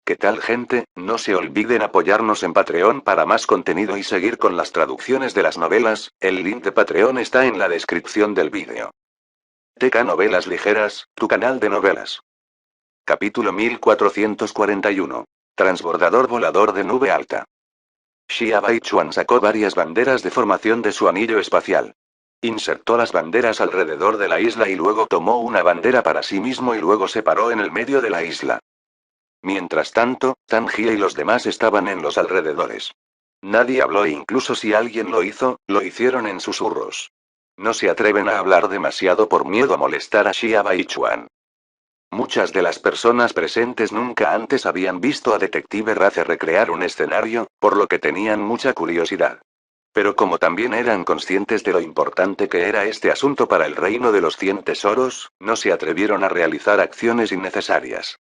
¿Qué tal, gente? No se olviden apoyarnos en Patreon para más contenido y seguir con las traducciones de las novelas. El link de Patreon está en la descripción del vídeo. TK Novelas Ligeras, tu canal de novelas. Capítulo 1441. Transbordador volador de nube alta. Xia Baichuan sacó varias banderas de formación de su anillo espacial. Insertó las banderas alrededor de la isla y luego tomó una bandera para sí mismo y luego se paró en el medio de la isla. Mientras tanto, Tang Jie y los demás estaban en los alrededores. Nadie habló e incluso si alguien lo hizo, lo hicieron en susurros. No se atreven a hablar demasiado por miedo a molestar a Xia Baichuan. Muchas de las personas presentes nunca antes habían visto a Detective Race recrear un escenario, por lo que tenían mucha curiosidad. Pero como también eran conscientes de lo importante que era este asunto para el reino de los 100 tesoros, no se atrevieron a realizar acciones innecesarias.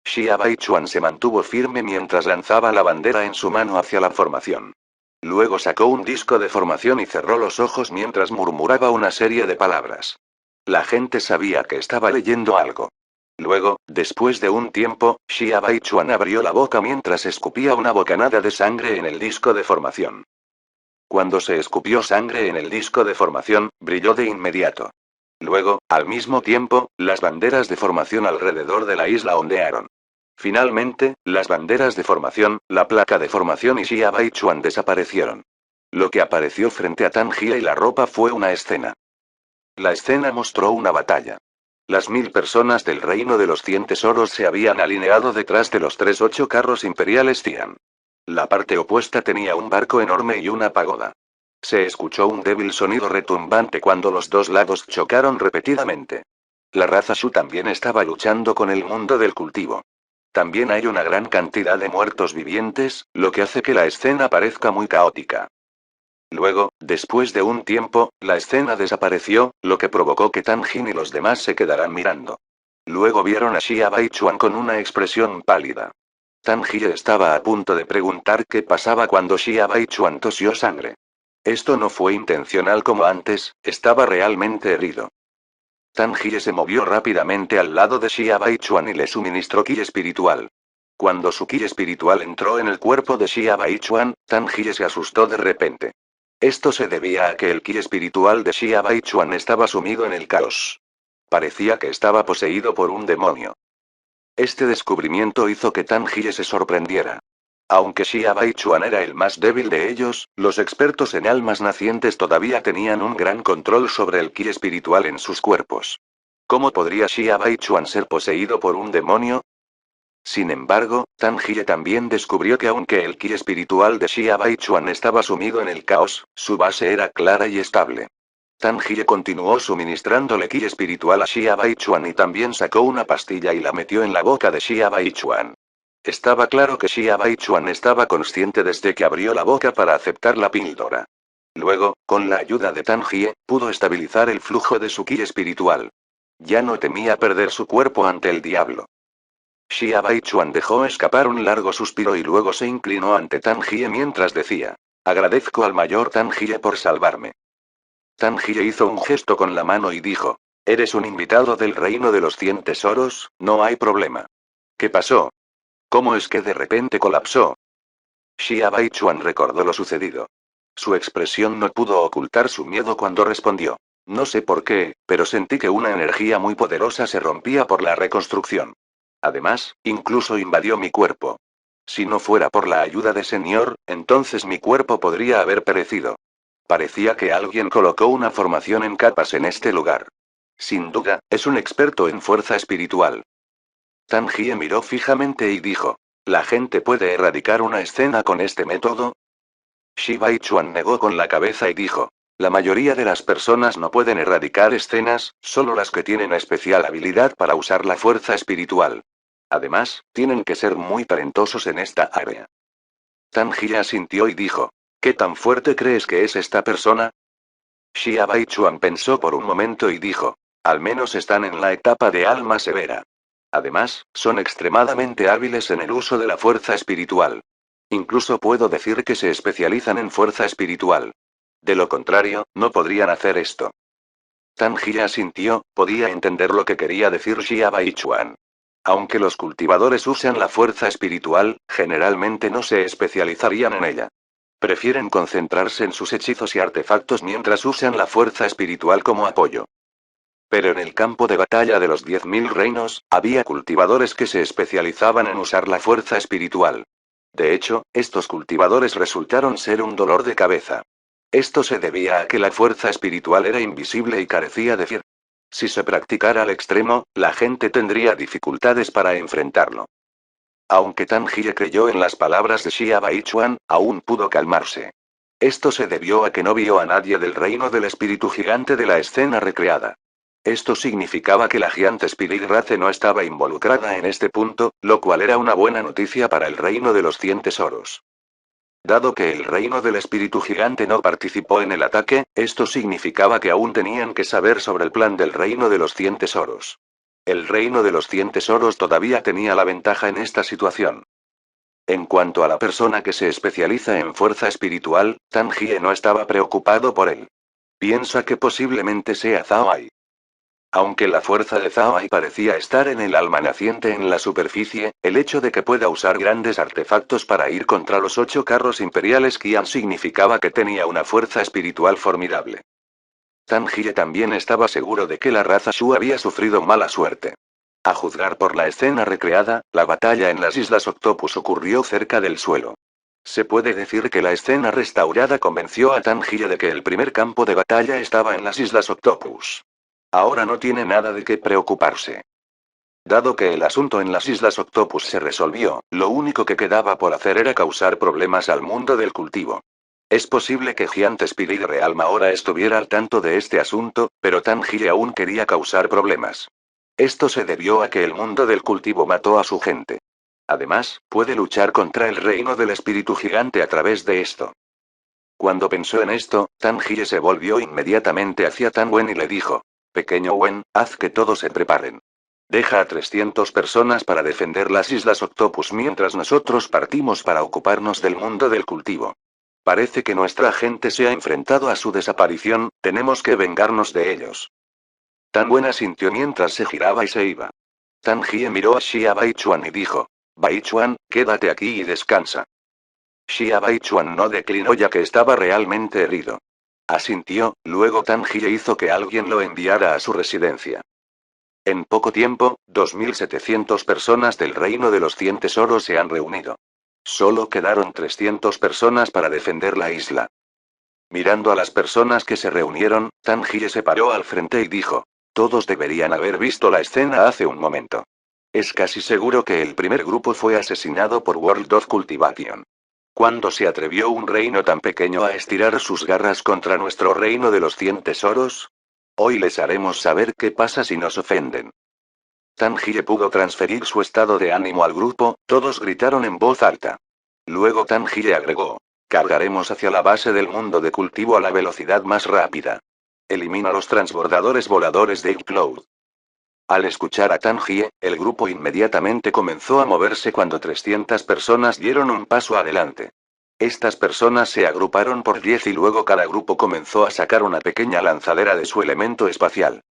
Xia Baichuan se mantuvo firme mientras lanzaba la bandera en su mano hacia la formación. Luego sacó un disco de formación y cerró los ojos mientras murmuraba una serie de palabras. La gente sabía que estaba leyendo algo. Luego, después de un tiempo, Xia Baichuan abrió la boca mientras escupía una bocanada de sangre en el disco de formación. Cuando se escupió sangre en el disco de formación, brilló de inmediato. Luego, al mismo tiempo, las banderas de formación alrededor de la isla ondearon. Finalmente, las banderas de formación, la placa de formación y Xia Baichuan desaparecieron. Lo que apareció frente a Tang Jie y la ropa fue una escena. La escena mostró una batalla. Las 1000 personas del reino de los 100 tesoros se habían alineado detrás de los 8 carros imperiales Tian. La parte opuesta tenía un barco enorme y una pagoda. Se escuchó un débil sonido retumbante cuando los dos lados chocaron repetidamente. La raza Shu también estaba luchando con el mundo del cultivo. También hay una gran cantidad de muertos vivientes, lo que hace que la escena parezca muy caótica. Luego, después de un tiempo, la escena desapareció, lo que provocó que Tang Jin y los demás se quedaran mirando. Luego vieron a Xia Baichuan con una expresión pálida. Tang Jie estaba a punto de preguntar qué pasaba cuando Xia Baichuan tosió sangre. Esto no fue intencional como antes, estaba realmente herido. Tang Jie se movió rápidamente al lado de Xia Baichuan y le suministró ki espiritual. Cuando su ki espiritual entró en el cuerpo de Xia Baichuan, Tang Jie se asustó de repente. Esto se debía a que el ki espiritual de Xia Baichuan estaba sumido en el caos. Parecía que estaba poseído por un demonio. Este descubrimiento hizo que Tang Jie se sorprendiera. Aunque Xia Baichuan era el más débil de ellos, los expertos en almas nacientes todavía tenían un gran control sobre el ki espiritual en sus cuerpos. ¿Cómo podría Xia Baichuan ser poseído por un demonio? Sin embargo, Tang Jie también descubrió que aunque el ki espiritual de Xia Baichuan estaba sumido en el caos, su base era clara y estable. Tang Jie continuó suministrándole ki espiritual a Xia Baichuan y también sacó una pastilla y la metió en la boca de Xia Baichuan. Estaba claro que Xia Baichuan estaba consciente desde que abrió la boca para aceptar la píldora. Luego, con la ayuda de Tang Jie, pudo estabilizar el flujo de su ki espiritual. Ya no temía perder su cuerpo ante el diablo. Xia Baichuan dejó escapar un largo suspiro y luego se inclinó ante Tang Jie mientras decía: agradezco al mayor Tang Jie por salvarme. Tang Jie hizo un gesto con la mano y dijo: eres un invitado del reino de los 100 tesoros, no hay problema. ¿Qué pasó? ¿Cómo es que de repente colapsó? Xia Baichuan recordó lo sucedido. Su expresión no pudo ocultar su miedo cuando respondió: no sé por qué, pero sentí que una energía muy poderosa se rompía por la reconstrucción. Además, incluso invadió mi cuerpo. Si no fuera por la ayuda de Señor, entonces mi cuerpo podría haber perecido. Parecía que alguien colocó una formación en capas en este lugar. Sin duda, es un experto en fuerza espiritual. Tang Jie miró fijamente y dijo: ¿la gente puede erradicar una escena con este método? Shi Baichuan negó con la cabeza y dijo: la mayoría de las personas no pueden erradicar escenas, solo las que tienen especial habilidad para usar la fuerza espiritual. Además, tienen que ser muy talentosos en esta área. Tang Jie asintió y dijo: ¿qué tan fuerte crees que es esta persona? Xia Baichuan pensó por un momento y dijo: al menos están en la etapa de alma severa. Además, son extremadamente hábiles en el uso de la fuerza espiritual. Incluso puedo decir que se especializan en fuerza espiritual. De lo contrario, no podrían hacer esto. Tang Jie asintió, podía entender lo que quería decir Xia Baichuan. Aunque los cultivadores usan la fuerza espiritual, generalmente no se especializarían en ella. Prefieren concentrarse en sus hechizos y artefactos mientras usan la fuerza espiritual como apoyo. Pero en el campo de batalla de los 10.000 reinos, había cultivadores que se especializaban en usar la fuerza espiritual. De hecho, estos cultivadores resultaron ser un dolor de cabeza. Esto se debía a que la fuerza espiritual era invisible y carecía de fier. Si se practicara al extremo, la gente tendría dificultades para enfrentarlo. Aunque Tan Jie creyó en las palabras de Xia Baichuan, aún pudo calmarse. Esto se debió a que no vio a nadie del reino del espíritu gigante de la escena recreada. Esto significaba que la gigante Spirit Race no estaba involucrada en este punto, lo cual era una buena noticia para el reino de los 100 tesoros. Dado que el reino del espíritu gigante no participó en el ataque, esto significaba que aún tenían que saber sobre el plan del reino de los 100 tesoros. El reino de los 100 tesoros todavía tenía la ventaja en esta situación. En cuanto a la persona que se especializa en fuerza espiritual, Tan Jie no estaba preocupado por él. Piensa que posiblemente sea Zhao Ai. Aunque la fuerza de Zhao Ai parecía estar en el alma naciente en la superficie, el hecho de que pueda usar grandes artefactos para ir contra los 8 carros imperiales Qian significaba que tenía una fuerza espiritual formidable. Tan Jie también estaba seguro de que la raza Shu había sufrido mala suerte. A juzgar por la escena recreada, la batalla en las Islas Octopus ocurrió cerca del suelo. Se puede decir que la escena restaurada convenció a Tan Jie de que el primer campo de batalla estaba en las Islas Octopus. Ahora no tiene nada de qué preocuparse. Dado que el asunto en las Islas Octopus se resolvió, lo único que quedaba por hacer era causar problemas al mundo del cultivo. Es posible que Giant Spirit Realm ahora estuviera al tanto de este asunto, pero Tan Jie aún quería causar problemas. Esto se debió a que el mundo del cultivo mató a su gente. Además, puede luchar contra el reino del espíritu gigante a través de esto. Cuando pensó en esto, Tan Jie se volvió inmediatamente hacia Tan Wen y le dijo: Pequeño Wen, haz que todos se preparen. Deja a 300 personas para defender las Islas Octopus mientras nosotros partimos para ocuparnos del mundo del cultivo. Parece que nuestra gente se ha enfrentado a su desaparición, tenemos que vengarnos de ellos. Tan Wen asintió mientras se giraba y se iba. Tan Jie miró a Xia Baichuan y dijo: Baichuan, quédate aquí y descansa. Xia Baichuan no declinó ya que estaba realmente herido. Asintió, luego Tan Jie hizo que alguien lo enviara a su residencia. En poco tiempo, 2.700 personas del reino de los 100 tesoros se han reunido. Solo quedaron 300 personas para defender la isla. Mirando a las personas que se reunieron, Tan Jie se paró al frente y dijo: Todos deberían haber visto la escena hace un momento. Es casi seguro que el primer grupo fue asesinado por World of Cultivation. ¿Cuándo se atrevió un reino tan pequeño a estirar sus garras contra nuestro reino de los 100 tesoros? Hoy les haremos saber qué pasa si nos ofenden. Tan Jie pudo transferir su estado de ánimo al grupo, todos gritaron en voz alta. Luego Tan Jie agregó: Cargaremos hacia la base del mundo de cultivo a la velocidad más rápida. Elimina los transbordadores voladores de Cloud. Al escuchar a Tan Jie, el grupo inmediatamente comenzó a moverse cuando 300 personas dieron un paso adelante. Estas personas se agruparon por 10 y luego cada grupo comenzó a sacar una pequeña lanzadera de su elemento espacial.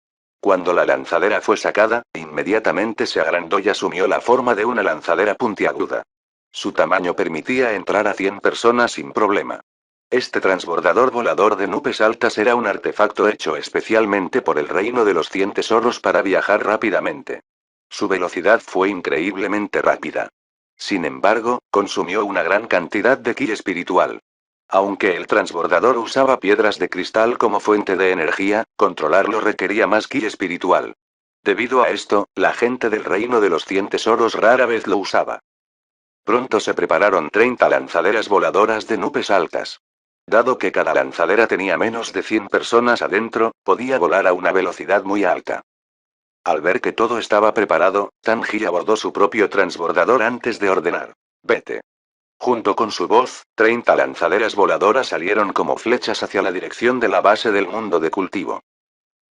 Cuando la lanzadera fue sacada, inmediatamente se agrandó y asumió la forma de una lanzadera puntiaguda. Su tamaño permitía entrar a 100 personas sin problema. Este transbordador volador de nubes altas era un artefacto hecho especialmente por el reino de los 100 tesoros para viajar rápidamente. Su velocidad fue increíblemente rápida. Sin embargo, consumió una gran cantidad de ki espiritual. Aunque el transbordador usaba piedras de cristal como fuente de energía, controlarlo requería más ki espiritual. Debido a esto, la gente del reino de los 100 tesoros rara vez lo usaba. Pronto se prepararon 30 lanzaderas voladoras de nubes altas. Dado que cada lanzadera tenía menos de 100 personas adentro, podía volar a una velocidad muy alta. Al ver que todo estaba preparado, Tan Jie abordó su propio transbordador antes de ordenar: Vete. Junto con su voz, 30 lanzaderas voladoras salieron como flechas hacia la dirección de la base del mundo de cultivo.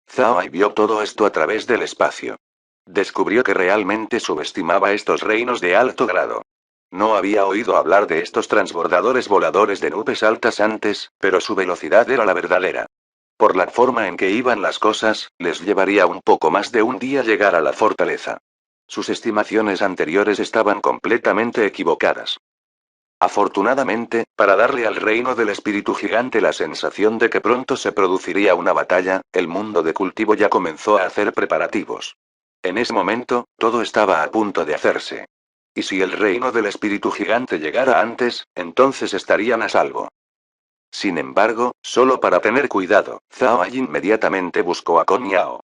Zhao Ai vio todo esto a través del espacio. Descubrió que realmente subestimaba estos reinos de alto grado. No había oído hablar de estos transbordadores voladores de nubes altas antes, pero su velocidad era la verdadera. Por la forma en que iban las cosas, les llevaría un poco más de un día llegar a la fortaleza. Sus estimaciones anteriores estaban completamente equivocadas. Afortunadamente, para darle al reino del espíritu gigante la sensación de que pronto se produciría una batalla, el mundo de cultivo ya comenzó a hacer preparativos. En ese momento, todo estaba a punto de hacerse. Y si el reino del espíritu gigante llegara antes, entonces estarían a salvo. Sin embargo, solo para tener cuidado, Zhao Ai inmediatamente buscó a Kong Yao.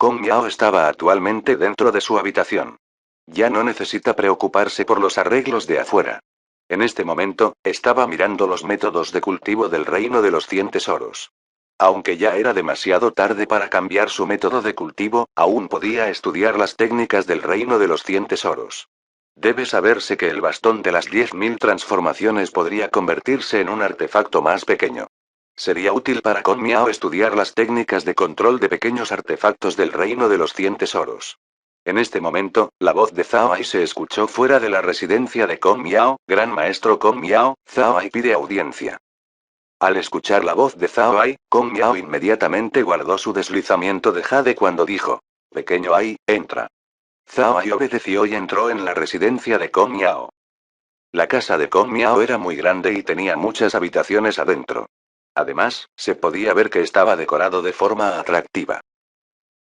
Kong Yao estaba actualmente dentro de su habitación. Ya no necesita preocuparse por los arreglos de afuera. En este momento, estaba mirando los métodos de cultivo del reino de los 100 tesoros. Aunque ya era demasiado tarde para cambiar su método de cultivo, aún podía estudiar las técnicas del reino de los 100 tesoros. Debe saberse que el bastón de las 10.000 transformaciones podría convertirse en un artefacto más pequeño. Sería útil para Kong Miao estudiar las técnicas de control de pequeños artefactos del reino de los 100 tesoros. En este momento, la voz de Zhao Ai se escuchó fuera de la residencia de Kong Miao. Gran maestro Kong Miao, Zhao Ai pide audiencia. Al escuchar la voz de Zhao Ai, Kong Miao inmediatamente guardó su deslizamiento de jade cuando dijo: Pequeño Ai, entra. Zhao Ai obedeció y entró en la residencia de Kong Miao. La casa de Kong Miao era muy grande y tenía muchas habitaciones adentro. Además, se podía ver que estaba decorado de forma atractiva.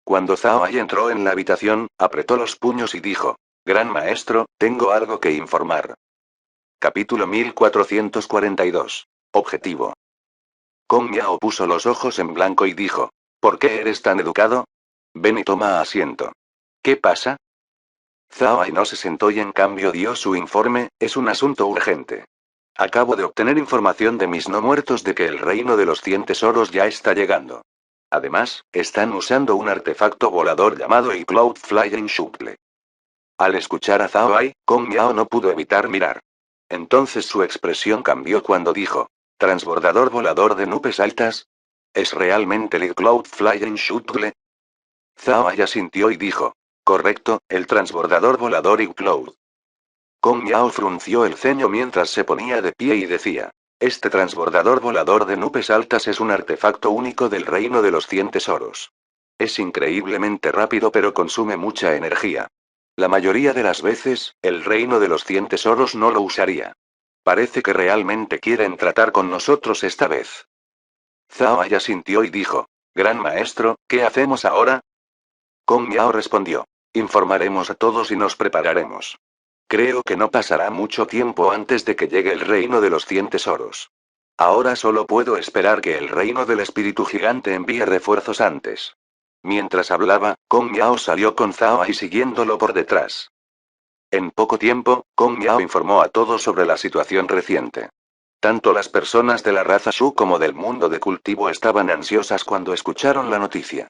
Cuando Zhao Ai entró en la habitación, apretó los puños y dijo: Gran maestro, tengo algo que informar. Capítulo 1442. Objetivo. Kong Miao puso los ojos en blanco y dijo: ¿Por qué eres tan educado? Ven y toma asiento. ¿Qué pasa? Zhao Ai no se sentó y en cambio dio su informe: es un asunto urgente. Acabo de obtener información de mis no muertos de que el reino de los 100 tesoros ya está llegando. Además, están usando un artefacto volador llamado iCloud Flying Shuttle. Al escuchar a Zhao Ai, Kong Miao no pudo evitar mirar. Entonces su expresión cambió cuando dijo: ¿Transbordador volador de nubes altas? ¿Es realmente el iCloud Flying Shuttle? Zhao Ai asintió y dijo: Correcto, el transbordador volador iCloud. Kong Miao frunció el ceño mientras se ponía de pie y decía: Este transbordador volador de nubes altas es un artefacto único del reino de los 100 tesoros. Es increíblemente rápido pero consume mucha energía. La mayoría de las veces, el reino de los 100 tesoros no lo usaría. Parece que realmente quieren tratar con nosotros esta vez. Zhao Ai asintió y dijo: Gran maestro, ¿qué hacemos ahora? Kong Miao respondió: Informaremos a todos y nos prepararemos. Creo que no pasará mucho tiempo antes de que llegue el reino de los 100 tesoros. Ahora solo puedo esperar que el reino del espíritu gigante envíe refuerzos antes. Mientras hablaba, Kong Miao salió con Zhao Ai siguiéndolo por detrás. En poco tiempo, Kong Miao informó a todos sobre la situación reciente. Tanto las personas de la raza Shu como del mundo de cultivo estaban ansiosas cuando escucharon la noticia.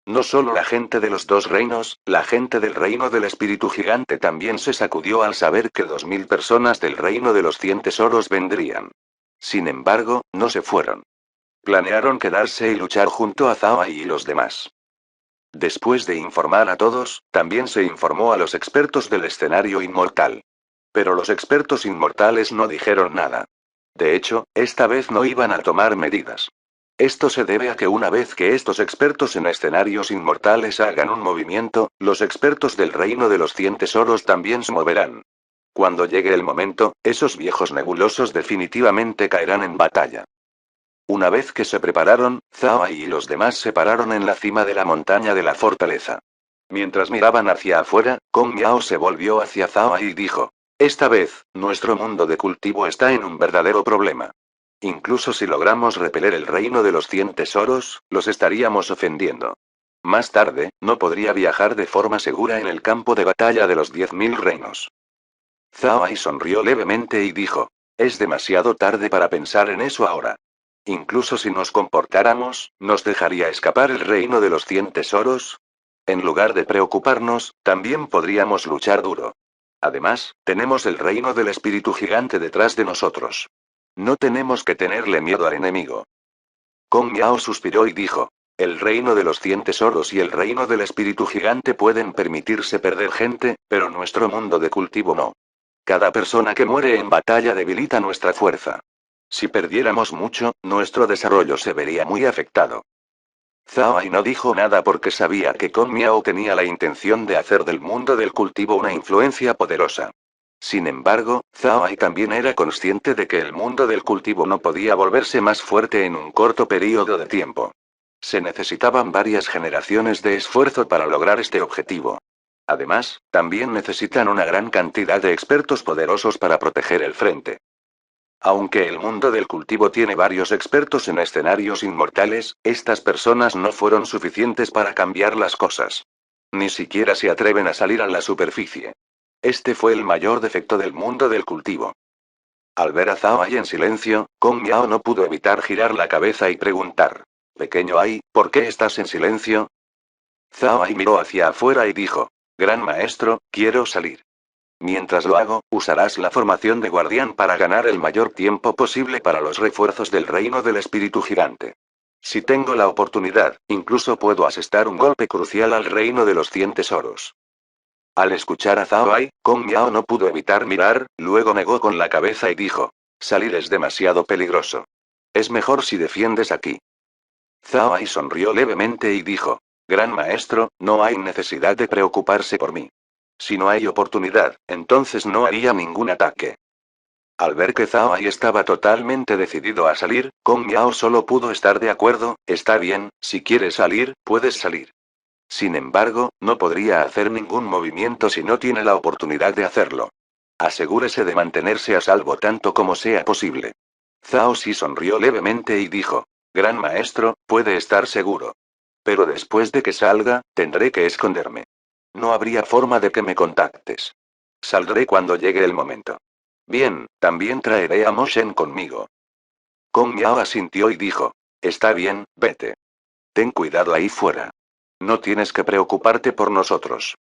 No solo la gente de los dos reinos, la gente del reino del espíritu gigante también se sacudió al saber que 2000 personas del reino de los 100 tesoros vendrían. Sin embargo, no se fueron. Planearon quedarse y luchar junto a Zhao Ai y los demás. Después de informar a todos, también se informó a los expertos del escenario inmortal. Pero los expertos inmortales no dijeron nada. De hecho, esta vez no iban a tomar medidas. Esto se debe a que una vez que estos expertos en escenarios inmortales hagan un movimiento, los expertos del reino de los 100 tesoros también se moverán. Cuando llegue el momento, esos viejos nebulosos definitivamente caerán en batalla. Una vez que se prepararon, Zhao Ai y los demás se pararon en la cima de la montaña de la fortaleza. Mientras miraban hacia afuera, Kong Miao se volvió hacia Zhao Ai y dijo: Esta vez, nuestro mundo de cultivo está en un verdadero problema. Incluso si logramos repeler el reino de los 100 tesoros, los estaríamos ofendiendo. Más tarde, no podría viajar de forma segura en el campo de batalla de los 10.000 reinos. Zhao Ai sonrió levemente y dijo: Es demasiado tarde para pensar en eso ahora. Incluso si nos comportáramos, ¿nos dejaría escapar el reino de los 100 tesoros? En lugar de preocuparnos, también podríamos luchar duro. Además, tenemos el reino del espíritu gigante detrás de nosotros. No tenemos que tenerle miedo al enemigo. Kong Miao suspiró y dijo: El reino de los 100 tesoros y el reino del espíritu gigante pueden permitirse perder gente, pero nuestro mundo de cultivo no. Cada persona que muere en batalla debilita nuestra fuerza. Si perdiéramos mucho, nuestro desarrollo se vería muy afectado. Zhao Ai no dijo nada porque sabía que Kong Miao tenía la intención de hacer del mundo del cultivo una influencia poderosa. Sin embargo, Zhao Ai también era consciente de que el mundo del cultivo no podía volverse más fuerte en un corto periodo de tiempo. Se necesitaban varias generaciones de esfuerzo para lograr este objetivo. Además, también necesitan una gran cantidad de expertos poderosos para proteger el frente. Aunque el mundo del cultivo tiene varios expertos en escenarios inmortales, estas personas no fueron suficientes para cambiar las cosas. Ni siquiera se atreven a salir a la superficie. Este fue el mayor defecto del mundo del cultivo. Al ver a Zhao Ai en silencio, Kong Miao no pudo evitar girar la cabeza y preguntar. Pequeño Ai, ¿por qué estás en silencio? Zhao Ai miró hacia afuera y dijo. Gran maestro, quiero salir. Mientras lo hago, usarás la formación de guardián para ganar el mayor tiempo posible para los refuerzos del reino del espíritu gigante. Si tengo la oportunidad, incluso puedo asestar un golpe crucial al reino de los 100 tesoros. Al escuchar a Zhao Ai, Kong Miao no pudo evitar mirar, luego negó con la cabeza y dijo, salir es demasiado peligroso. Es mejor si defiendes aquí. Zhao Ai sonrió levemente y dijo, gran maestro, no hay necesidad de preocuparse por mí. Si no hay oportunidad, entonces no haría ningún ataque. Al ver que Zhao Ai estaba totalmente decidido a salir, Kong Miao solo pudo estar de acuerdo, está bien, si quieres salir, puedes salir. Sin embargo, no podría hacer ningún movimiento si no tiene la oportunidad de hacerlo. Asegúrese de mantenerse a salvo tanto como sea posible. Zhao Xi sonrió levemente y dijo, gran maestro, puede estar seguro. Pero después de que salga, tendré que esconderme. No habría forma de que me contactes. Saldré cuando llegue el momento. Bien, también traeré a Mo Shen conmigo. Kong Miao asintió y dijo, está bien, vete. Ten cuidado ahí fuera. No tienes que preocuparte por nosotros.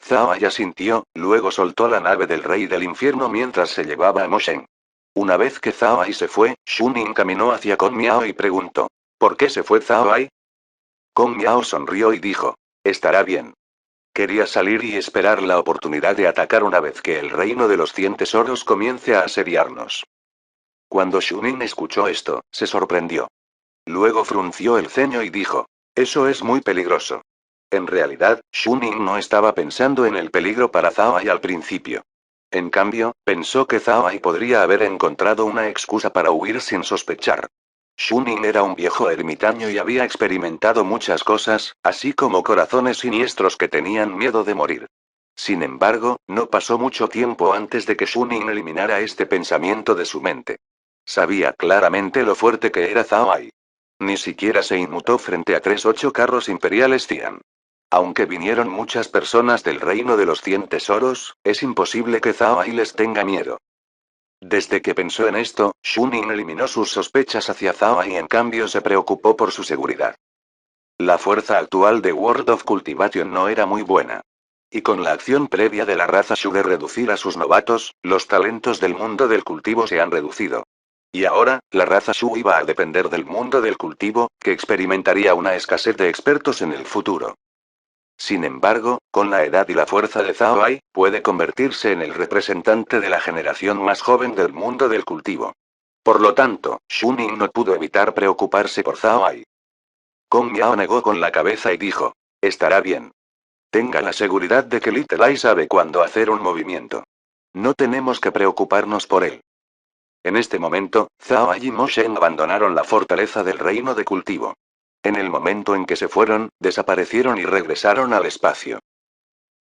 Zhao Ai asintió, luego soltó la nave del rey del infierno mientras se llevaba a Mo Shen. Una vez que Zhao Ai se fue, Shunin caminó hacia Kong Miao y preguntó, ¿por qué se fue Zhao Ai? Kong Miao sonrió y dijo, estará bien. Quería salir y esperar la oportunidad de atacar una vez que el reino de los 100 tesoros comience a asediarnos. Cuando Shunin escuchó esto, se sorprendió. Luego frunció el ceño y dijo, eso es muy peligroso. En realidad, Shunin no estaba pensando en el peligro para Zhao Ai al principio. En cambio, pensó que Zhao Ai podría haber encontrado una excusa para huir sin sospechar. Shunin era un viejo ermitaño y había experimentado muchas cosas, así como corazones siniestros que tenían miedo de morir. Sin embargo, no pasó mucho tiempo antes de que Shunin eliminara este pensamiento de su mente. Sabía claramente lo fuerte que era Zhao Ai. Ni siquiera se inmutó frente a 8 carros imperiales Tian. Aunque vinieron muchas personas del reino de los 100 tesoros, es imposible que Zhao Ai les tenga miedo. Desde que pensó en esto, Shunin eliminó sus sospechas hacia Zhao Ai y en cambio se preocupó por su seguridad. La fuerza actual de World of Cultivation no era muy buena. Y con la acción previa de la raza Shu de reducir a sus novatos, los talentos del mundo del cultivo se han reducido. Y ahora, la raza Shu iba a depender del mundo del cultivo, que experimentaría una escasez de expertos en el futuro. Sin embargo, con la edad y la fuerza de Zhao Ai, puede convertirse en el representante de la generación más joven del mundo del cultivo. Por lo tanto, Shunin no pudo evitar preocuparse por Zhao Ai. Kong Miao negó con la cabeza y dijo, estará bien. Tenga la seguridad de que Little Ai sabe cuándo hacer un movimiento. No tenemos que preocuparnos por él. En este momento, Zhao Ai y Mo Shen abandonaron la fortaleza del reino de cultivo. En el momento en que se fueron, desaparecieron y regresaron al espacio.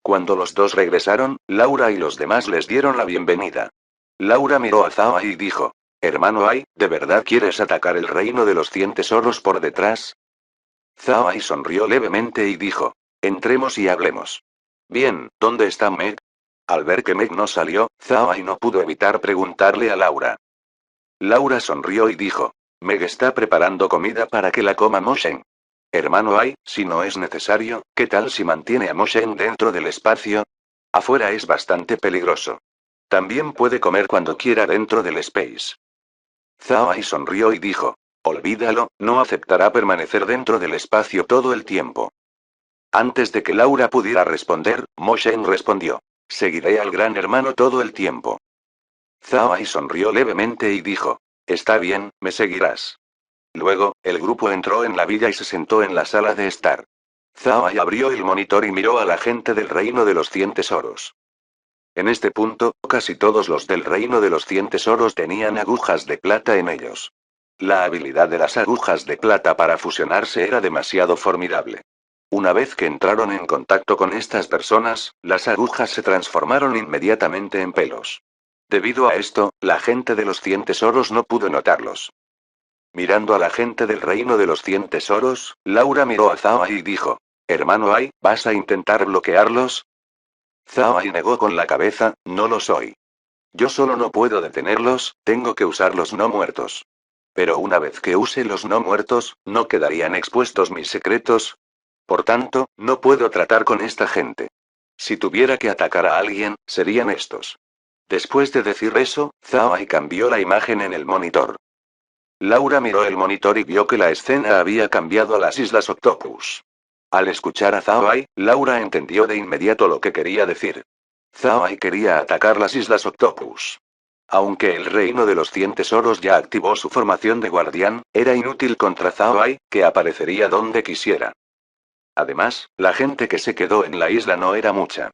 Cuando los dos regresaron, Laura y los demás les dieron la bienvenida. Laura miró a Zhao Ai y dijo, hermano Ai, ¿de verdad quieres atacar el reino de los 100 tesoros por detrás? Zhao Ai sonrió levemente y dijo, entremos y hablemos. Bien, ¿dónde está Meg? Al ver que Meg no salió, Zhao Ai no pudo evitar preguntarle a Laura. Laura sonrió y dijo, Meg está preparando comida para que la coma Mo Shen. Hermano Ai, si no es necesario, ¿qué tal si mantiene a Mo Shen dentro del espacio? Afuera es bastante peligroso. También puede comer cuando quiera dentro del space. Zhao Ai sonrió y dijo, olvídalo, no aceptará permanecer dentro del espacio todo el tiempo. Antes de que Laura pudiera responder, Mo Shen respondió, seguiré al gran hermano todo el tiempo. Zhao Ai sonrió levemente y dijo, está bien, me seguirás. Luego, el grupo entró en la villa y se sentó en la sala de estar. Zhao Ai abrió el monitor y miró a la gente del Reino de los 100 Tesoros. En este punto, casi todos los del Reino de los 100 Tesoros tenían agujas de plata en ellos. La habilidad de las agujas de plata para fusionarse era demasiado formidable. Una vez que entraron en contacto con estas personas, las agujas se transformaron inmediatamente en pelos. Debido a esto, la gente de los 100 Tesoros no pudo notarlos. Mirando a la gente del Reino de los 100 Tesoros, Laura miró a Zhao Ai y dijo: «Hermano Ai, ¿vas a intentar bloquearlos?» Zhao Ai negó con la cabeza: «No lo soy. Yo solo no puedo detenerlos, tengo que usar los no muertos. Pero una vez que use los no muertos, ¿no quedarían expuestos mis secretos? Por tanto, no puedo tratar con esta gente. Si tuviera que atacar a alguien, serían estos». Después de decir eso, Zhao Ai cambió la imagen en el monitor. Laura miró el monitor y vio que la escena había cambiado a las Islas Octopus. Al escuchar a Zhao Ai, Laura entendió de inmediato lo que quería decir. Zhao Ai quería atacar las Islas Octopus. Aunque el Reino de los 100 Tesoros ya activó su formación de guardián, era inútil contra Zhao Ai, que aparecería donde quisiera. Además, la gente que se quedó en la isla no era mucha.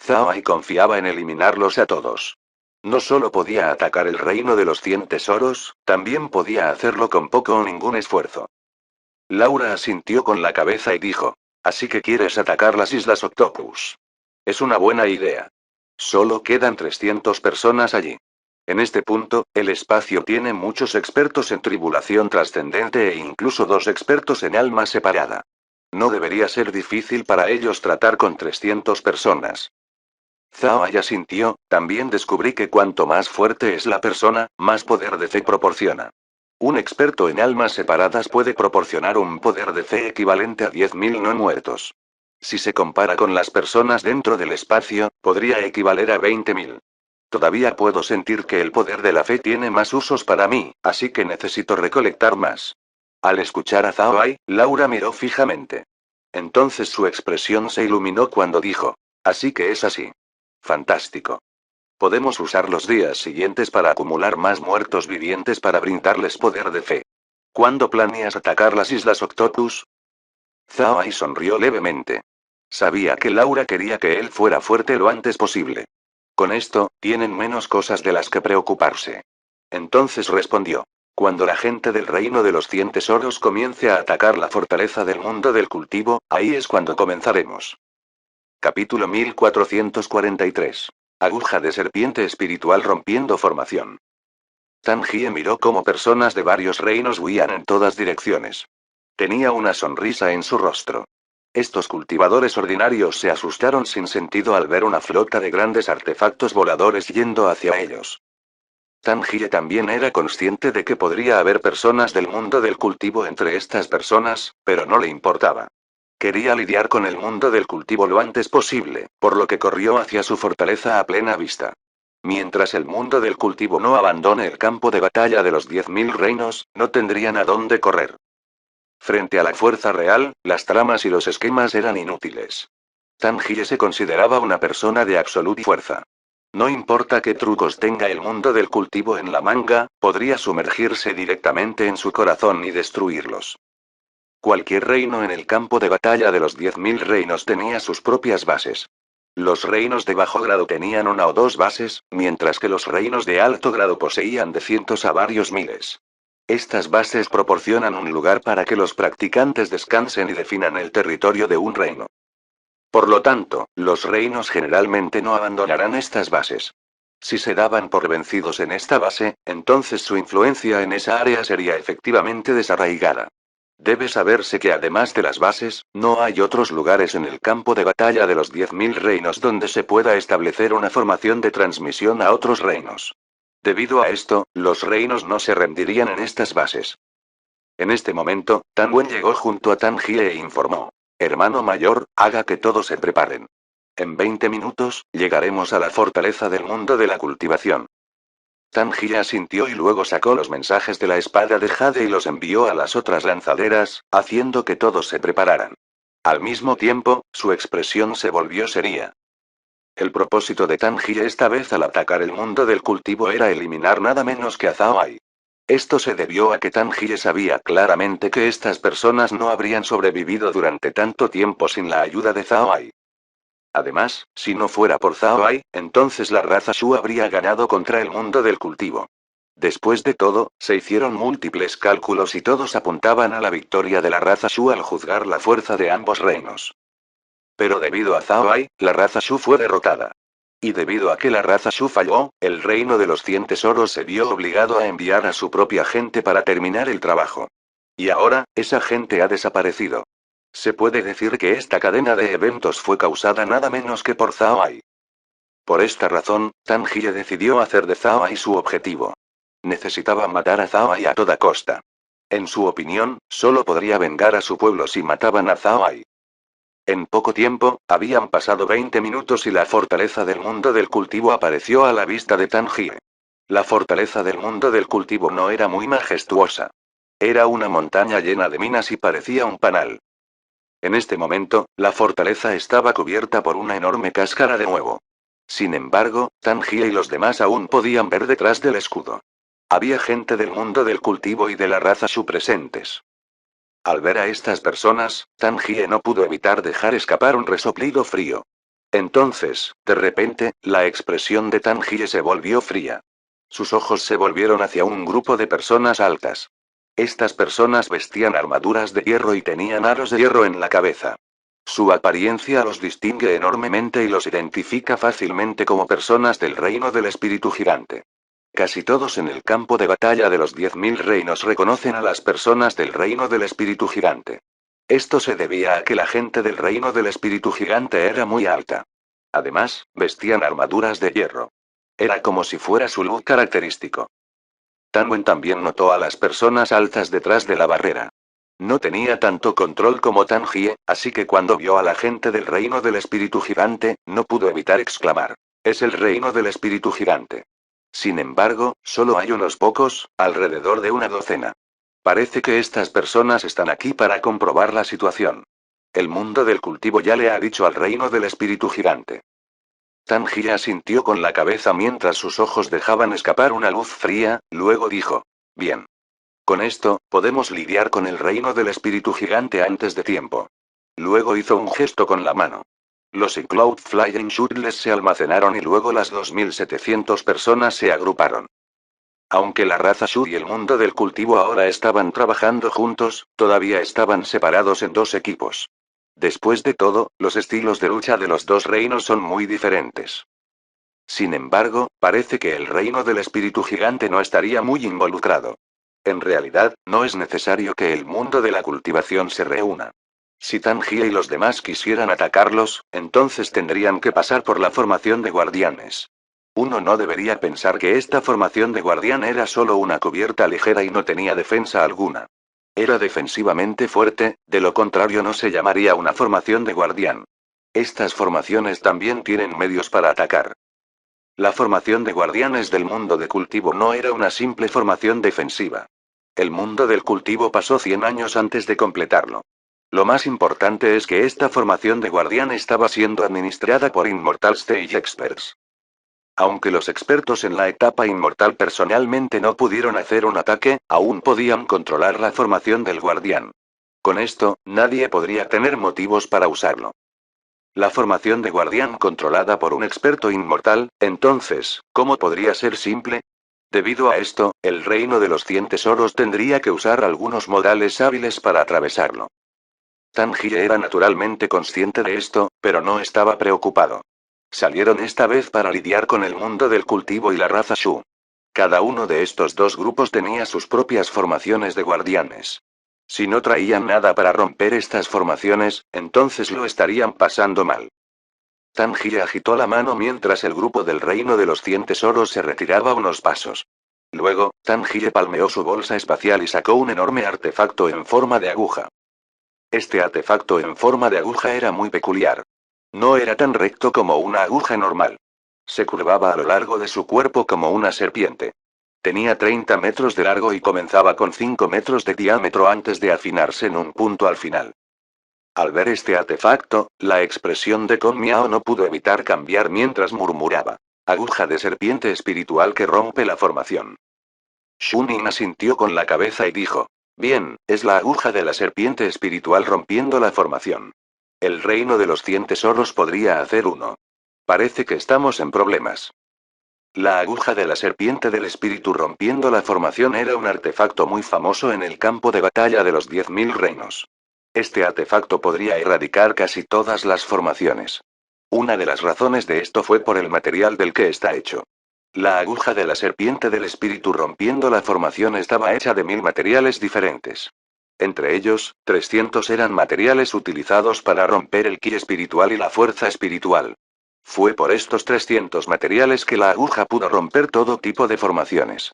Zhao Ai confiaba en eliminarlos a todos. No solo podía atacar el Reino de los 100 Tesoros, también podía hacerlo con poco o ningún esfuerzo. Laura asintió con la cabeza y dijo: «Así que quieres atacar las Islas Octopus. Es una buena idea. Solo quedan 300 personas allí. En este punto, el espacio tiene muchos expertos en tribulación trascendente e incluso 2 expertos en alma separada. No debería ser difícil para ellos tratar con 300 personas». Zhao Ai asintió: «También descubrí que cuanto más fuerte es la persona, más poder de fe proporciona. Un experto en almas separadas puede proporcionar un poder de fe equivalente a 10.000 no muertos. Si se compara con las personas dentro del espacio, podría equivaler a 20.000. Todavía puedo sentir que el poder de la fe tiene más usos para mí, así que necesito recolectar más». Al escuchar a Zhao Ai, Laura miró fijamente. Entonces su expresión se iluminó cuando dijo: «Así que es así. Fantástico. Podemos usar los días siguientes para acumular más muertos vivientes para brindarles poder de fe. ¿Cuándo planeas atacar las Islas Octopus?» Zhao Ai sonrió levemente. Sabía que Laura quería que él fuera fuerte lo antes posible. Con esto, tienen menos cosas de las que preocuparse. Entonces respondió: «Cuando la gente del Reino de los 100 Tesoros comience a atacar la fortaleza del mundo del cultivo, ahí es cuando comenzaremos». Capítulo 1443. Aguja de serpiente espiritual rompiendo formación. Tan Jie miró cómo personas de varios reinos huían en todas direcciones. Tenía una sonrisa en su rostro. Estos cultivadores ordinarios se asustaron sin sentido al ver una flota de grandes artefactos voladores yendo hacia ellos. Tan Jie también era consciente de que podría haber personas del mundo del cultivo entre estas personas, pero no le importaba. Quería lidiar con el mundo del cultivo lo antes posible, por lo que corrió hacia su fortaleza a plena vista. Mientras el mundo del cultivo no abandone el campo de batalla de los 10.000 reinos, no tendrían a dónde correr. Frente a la fuerza real, las tramas y los esquemas eran inútiles. Tan Jie se consideraba una persona de absoluta fuerza. No importa qué trucos tenga el mundo del cultivo en la manga, podría sumergirse directamente en su corazón y destruirlos. Cualquier reino en el campo de batalla de los 10.000 reinos tenía sus propias bases. Los reinos de bajo grado tenían 1 o 2 bases, mientras que los reinos de alto grado poseían de cientos a varios miles. Estas bases proporcionan un lugar para que los practicantes descansen y definan el territorio de un reino. Por lo tanto, los reinos generalmente no abandonarán estas bases. Si se daban por vencidos en esta base, entonces su influencia en esa área sería efectivamente desarraigada. Debe saberse que además de las bases, no hay otros lugares en el campo de batalla de los 10.000 reinos donde se pueda establecer una formación de transmisión a otros reinos. Debido a esto, los reinos no se rendirían en estas bases. En este momento, Tan Wen llegó junto a Tan Jie e informó: «Hermano mayor, haga que todos se preparen. En 20 minutos, llegaremos a la fortaleza del mundo de la cultivación». Tan Jie asintió y luego sacó los mensajes de la espada de Jade y los envió a las otras lanzaderas, haciendo que todos se prepararan. Al mismo tiempo, su expresión se volvió seria. El propósito de Tan Jie esta vez al atacar el mundo del cultivo era eliminar nada menos que a Zhao Ai. Esto se debió a que Tanjie sabía claramente que estas personas no habrían sobrevivido durante tanto tiempo sin la ayuda de Zhao Ai. Además, si no fuera por Zhao Ai, entonces la raza Shu habría ganado contra el mundo del cultivo. Después de todo, se hicieron múltiples cálculos y todos apuntaban a la victoria de la raza Shu al juzgar la fuerza de ambos reinos. Pero debido a Zhao Ai, la raza Shu fue derrotada. Y debido a que la raza Shu falló, el reino de los 100 tesoros se vio obligado a enviar a su propia gente para terminar el trabajo. Y ahora, esa gente ha desaparecido. Se puede decir que esta cadena de eventos fue causada nada menos que por Zhao Ai. Por esta razón, Tan Jie decidió hacer de Zhao Ai su objetivo. Necesitaba matar a Zhao Ai a toda costa. En su opinión, solo podría vengar a su pueblo si mataban a Zhao Ai. En poco tiempo, habían pasado 20 minutos y la fortaleza del mundo del cultivo apareció a la vista de Tan Jie. La fortaleza del mundo del cultivo no era muy majestuosa. Era una montaña llena de minas y parecía un panal. En este momento, la fortaleza estaba cubierta por una enorme cáscara de huevo. Sin embargo, Tan Jie y los demás aún podían ver detrás del escudo. Había gente del mundo del cultivo y de la raza Shu presentes. Al ver a estas personas, Tan Jie no pudo evitar dejar escapar un resoplido frío. Entonces, de repente, la expresión de Tan Jie se volvió fría. Sus ojos se volvieron hacia un grupo de personas altas. Estas personas vestían armaduras de hierro y tenían aros de hierro en la cabeza. Su apariencia los distingue enormemente y los identifica fácilmente como personas del reino del espíritu gigante. Casi todos en el campo de batalla de los 10.000 reinos reconocen a las personas del reino del espíritu gigante. Esto se debía a que la gente del reino del espíritu gigante era muy alta. Además, vestían armaduras de hierro. Era como si fuera su look característico. Tan Wen también notó a las personas altas detrás de la barrera. No tenía tanto control como Tan Jie, así que cuando vio a la gente del reino del espíritu gigante, no pudo evitar exclamar: «Es el reino del espíritu gigante». Sin embargo, solo hay unos pocos, alrededor de una docena. Parece que estas personas están aquí para comprobar la situación. El mundo del cultivo ya le ha dicho al reino del espíritu gigante. Tan Jie asintió con la cabeza mientras sus ojos dejaban escapar una luz fría, luego dijo: «Bien. Con esto, podemos lidiar con el reino del espíritu gigante antes de tiempo». Luego hizo un gesto con la mano. Los Cloud Flying Shuttles se almacenaron y luego las 2.700 personas se agruparon. Aunque la raza Shu y el mundo del cultivo ahora estaban trabajando juntos, todavía estaban separados en dos equipos. Después de todo, los estilos de lucha de los dos reinos son muy diferentes. Sin embargo, parece que el reino del espíritu gigante no estaría muy involucrado. En realidad, no es necesario que el mundo de la cultivación se reúna. Si Tan Jie y los demás quisieran atacarlos, entonces tendrían que pasar por la formación de guardianes. Uno no debería pensar que esta formación de guardián era solo una cubierta ligera y no tenía defensa alguna. Era defensivamente fuerte, de lo contrario no se llamaría una formación de guardián. Estas formaciones también tienen medios para atacar. La formación de guardianes del mundo de cultivo no era una simple formación defensiva. El mundo del cultivo pasó 100 años antes de completarlo. Lo más importante es que esta formación de guardián estaba siendo administrada por Immortal Stage Experts. Aunque los expertos en la etapa inmortal personalmente no pudieron hacer un ataque, aún podían controlar la formación del guardián. Con esto, nadie podría tener motivos para usarlo. La formación de guardián controlada por un experto inmortal, entonces, ¿cómo podría ser simple? Debido a esto, el reino de los 100 tesoros tendría que usar algunos modales hábiles para atravesarlo. Tan Jie era naturalmente consciente de esto, pero no estaba preocupado. Salieron esta vez para lidiar con el mundo del cultivo y la raza Shu. Cada uno de estos dos grupos tenía sus propias formaciones de guardianes. Si no traían nada para romper estas formaciones, entonces lo estarían pasando mal. Tan Jie agitó la mano mientras el grupo del reino de los 100 tesoros se retiraba unos pasos. Luego, Tan Jie palmeó su bolsa espacial y sacó un enorme artefacto en forma de aguja. Este artefacto en forma de aguja era muy peculiar. No era tan recto como una aguja normal. Se curvaba a lo largo de su cuerpo como una serpiente. Tenía 30 metros de largo y comenzaba con 5 metros de diámetro antes de afinarse en un punto al final. Al ver este artefacto, la expresión de Kong Miao no pudo evitar cambiar mientras murmuraba: «Aguja de serpiente espiritual que rompe la formación». Shunin asintió con la cabeza y dijo. Bien, es la aguja de la serpiente espiritual rompiendo la formación. El reino de los 100 tesoros podría hacer uno. Parece que estamos en problemas. La aguja de la serpiente del espíritu rompiendo la formación era un artefacto muy famoso en el campo de batalla de los 10.000 reinos. Este artefacto podría erradicar casi todas las formaciones. Una de las razones de esto fue por el material del que está hecho. La aguja de la serpiente del espíritu rompiendo la formación estaba hecha de 1000 materiales diferentes. Entre ellos, 300 eran materiales utilizados para romper el ki espiritual y la fuerza espiritual. Fue por estos 300 materiales que la aguja pudo romper todo tipo de formaciones.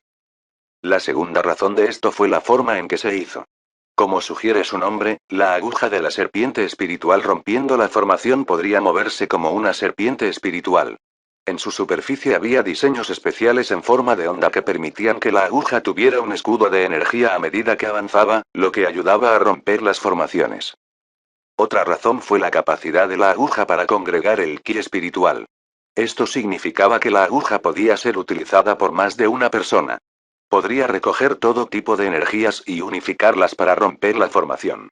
La segunda razón de esto fue la forma en que se hizo. Como sugiere su nombre, la aguja de la serpiente espiritual rompiendo la formación podría moverse como una serpiente espiritual. En su superficie había diseños especiales en forma de onda que permitían que la aguja tuviera un escudo de energía a medida que avanzaba, lo que ayudaba a romper las formaciones. Otra razón fue la capacidad de la aguja para congregar el ki espiritual. Esto significaba que la aguja podía ser utilizada por más de una persona. Podría recoger todo tipo de energías y unificarlas para romper la formación.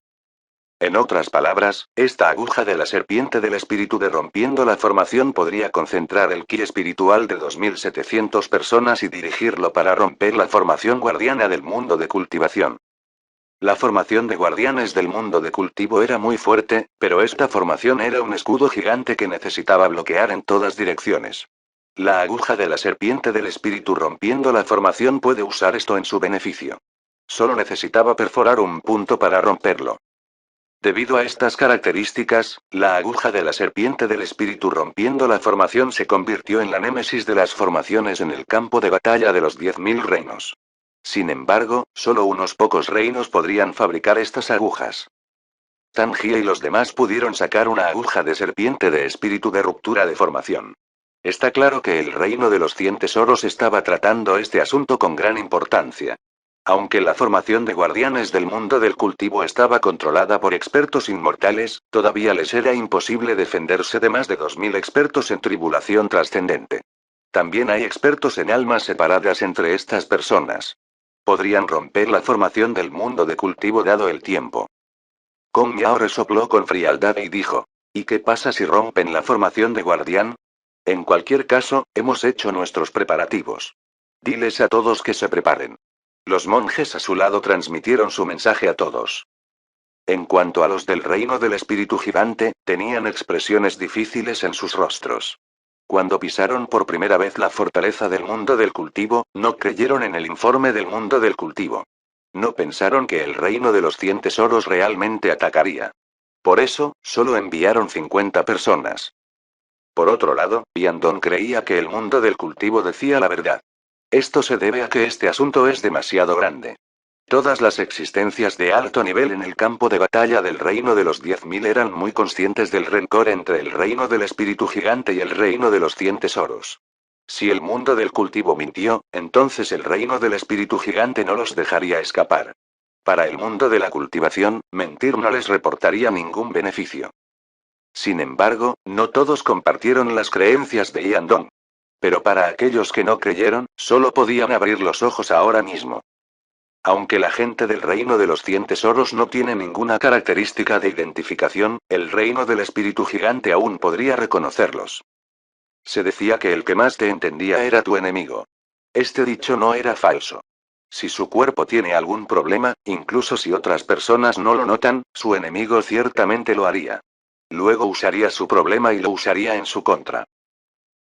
En otras palabras, esta aguja de la serpiente del espíritu de rompiendo la formación podría concentrar el ki espiritual de 2700 personas y dirigirlo para romper la formación guardiana del mundo de cultivación. La formación de guardianes del mundo de cultivo era muy fuerte, pero esta formación era un escudo gigante que necesitaba bloquear en todas direcciones. La aguja de la serpiente del espíritu rompiendo la formación puede usar esto en su beneficio. Solo necesitaba perforar un punto para romperlo. Debido a estas características, la aguja de la serpiente del espíritu rompiendo la formación se convirtió en la némesis de las formaciones en el campo de batalla de los 10.000 reinos. Sin embargo, solo unos pocos reinos podrían fabricar estas agujas. Tangia y los demás pudieron sacar una aguja de serpiente de espíritu de ruptura de formación. Está claro que el reino de los 100 tesoros estaba tratando este asunto con gran importancia. Aunque la formación de guardianes del mundo del cultivo estaba controlada por expertos inmortales, todavía les era imposible defenderse de más de 2000 expertos en tribulación trascendente. También hay expertos en almas separadas entre estas personas. Podrían romper la formación del mundo de cultivo dado el tiempo. Kong Yao resopló con frialdad y dijo: ¿Y qué pasa si rompen la formación de guardián? En cualquier caso, hemos hecho nuestros preparativos. Diles a todos que se preparen. Los monjes a su lado transmitieron su mensaje a todos. En cuanto a los del reino del espíritu gigante, tenían expresiones difíciles en sus rostros. Cuando pisaron por primera vez la fortaleza del mundo del cultivo, no creyeron en el informe del mundo del cultivo. No pensaron que el reino de los 100 tesoros realmente atacaría. Por eso, solo enviaron 50 personas. Por otro lado, Yandong creía que el mundo del cultivo decía la verdad. Esto se debe a que este asunto es demasiado grande. Todas las existencias de alto nivel en el campo de batalla del reino de los 10.000 eran muy conscientes del rencor entre el reino del espíritu gigante y el reino de los 100 tesoros. Si el mundo del cultivo mintió, entonces el reino del espíritu gigante no los dejaría escapar. Para el mundo de la cultivación, mentir no les reportaría ningún beneficio. Sin embargo, no todos compartieron las creencias de Yandong. Pero para aquellos que no creyeron, solo podían abrir los ojos ahora mismo. Aunque la gente del reino de los 100 tesoros no tiene ninguna característica de identificación, el reino del espíritu gigante aún podría reconocerlos. Se decía que el que más te entendía era tu enemigo. Este dicho no era falso. Si su cuerpo tiene algún problema, incluso si otras personas no lo notan, su enemigo ciertamente lo haría. Luego usaría su problema y lo usaría en su contra.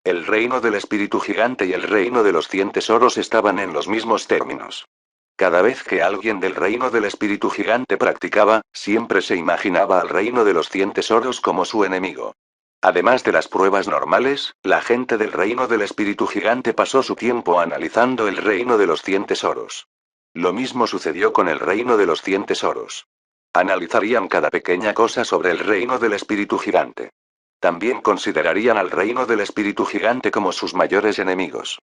El reino del espíritu gigante y el reino de los 100 tesoros estaban en los mismos términos. Cada vez que alguien del reino del espíritu gigante practicaba, siempre se imaginaba al reino de los 100 tesoros como su enemigo. Además de las pruebas normales, la gente del reino del espíritu gigante pasó su tiempo analizando el reino de los 100 tesoros. Lo mismo sucedió con el reino de los 100 tesoros. Analizarían cada pequeña cosa sobre el reino del espíritu gigante. También considerarían al reino del espíritu gigante como sus mayores enemigos.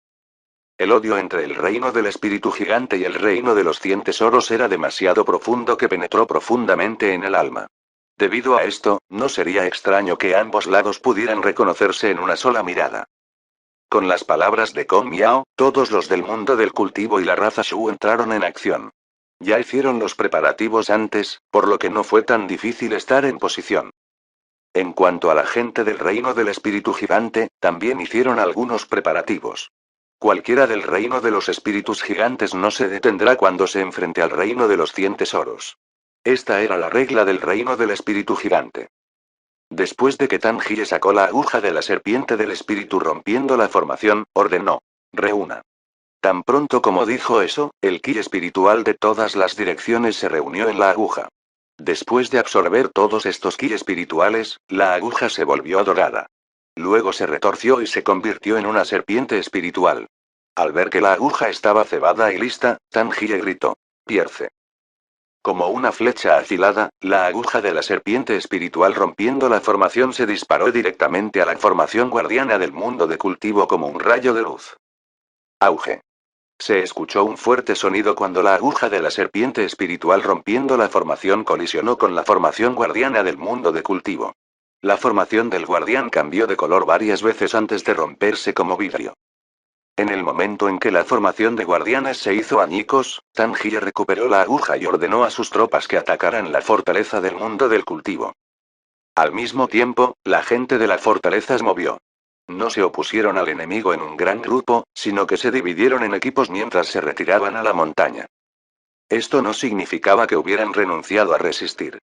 El odio entre el reino del espíritu gigante y el reino de los 100 tesoros era demasiado profundo que penetró profundamente en el alma. Debido a esto, no sería extraño que ambos lados pudieran reconocerse en una sola mirada. Con las palabras de Kong Miao, todos los del mundo del cultivo y la raza Shu entraron en acción. Ya hicieron los preparativos antes, por lo que no fue tan difícil estar en posición. En cuanto a la gente del reino del espíritu gigante, también hicieron algunos preparativos. Cualquiera del reino de los espíritus gigantes no se detendrá cuando se enfrente al reino de los 100 tesoros. Esta era la regla del reino del espíritu gigante. Después de que Tanjie sacó la aguja de la serpiente del espíritu rompiendo la formación, ordenó: reúna. Tan pronto como dijo eso, el ki espiritual de todas las direcciones se reunió en la aguja. Después de absorber todos estos ki espirituales, la aguja se volvió dorada. Luego se retorció y se convirtió en una serpiente espiritual. Al ver que la aguja estaba cebada y lista, Tanjie gritó: Pierce. Como una flecha afilada, la aguja de la serpiente espiritual rompiendo la formación se disparó directamente a la formación guardiana del mundo de cultivo como un rayo de luz. Auge. Se escuchó un fuerte sonido cuando la aguja de la serpiente espiritual rompiendo la formación colisionó con la formación guardiana del mundo de cultivo. La formación del guardián cambió de color varias veces antes de romperse como vidrio. En el momento en que la formación de guardianes se hizo añicos, Tanjie recuperó la aguja y ordenó a sus tropas que atacaran la fortaleza del mundo del cultivo. Al mismo tiempo, la gente de la fortaleza se movió. No se opusieron al enemigo en un gran grupo, sino que se dividieron en equipos mientras se retiraban a la montaña. Esto no significaba que hubieran renunciado a resistir.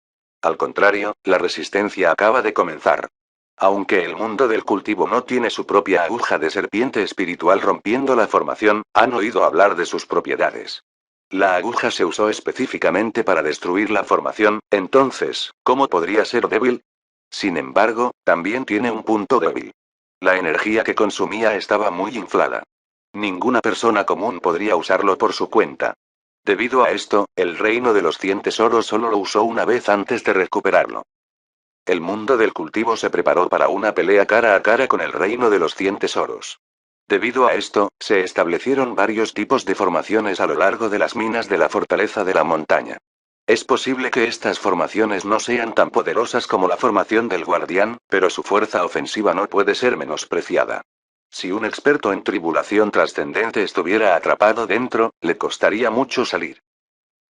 Al contrario, la resistencia acaba de comenzar. Aunque el mundo del cultivo no tiene su propia aguja de serpiente espiritual rompiendo la formación, han oído hablar de sus propiedades. La aguja se usó específicamente para destruir la formación, entonces, ¿cómo podría ser débil? Sin embargo, también tiene un punto débil. La energía que consumía estaba muy inflada. Ninguna persona común podría usarlo por su cuenta. Debido a esto, el reino de los 100 tesoros solo lo usó una vez antes de recuperarlo. El mundo del cultivo se preparó para una pelea cara a cara con el reino de los 100 tesoros. Debido a esto, se establecieron varios tipos de formaciones a lo largo de las minas de la fortaleza de la montaña. Es posible que estas formaciones no sean tan poderosas como la formación del guardián, pero su fuerza ofensiva no puede ser menospreciada. Si un experto en tribulación trascendente estuviera atrapado dentro, le costaría mucho salir.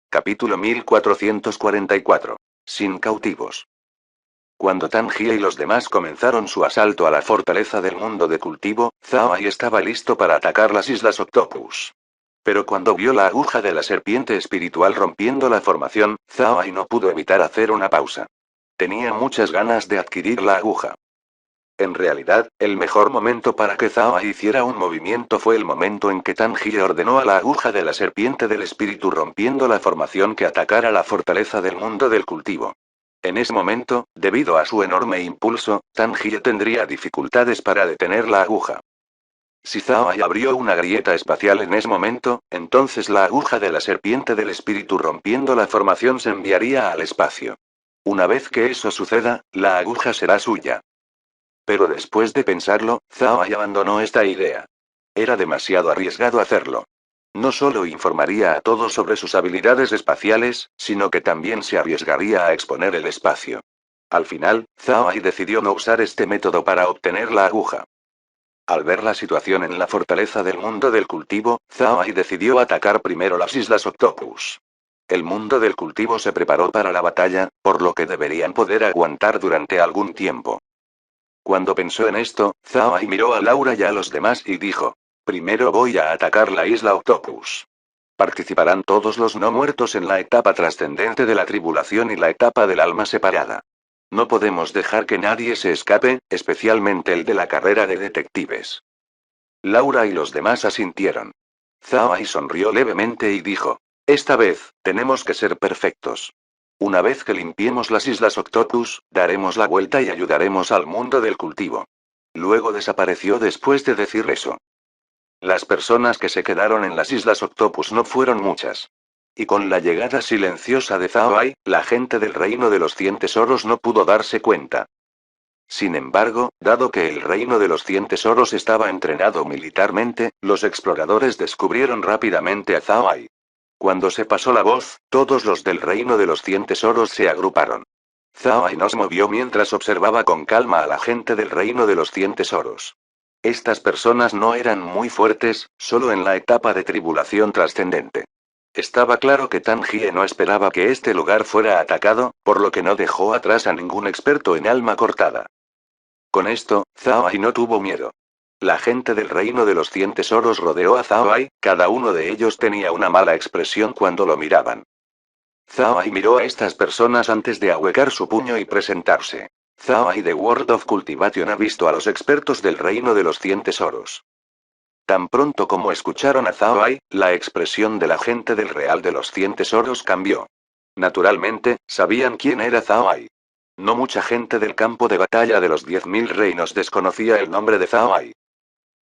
Capítulo 1444. Sin cautivos. Cuando Tanjie y los demás comenzaron su asalto a la fortaleza del mundo de cultivo, Zhao Ai estaba listo para atacar las islas Octopus. Pero cuando vio la aguja de la serpiente espiritual rompiendo la formación, Zhao Ai no pudo evitar hacer una pausa. Tenía muchas ganas de adquirir la aguja. En realidad, el mejor momento para que Zhao Ai hiciera un movimiento fue el momento en que Tanjie ordenó a la aguja de la serpiente del espíritu rompiendo la formación que atacara la fortaleza del mundo del cultivo. En ese momento, debido a su enorme impulso, Tanjie tendría dificultades para detener la aguja. Si Zhao Ai abrió una grieta espacial en ese momento, entonces la aguja de la serpiente del espíritu rompiendo la formación se enviaría al espacio. Una vez que eso suceda, la aguja será suya. Pero después de pensarlo, Zhao Ai abandonó esta idea. Era demasiado arriesgado hacerlo. No solo informaría a todos sobre sus habilidades espaciales, sino que también se arriesgaría a exponer el espacio. Al final, Zhao Ai decidió no usar este método para obtener la aguja. Al ver la situación en la fortaleza del mundo del cultivo, Zhao Ai decidió atacar primero las islas Octopus. El mundo del cultivo se preparó para la batalla, por lo que deberían poder aguantar durante algún tiempo. Cuando pensó en esto, Zhao Ai miró a Laura y a los demás y dijo: primero voy a atacar la isla Octopus. Participarán todos los no muertos en la etapa trascendente de la tribulación y la etapa del alma separada. No podemos dejar que nadie se escape, especialmente el de la carrera de detectives. Laura y los demás asintieron. Zhao Ai sonrió levemente y dijo: esta vez, tenemos que ser perfectos. Una vez que limpiemos las islas Octopus, daremos la vuelta y ayudaremos al mundo del cultivo. Luego desapareció después de decir eso. Las personas que se quedaron en las islas Octopus no fueron muchas. Y con la llegada silenciosa de Zhao Ai, la gente del reino de los 100 tesoros no pudo darse cuenta. Sin embargo, dado que el reino de los 100 tesoros estaba entrenado militarmente, los exploradores descubrieron rápidamente a Zhao Ai. Cuando se pasó la voz, todos los del reino de los 100 tesoros se agruparon. Zhao Ai no se movió mientras observaba con calma a la gente del reino de los 100 tesoros. Estas personas no eran muy fuertes, solo en la etapa de tribulación trascendente. Estaba claro que Tan Jie no esperaba que este lugar fuera atacado, por lo que no dejó atrás a ningún experto en alma cortada. Con esto, Zhao Ai no tuvo miedo. La gente del reino de los 100 tesoros rodeó a Zhao Ai, cada uno de ellos tenía una mala expresión cuando lo miraban. Zhao Ai miró a estas personas antes de ahuecar su puño y presentarse. Zhao Ai de World of Cultivation ha visto a los expertos del reino de los 100 tesoros. Tan pronto como escucharon a Zhao Ai, la expresión de la gente del Real de los 100 tesoros cambió. Naturalmente, sabían quién era Zhao Ai. No mucha gente del campo de batalla de los 10.000 reinos desconocía el nombre de Zhao Ai.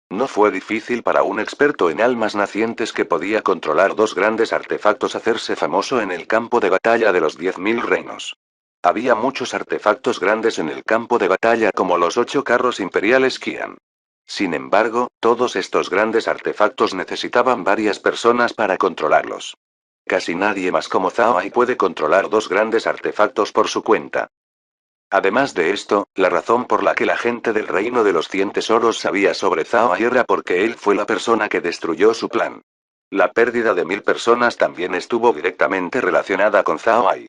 No fue difícil para un experto en almas nacientes que podía controlar dos grandes artefactos hacerse famoso en el campo de batalla de los 10.000 reinos. Había muchos artefactos grandes en el campo de batalla como los 8 carros imperiales Qian. Sin embargo, todos estos grandes artefactos necesitaban varias personas para controlarlos. Casi nadie más como Zhao Ai puede controlar dos grandes artefactos por su cuenta. Además de esto, la razón por la que la gente del reino de los 100 tesoros sabía sobre Zhao Ai era porque él fue la persona que destruyó su plan. La pérdida de 1000 personas también estuvo directamente relacionada con Zhao Ai.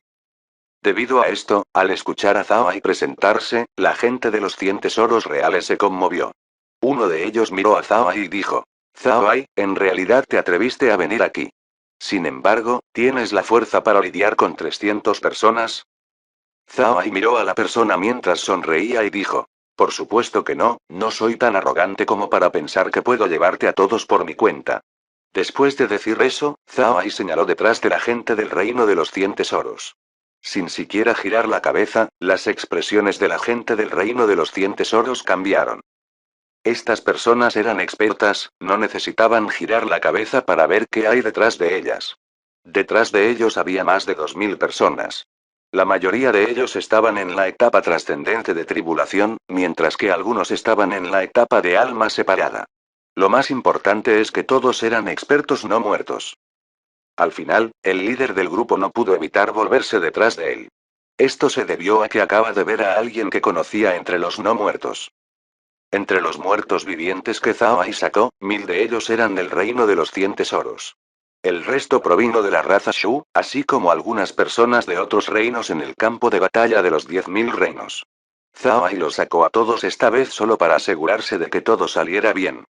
Debido a esto, al escuchar a Zhao Ai presentarse, la gente de los 100 tesoros reales se conmovió. Uno de ellos miró a Zhao Ai y dijo: Zhao Ai, en realidad te atreviste a venir aquí. Sin embargo, ¿tienes la fuerza para lidiar con 300 personas? Zhao Ai miró a la persona mientras sonreía y dijo: Por supuesto que no, no soy tan arrogante como para pensar que puedo llevarte a todos por mi cuenta. Después de decir eso, Zhao Ai señaló detrás de la gente del reino de los 100 tesoros. Sin siquiera girar la cabeza, las expresiones de la gente del reino de los 100 tesoros cambiaron. Estas personas eran expertas, no necesitaban girar la cabeza para ver qué hay detrás de ellas. Detrás de ellos había más de 2000 personas. La mayoría de ellos estaban en la etapa trascendente de tribulación, mientras que algunos estaban en la etapa de alma separada. Lo más importante es que todos eran expertos no muertos. Al final, el líder del grupo no pudo evitar volverse detrás de él. Esto se debió a que acaba de ver a alguien que conocía entre los no muertos. Entre los muertos vivientes que Zhao Ai sacó, 1000 de ellos eran del reino de los 100 tesoros. El resto provino de la raza Shu, así como algunas personas de otros reinos en el campo de batalla de los 10.000 reinos. Zhao Ai los sacó a todos esta vez solo para asegurarse de que todo saliera bien.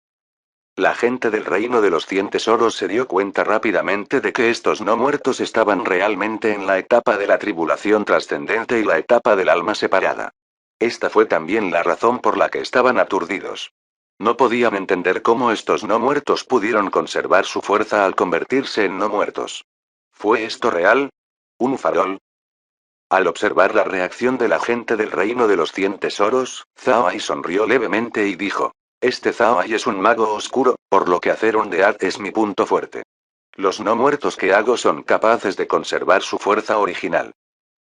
La gente del reino de los 100 tesoros se dio cuenta rápidamente de que estos no muertos estaban realmente en la etapa de la tribulación trascendente y la etapa del alma separada. Esta fue también la razón por la que estaban aturdidos. No podían entender cómo estos no muertos pudieron conservar su fuerza al convertirse en no muertos. ¿Fue esto real? ¿Un farol? Al observar la reacción de la gente del reino de los 100 tesoros, Zhao Ai sonrió levemente y dijo: Este Zhao Ai es un mago oscuro, por lo que hacer ondear es mi punto fuerte. Los no muertos que hago son capaces de conservar su fuerza original.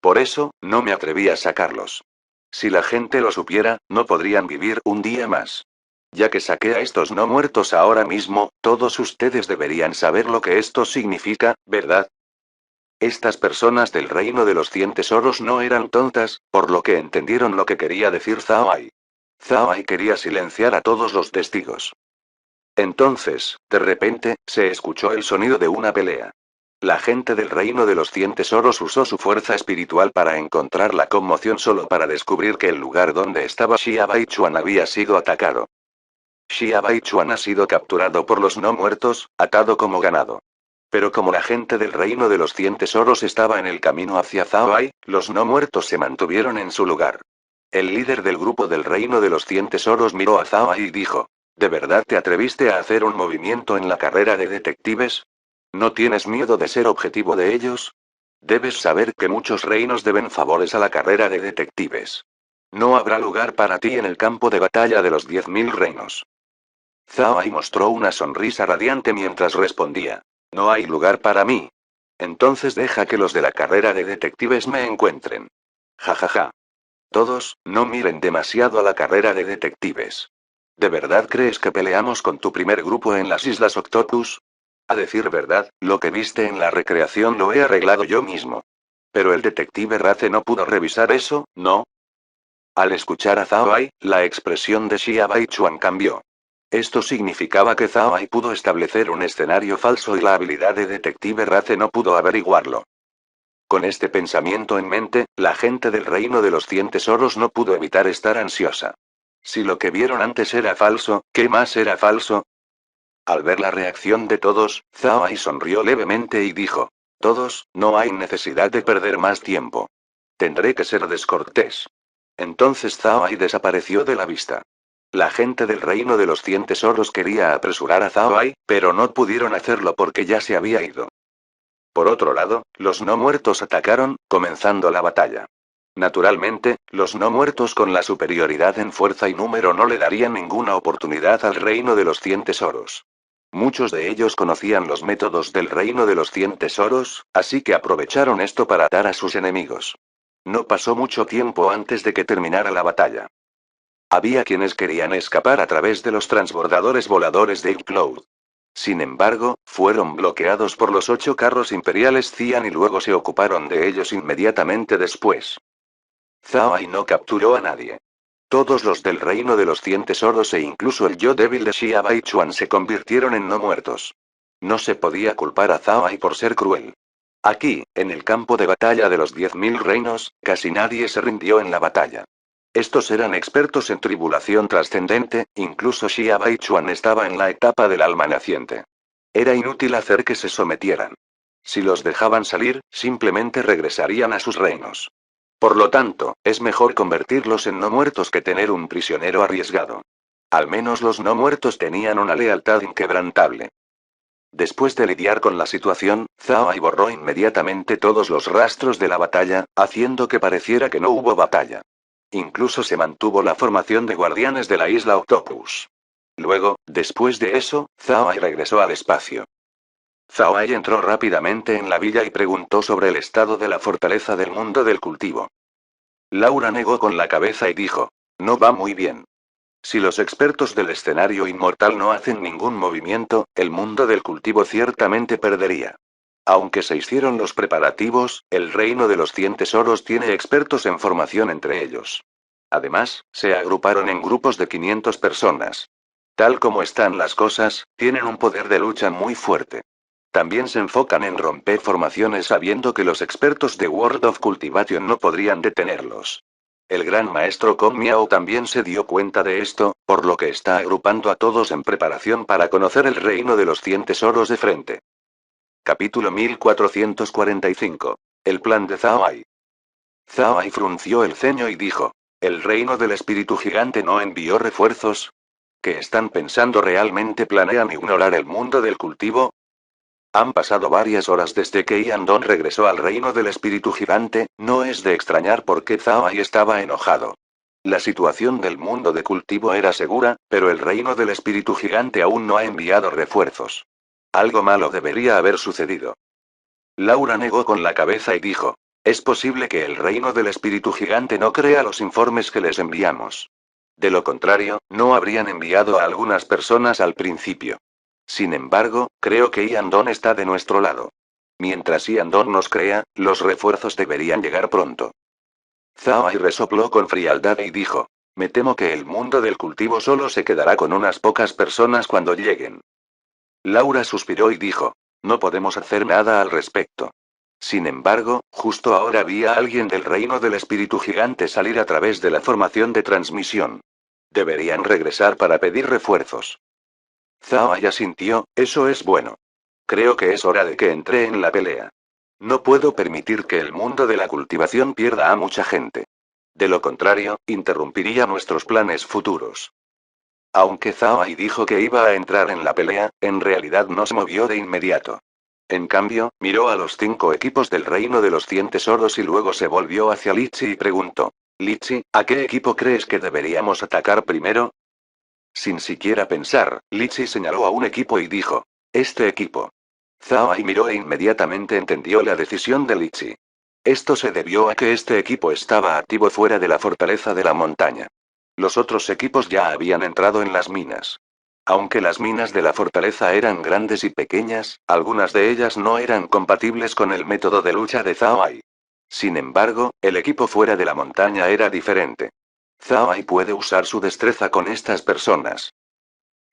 Por eso, no me atreví a sacarlos. Si la gente lo supiera, no podrían vivir un día más. Ya que saqué a estos no muertos ahora mismo, todos ustedes deberían saber lo que esto significa, ¿verdad? Estas personas del reino de los 100 tesoros no eran tontas, por lo que entendieron lo que quería decir Zhao Ai. Zhao Ai quería silenciar a todos los testigos. Entonces, de repente, se escuchó el sonido de una pelea. La gente del reino de los 100 tesoros usó su fuerza espiritual para encontrar la conmoción solo para descubrir que el lugar donde estaba Xia Baichuan había sido atacado. Xia Baichuan ha sido capturado por los no muertos, atado como ganado. Pero como la gente del reino de los 100 tesoros estaba en el camino hacia Zhao Ai, los no muertos se mantuvieron en su lugar. El líder del grupo del reino de los 100 tesoros miró a Zhao Ai y dijo: ¿De verdad te atreviste a hacer un movimiento en la carrera de detectives? ¿No tienes miedo de ser objetivo de ellos? Debes saber que muchos reinos deben favores a la carrera de detectives. No habrá lugar para ti en el campo de batalla de los 10.000 reinos. Zhao Ai mostró una sonrisa radiante mientras respondía: No hay lugar para mí. Entonces deja que los de la carrera de detectives me encuentren. Ja ja ja. Todos, no miren demasiado a la carrera de detectives. ¿De verdad crees que peleamos con tu primer grupo en las Islas Octopus? A decir verdad, lo que viste en la recreación lo he arreglado yo mismo. Pero el detective Race no pudo revisar eso, ¿no? Al escuchar a Zhao Ai, la expresión de Xia Baichuan cambió. Esto significaba que Zhao Ai pudo establecer un escenario falso y la habilidad de detective Raze no pudo averiguarlo. Con este pensamiento en mente, la gente del reino de los 100 tesoros no pudo evitar estar ansiosa. Si lo que vieron antes era falso, ¿qué más era falso? Al ver la reacción de todos, Zhao Ai sonrió levemente y dijo: todos, no hay necesidad de perder más tiempo. Tendré que ser descortés. Entonces Zhao Ai desapareció de la vista. La gente del reino de los 100 tesoros quería apresurar a Zhao Ai, pero no pudieron hacerlo porque ya se había ido. Por otro lado, los no muertos atacaron, comenzando la batalla. Naturalmente, los no muertos con la superioridad en fuerza y número no le darían ninguna oportunidad al reino de los 100 tesoros. Muchos de ellos conocían los métodos del reino de los 100 tesoros, así que aprovecharon esto para atar a sus enemigos. No pasó mucho tiempo antes de que terminara la batalla. Había quienes querían escapar a través de los transbordadores voladores de Cloud. Sin embargo, fueron bloqueados por los 8 carros imperiales Cian y luego se ocuparon de ellos inmediatamente después. Zhao Ai no capturó a nadie. Todos los del reino de los 100 tesoros e incluso el yo débil de Xia Baichuan se convirtieron en no muertos. No se podía culpar a Zhao Ai por ser cruel. Aquí, en el campo de batalla de los 10.000 reinos, casi nadie se rindió en la batalla. Estos eran expertos en tribulación trascendente, incluso Xia Baichuan estaba en la etapa del alma naciente. Era inútil hacer que se sometieran. Si los dejaban salir, simplemente regresarían a sus reinos. Por lo tanto, es mejor convertirlos en no muertos que tener un prisionero arriesgado. Al menos los no muertos tenían una lealtad inquebrantable. Después de lidiar con la situación, Zhao Ai borró inmediatamente todos los rastros de la batalla, haciendo que pareciera que no hubo batalla. Incluso se mantuvo la formación de guardianes de la isla Octopus. Luego, después de eso, Zhao Ai regresó al espacio. Zhao Ai entró rápidamente en la villa y preguntó sobre el estado de la fortaleza del mundo del cultivo. Laura negó con la cabeza y dijo: no va muy bien. Si los expertos del escenario inmortal no hacen ningún movimiento, el mundo del cultivo ciertamente perdería. Aunque se hicieron los preparativos, el reino de los 100 tesoros tiene expertos en formación entre ellos. Además, se agruparon en grupos de 500 personas. Tal como están las cosas, tienen un poder de lucha muy fuerte. También se enfocan en romper formaciones sabiendo que los expertos de World of Cultivation no podrían detenerlos. El gran maestro Kong Miao también se dio cuenta de esto, por lo que está agrupando a todos en preparación para conocer el reino de los 100 tesoros de frente. Capítulo 1445. El plan de Zhao Ai. Zhao Ai frunció el ceño y dijo: ¿el reino del espíritu gigante no envió refuerzos? ¿Qué están pensando realmente? ¿Planean ignorar el mundo del cultivo? Han pasado varias horas desde que Yandong regresó al reino del espíritu gigante, no es de extrañar por qué Zhao Ai estaba enojado. La situación del mundo de cultivo era segura, pero el reino del espíritu gigante aún no ha enviado refuerzos. Algo malo debería haber sucedido. Laura negó con la cabeza y dijo: es posible que el reino del espíritu gigante no crea los informes que les enviamos. De lo contrario, no habrían enviado a algunas personas al principio. Sin embargo, creo que Yandong está de nuestro lado. Mientras Yandong nos crea, los refuerzos deberían llegar pronto. Zhao Ai resopló con frialdad y dijo: me temo que el mundo del cultivo solo se quedará con unas pocas personas cuando lleguen. Laura suspiró y dijo: no podemos hacer nada al respecto. Sin embargo, justo ahora vi a alguien del reino del espíritu gigante salir a través de la formación de transmisión. Deberían regresar para pedir refuerzos. Zhao Ai asintió: eso es bueno. Creo que es hora de que entre en la pelea. No puedo permitir que el mundo de la cultivación pierda a mucha gente. De lo contrario, interrumpiría nuestros planes futuros. Aunque Zhao Ai dijo que iba a entrar en la pelea, en realidad no se movió de inmediato. En cambio, miró a los 5 equipos del reino de los 100 tesoros y luego se volvió hacia Lichi y preguntó: Lichi, ¿a qué equipo crees que deberíamos atacar primero? Sin siquiera pensar, Lichi señaló a un equipo y dijo: este equipo. Zhao Ai miró e inmediatamente entendió la decisión de Lichi. Esto se debió a que este equipo estaba activo fuera de la fortaleza de la montaña. Los otros equipos ya habían entrado en las minas. Aunque las minas de la fortaleza eran grandes y pequeñas, algunas de ellas no eran compatibles con el método de lucha de Zhao Ai. Sin embargo, el equipo fuera de la montaña era diferente. Zhao Ai puede usar su destreza con estas personas.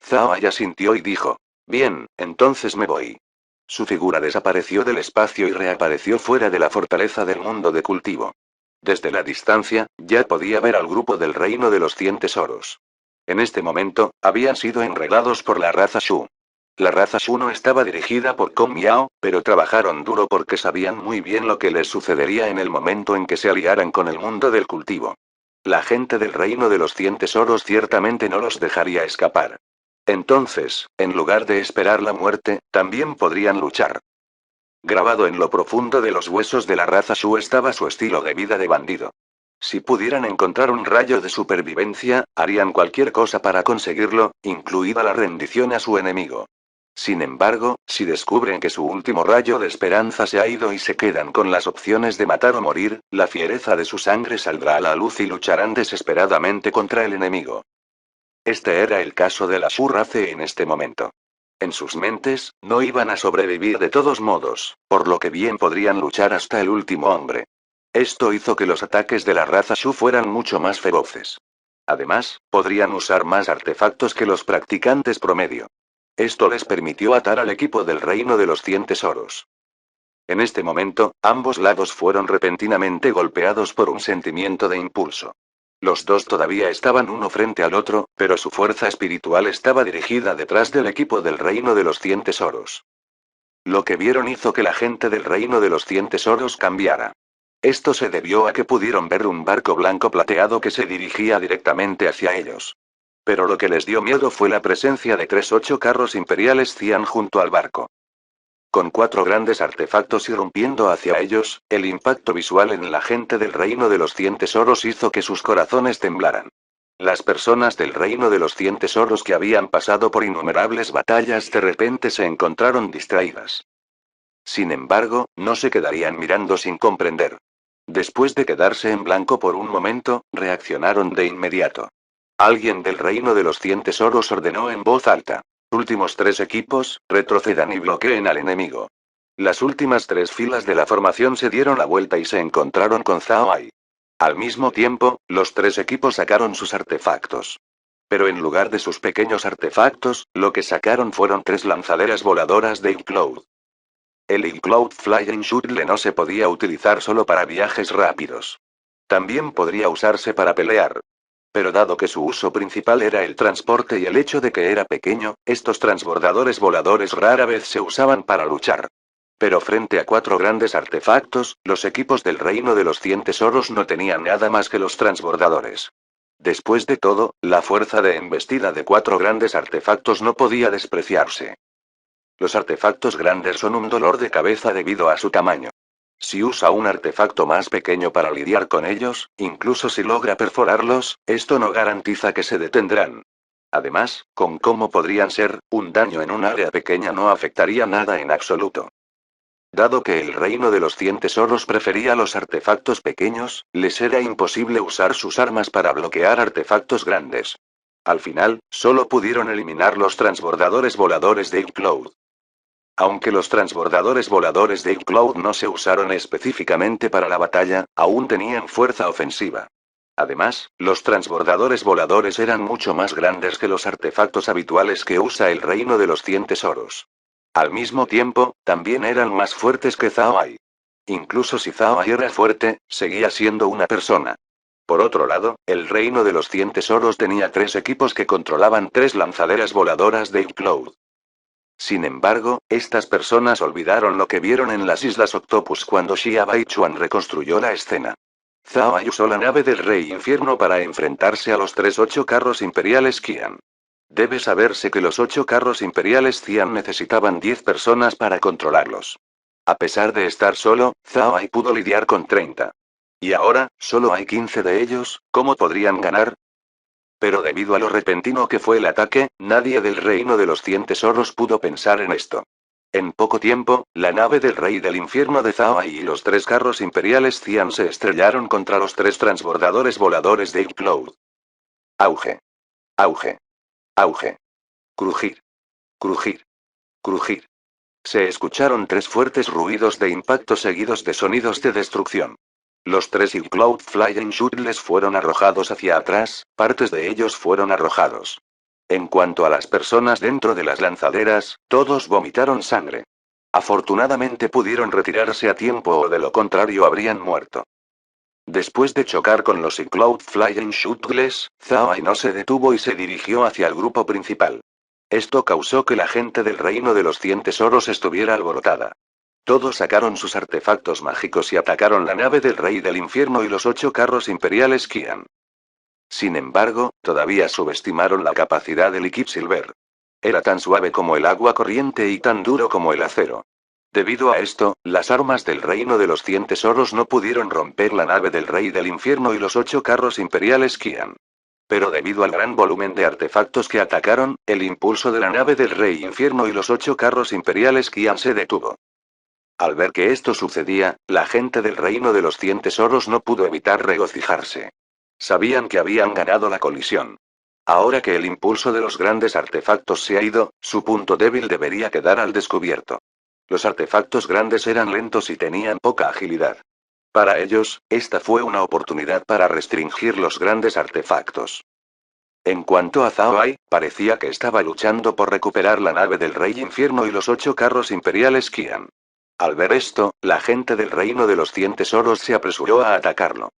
Zhao Ai asintió y dijo. Bien, entonces me voy. Su figura desapareció del espacio y reapareció fuera de la fortaleza del mundo de cultivo. Desde la distancia, ya podía ver al grupo del reino de los 100 tesoros. En este momento, habían sido enredados por la raza Shu. La raza Shu no estaba dirigida por Kong Miao, pero trabajaron duro porque sabían muy bien lo que les sucedería en el momento en que se aliaran con el mundo del cultivo. La gente del reino de los 100 tesoros ciertamente no los dejaría escapar. Entonces, en lugar de esperar la muerte, también podrían luchar. Grabado en lo profundo de los huesos de la raza Shu estaba su estilo de vida de bandido. Si pudieran encontrar un rayo de supervivencia, harían cualquier cosa para conseguirlo, incluida la rendición a su enemigo. Sin embargo, si descubren que su último rayo de esperanza se ha ido y se quedan con las opciones de matar o morir, la fiereza de su sangre saldrá a la luz y lucharán desesperadamente contra el enemigo. Este era el caso de la Shurace en este momento. En sus mentes, no iban a sobrevivir de todos modos, por lo que bien podrían luchar hasta el último hombre. Esto hizo que los ataques de la raza Shu fueran mucho más feroces. Además, podrían usar más artefactos que los practicantes promedio. Esto les permitió atar al equipo del reino de los 100 tesoros. En este momento, ambos lados fueron repentinamente golpeados por un sentimiento de impulso. Los dos todavía estaban uno frente al otro, pero su fuerza espiritual estaba dirigida detrás del equipo del reino de los 100 tesoros. Lo que vieron hizo que la gente del reino de los 100 tesoros cambiara. Esto se debió a que pudieron ver un barco blanco plateado que se dirigía directamente hacia ellos. Pero lo que les dio miedo fue la presencia de 8 carros imperiales Cian junto al barco. Con 4 grandes artefactos irrumpiendo hacia ellos, el impacto visual en la gente del reino de los 100 tesoros hizo que sus corazones temblaran. Las personas del reino de los 100 tesoros que habían pasado por innumerables batallas de repente se encontraron distraídas. Sin embargo, no se quedarían mirando sin comprender. Después de quedarse en blanco por un momento, reaccionaron de inmediato. Alguien del reino de los 100 tesoros ordenó en voz alta. Últimos 3 equipos, retrocedan y bloqueen al enemigo. Las últimas 3 filas de la formación se dieron la vuelta y se encontraron con Zhao Ai. Al mismo tiempo, los 3 equipos sacaron sus artefactos. Pero en lugar de sus pequeños artefactos, lo que sacaron fueron 3 lanzaderas voladoras de Cloud. El Cloud Flying Shuttle no se podía utilizar solo para viajes rápidos. También podría usarse para pelear. Pero dado que su uso principal era el transporte y el hecho de que era pequeño, estos transbordadores voladores rara vez se usaban para luchar. Pero frente a 4 grandes artefactos, los equipos del reino de los 100 tesoros no tenían nada más que los transbordadores. Después de todo, la fuerza de embestida de 4 grandes artefactos no podía despreciarse. Los artefactos grandes son un dolor de cabeza debido a su tamaño. Si usa un artefacto más pequeño para lidiar con ellos, incluso si logra perforarlos, esto no garantiza que se detendrán. Además, con cómo podrían ser, un daño en un área pequeña no afectaría nada en absoluto. Dado que el reino de los 100 tesoros prefería los artefactos pequeños, les era imposible usar sus armas para bloquear artefactos grandes. Al final, solo pudieron eliminar los transbordadores voladores de Cloud. Aunque los transbordadores voladores de Cloud no se usaron específicamente para la batalla, aún tenían fuerza ofensiva. Además, los transbordadores voladores eran mucho más grandes que los artefactos habituales que usa el reino de los 100 tesoros. Al mismo tiempo, también eran más fuertes que Zhao Ai. Incluso si Zhao Ai era fuerte, seguía siendo una persona. Por otro lado, el reino de los 100 tesoros tenía 3 equipos que controlaban 3 lanzaderas voladoras de Cloud. Sin embargo, estas personas olvidaron lo que vieron en las Islas Octopus cuando Xia Baichuan reconstruyó la escena. Zhao Ai usó la nave del Rey Infierno para enfrentarse a los 8 carros imperiales Qian. Debe saberse que los 8 carros imperiales Qian necesitaban 10 personas para controlarlos. A pesar de estar solo, Zhao Ai pudo lidiar con 30. Y ahora, solo hay 15 de ellos, ¿cómo podrían ganar? Pero debido a lo repentino que fue el ataque, nadie del reino de los 100 tesoros pudo pensar en esto. En poco tiempo, la nave del rey del infierno de Zhao Ai y los 3 carros imperiales Qian se estrellaron contra los 3 transbordadores voladores de Cloud. Auge. Auge. Auge. Crujir. Crujir. Crujir. Se escucharon 3 fuertes ruidos de impacto seguidos de sonidos de destrucción. Los 3 Cloud Flying Shuttles fueron arrojados hacia atrás, partes de ellos fueron arrojados. En cuanto a las personas dentro de las lanzaderas, todos vomitaron sangre. Afortunadamente pudieron retirarse a tiempo o de lo contrario habrían muerto. Después de chocar con los Cloud Flying Shuttles, Zhao no se detuvo y se dirigió hacia el grupo principal. Esto causó que la gente del reino de los 100 tesoros estuviera alborotada. Todos sacaron sus artefactos mágicos y atacaron la nave del rey del infierno y los 8 carros imperiales Qian. Sin embargo, todavía subestimaron la capacidad del Quicksilver. Era tan suave como el agua corriente y tan duro como el acero. Debido a esto, las armas del reino de los 100 tesoros no pudieron romper la nave del rey del infierno y los 8 carros imperiales Qian. Pero debido al gran volumen de artefactos que atacaron, el impulso de la nave del rey infierno y los 8 carros imperiales Qian se detuvo. Al ver que esto sucedía, la gente del reino de los 100 tesoros no pudo evitar regocijarse. Sabían que habían ganado la colisión. Ahora que el impulso de los grandes artefactos se ha ido, su punto débil debería quedar al descubierto. Los artefactos grandes eran lentos y tenían poca agilidad. Para ellos, esta fue una oportunidad para restringir los grandes artefactos. En cuanto a Zhao Ai, parecía que estaba luchando por recuperar la nave del Rey Infierno y los 8 carros imperiales Qian. Al ver esto, la gente del reino de los 100 tesoros se apresuró a atacarlo.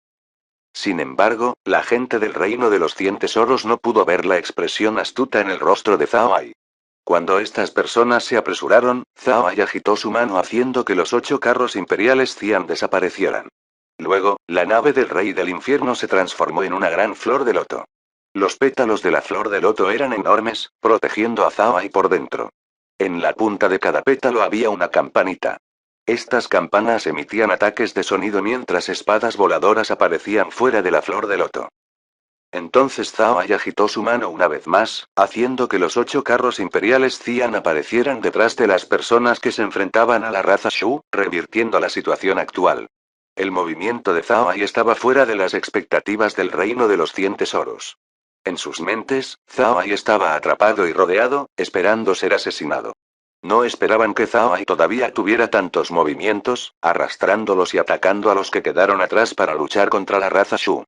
Sin embargo, la gente del reino de los 100 tesoros no pudo ver la expresión astuta en el rostro de Zhao Ai. Cuando estas personas se apresuraron, Zhao Ai agitó su mano haciendo que los 8 carros imperiales Qian desaparecieran. Luego, la nave del rey del infierno se transformó en una gran flor de loto. Los pétalos de la flor de loto eran enormes, protegiendo a Zhao Ai por dentro. En la punta de cada pétalo había una campanita. Estas campanas emitían ataques de sonido mientras espadas voladoras aparecían fuera de la flor de loto. Entonces Zhao Ai agitó su mano una vez más, haciendo que los 8 carros imperiales Qian aparecieran detrás de las personas que se enfrentaban a la raza Shu, revirtiendo la situación actual. El movimiento de Zhao Ai estaba fuera de las expectativas del reino de los 100 tesoros. En sus mentes, Zhao Ai estaba atrapado y rodeado, esperando ser asesinado. No esperaban que Zhao Ai todavía tuviera tantos movimientos, arrastrándolos y atacando a los que quedaron atrás para luchar contra la raza Shu.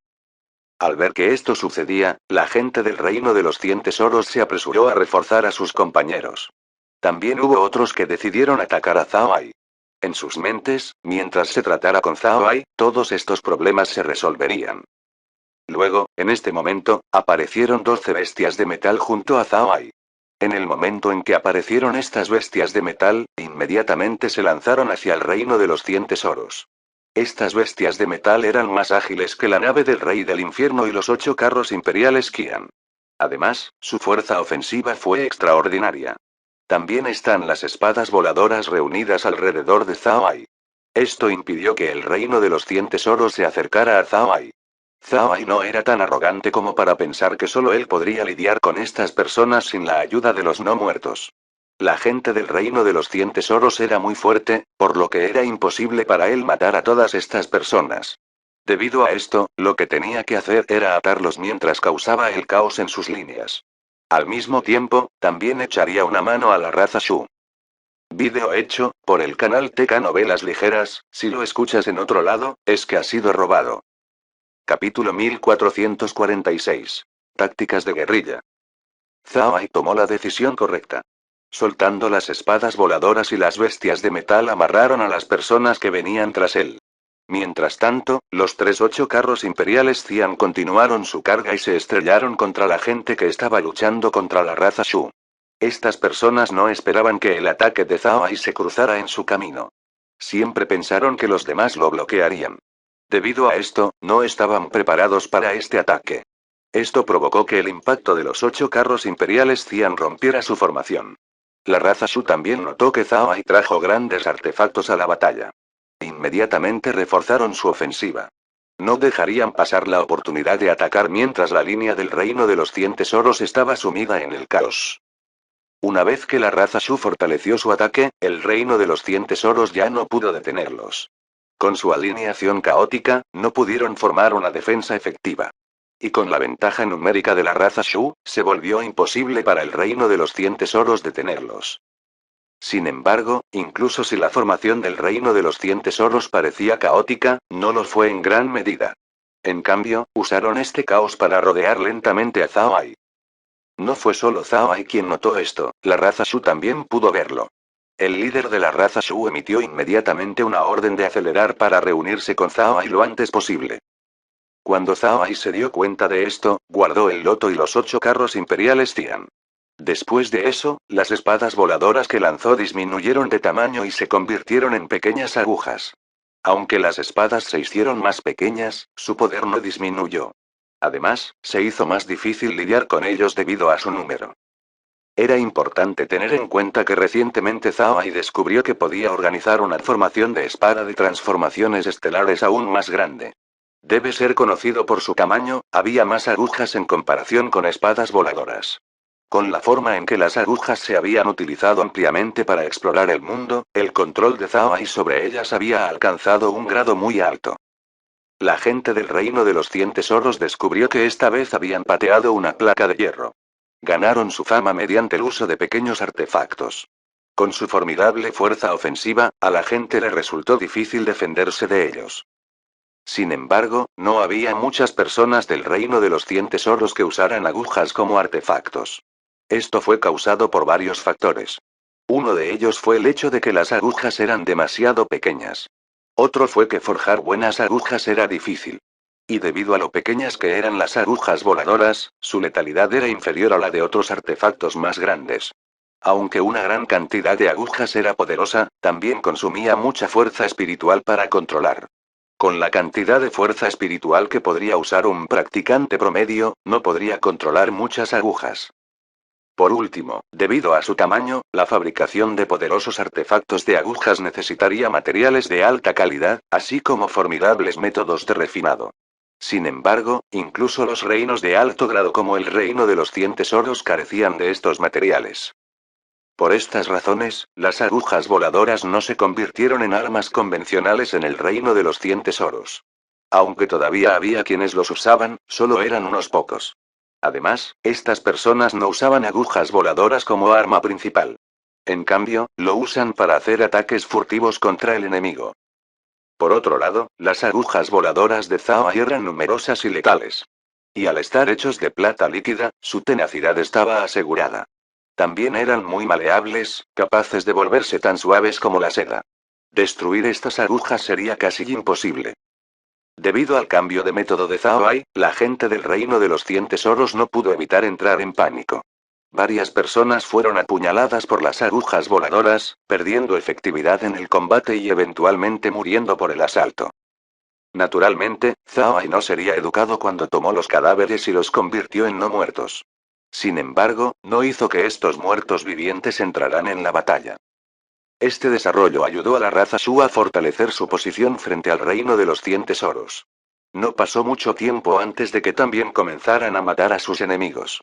Al ver que esto sucedía, la gente del reino de los 100 tesoros se apresuró a reforzar a sus compañeros. También hubo otros que decidieron atacar a Zhao Ai. En sus mentes, mientras se tratara con Zhao Ai, todos estos problemas se resolverían. Luego, en este momento, aparecieron 12 bestias de metal junto a Zhao Ai. En el momento en que aparecieron estas bestias de metal, inmediatamente se lanzaron hacia el reino de los 100 tesoros. Estas bestias de metal eran más ágiles que la nave del rey del infierno y los 8 carros imperiales Qian. Además, su fuerza ofensiva fue extraordinaria. También están las espadas voladoras reunidas alrededor de Zhao Ai. Esto impidió que el reino de los 100 tesoros se acercara a Zhao Ai. Zhao Ai no era tan arrogante como para pensar que solo él podría lidiar con estas personas sin la ayuda de los no muertos. La gente del reino de los 100 tesoros era muy fuerte, por lo que era imposible para él matar a todas estas personas. Debido a esto, lo que tenía que hacer era atarlos mientras causaba el caos en sus líneas. Al mismo tiempo, también echaría una mano a la raza Shu. Vídeo hecho, por el canal TK Novelas Ligeras. Si lo escuchas en otro lado, es que ha sido robado. Capítulo 1446. Tácticas de guerrilla. Zhao Ai tomó la decisión correcta. Soltando las espadas voladoras y las bestias de metal amarraron a las personas que venían tras él. Mientras tanto, los 8 carros imperiales Qian continuaron su carga y se estrellaron contra la gente que estaba luchando contra la raza Shu. Estas personas no esperaban que el ataque de Zhao Ai se cruzara en su camino. Siempre pensaron que los demás lo bloquearían. Debido a esto, no estaban preparados para este ataque. Esto provocó que el impacto de los 8 carros imperiales Qian rompiera su formación. La raza Shu también notó que Zhao Ai trajo grandes artefactos a la batalla. Inmediatamente reforzaron su ofensiva. No dejarían pasar la oportunidad de atacar mientras la línea del reino de los 100 tesoros estaba sumida en el caos. Una vez que la raza Shu fortaleció su ataque, el reino de los 100 tesoros ya no pudo detenerlos. Con su alineación caótica, no pudieron formar una defensa efectiva. Y con la ventaja numérica de la raza Shu, se volvió imposible para el reino de los 100 tesoros detenerlos. Sin embargo, incluso si la formación del reino de los 100 tesoros parecía caótica, no lo fue en gran medida. En cambio, usaron este caos para rodear lentamente a Zhao Ai. No fue solo Zhao Ai quien notó esto, la raza Shu también pudo verlo. El líder de la raza Shu emitió inmediatamente una orden de acelerar para reunirse con Zhao Ai lo antes posible. Cuando Zhao Ai se dio cuenta de esto, guardó el loto y los 8 carros imperiales Tian. Después de eso, las espadas voladoras que lanzó disminuyeron de tamaño y se convirtieron en pequeñas agujas. Aunque las espadas se hicieron más pequeñas, su poder no disminuyó. Además, se hizo más difícil lidiar con ellos debido a su número. Era importante tener en cuenta que recientemente Zhao Ai descubrió que podía organizar una formación de espada de transformaciones estelares aún más grande. Debe ser conocido por su tamaño, había más agujas en comparación con espadas voladoras. Con la forma en que las agujas se habían utilizado ampliamente para explorar el mundo, el control de Zhao Ai sobre ellas había alcanzado un grado muy alto. La gente del reino de los 100 tesoros descubrió que esta vez habían pateado una placa de hierro. Ganaron su fama mediante el uso de pequeños artefactos. Con su formidable fuerza ofensiva, a la gente le resultó difícil defenderse de ellos. Sin embargo, no había muchas personas del reino de los 100 tesoros que usaran agujas como artefactos. Esto fue causado por varios factores. Uno de ellos fue el hecho de que las agujas eran demasiado pequeñas. Otro fue que forjar buenas agujas era difícil. Y debido a lo pequeñas que eran las agujas voladoras, su letalidad era inferior a la de otros artefactos más grandes. Aunque una gran cantidad de agujas era poderosa, también consumía mucha fuerza espiritual para controlar. Con la cantidad de fuerza espiritual que podría usar un practicante promedio, no podría controlar muchas agujas. Por último, debido a su tamaño, la fabricación de poderosos artefactos de agujas necesitaría materiales de alta calidad, así como formidables métodos de refinado. Sin embargo, incluso los reinos de alto grado como el reino de los 100 tesoros carecían de estos materiales. Por estas razones, las agujas voladoras no se convirtieron en armas convencionales en el reino de los 100 tesoros. Aunque todavía había quienes los usaban, solo eran unos pocos. Además, estas personas no usaban agujas voladoras como arma principal. En cambio, lo usan para hacer ataques furtivos contra el enemigo. Por otro lado, las agujas voladoras de Zhao Ai eran numerosas y letales. Y al estar hechos de plata líquida, su tenacidad estaba asegurada. También eran muy maleables, capaces de volverse tan suaves como la seda. Destruir estas agujas sería casi imposible. Debido al cambio de método de Zhao Ai, la gente del reino de los 100 tesoros no pudo evitar entrar en pánico. Varias personas fueron apuñaladas por las agujas voladoras, perdiendo efectividad en el combate y eventualmente muriendo por el asalto. Naturalmente, Zhao Ai no sería educado cuando tomó los cadáveres y los convirtió en no muertos. Sin embargo, no hizo que estos muertos vivientes entraran en la batalla. Este desarrollo ayudó a la raza Shu a fortalecer su posición frente al reino de los 100 tesoros. No pasó mucho tiempo antes de que también comenzaran a matar a sus enemigos.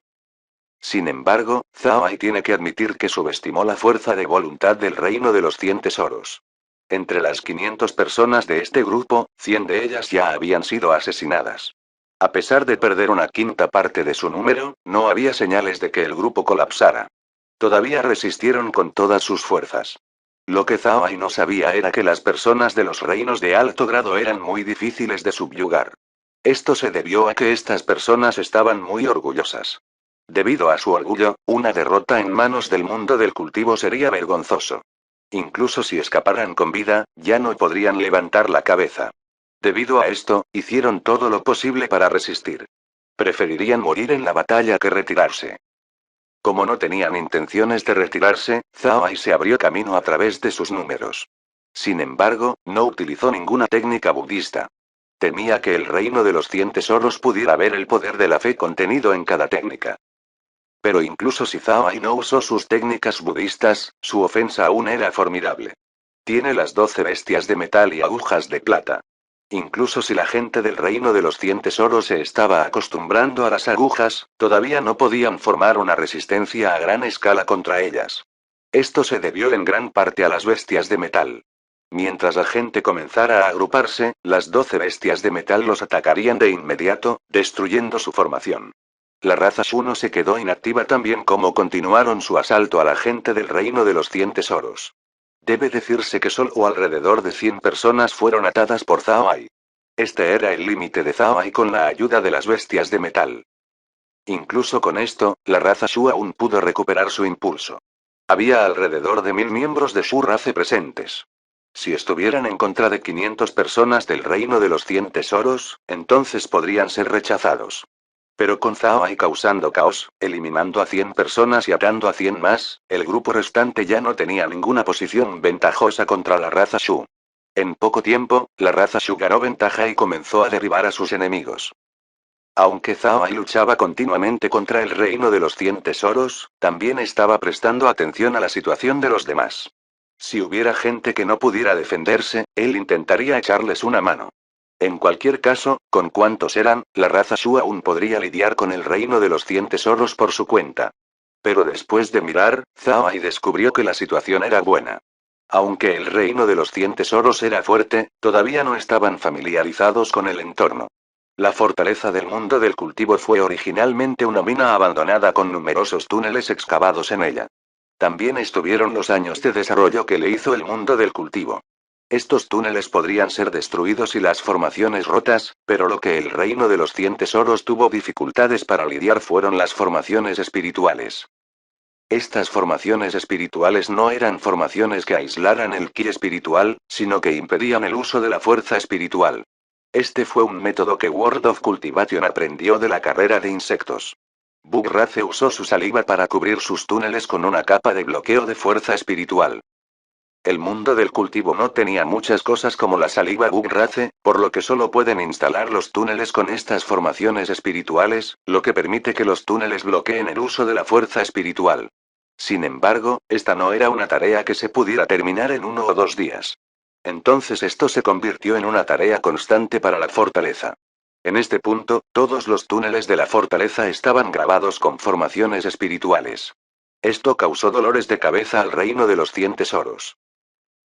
Sin embargo, Zhao Ai tiene que admitir que subestimó la fuerza de voluntad del reino de los 100 tesoros. Entre las 500 personas de este grupo, 100 de ellas ya habían sido asesinadas. A pesar de perder una quinta parte de su número, no había señales de que el grupo colapsara. Todavía resistieron con todas sus fuerzas. Lo que Zhao Ai no sabía era que las personas de los reinos de alto grado eran muy difíciles de subyugar. Esto se debió a que estas personas estaban muy orgullosas. Debido a su orgullo, una derrota en manos del mundo del cultivo sería vergonzoso. Incluso si escaparan con vida, ya no podrían levantar la cabeza. Debido a esto, hicieron todo lo posible para resistir. Preferirían morir en la batalla que retirarse. Como no tenían intenciones de retirarse, Zhao Ai se abrió camino a través de sus números. Sin embargo, no utilizó ninguna técnica budista. Temía que el reino de los 100 tesoros pudiera ver el poder de la fe contenido en cada técnica. Pero incluso si Zhao Ai no usó sus técnicas budistas, su ofensa aún era formidable. Tiene las 12 bestias de metal y agujas de plata. Incluso si la gente del reino de los 100 tesoros se estaba acostumbrando a las agujas, todavía no podían formar una resistencia a gran escala contra ellas. Esto se debió en gran parte a las bestias de metal. Mientras la gente comenzara a agruparse, las 12 bestias de metal los atacarían de inmediato, destruyendo su formación. La raza Shu no se quedó inactiva también como continuaron su asalto a la gente del reino de los 100 tesoros. Debe decirse que solo alrededor de 100 personas fueron atadas por Zhao Ai. Este era el límite de Zhao Ai con la ayuda de las bestias de metal. Incluso con esto, la raza Shu aún pudo recuperar su impulso. Había alrededor de 1000 miembros de Shu race presentes. Si estuvieran en contra de 500 personas del reino de los 100 tesoros, entonces podrían ser rechazados. Pero con Zhao Ai causando caos, eliminando a 100 personas y atando a 100 más, el grupo restante ya no tenía ninguna posición ventajosa contra la raza Shu. En poco tiempo, la raza Shu ganó ventaja y comenzó a derribar a sus enemigos. Aunque Zhao Ai luchaba continuamente contra el reino de los 100 tesoros, también estaba prestando atención a la situación de los demás. Si hubiera gente que no pudiera defenderse, él intentaría echarles una mano. En cualquier caso, con cuántos eran, la raza Shu aún podría lidiar con el reino de los 100 tesoros por su cuenta. Pero después de mirar, Zhao Ai descubrió que la situación era buena. Aunque el reino de los 100 tesoros era fuerte, todavía no estaban familiarizados con el entorno. La fortaleza del mundo del cultivo fue originalmente una mina abandonada con numerosos túneles excavados en ella. También estuvieron los años de desarrollo que le hizo el mundo del cultivo. Estos túneles podrían ser destruidos y las formaciones rotas, pero lo que el reino de los 100 tesoros tuvo dificultades para lidiar fueron las formaciones espirituales. Estas formaciones espirituales no eran formaciones que aislaran el ki espiritual, sino que impedían el uso de la fuerza espiritual. Este fue un método que World of Cultivation aprendió de la carrera de insectos. Bugrace usó su saliva para cubrir sus túneles con una capa de bloqueo de fuerza espiritual. El mundo del cultivo no tenía muchas cosas como la saliva Bugrace, por lo que solo pueden instalar los túneles con estas formaciones espirituales, lo que permite que los túneles bloqueen el uso de la fuerza espiritual. Sin embargo, esta no era una tarea que se pudiera terminar en 1 o 2 días. Entonces esto se convirtió en una tarea constante para la fortaleza. En este punto, todos los túneles de la fortaleza estaban grabados con formaciones espirituales. Esto causó dolores de cabeza al reino de los 100 tesoros.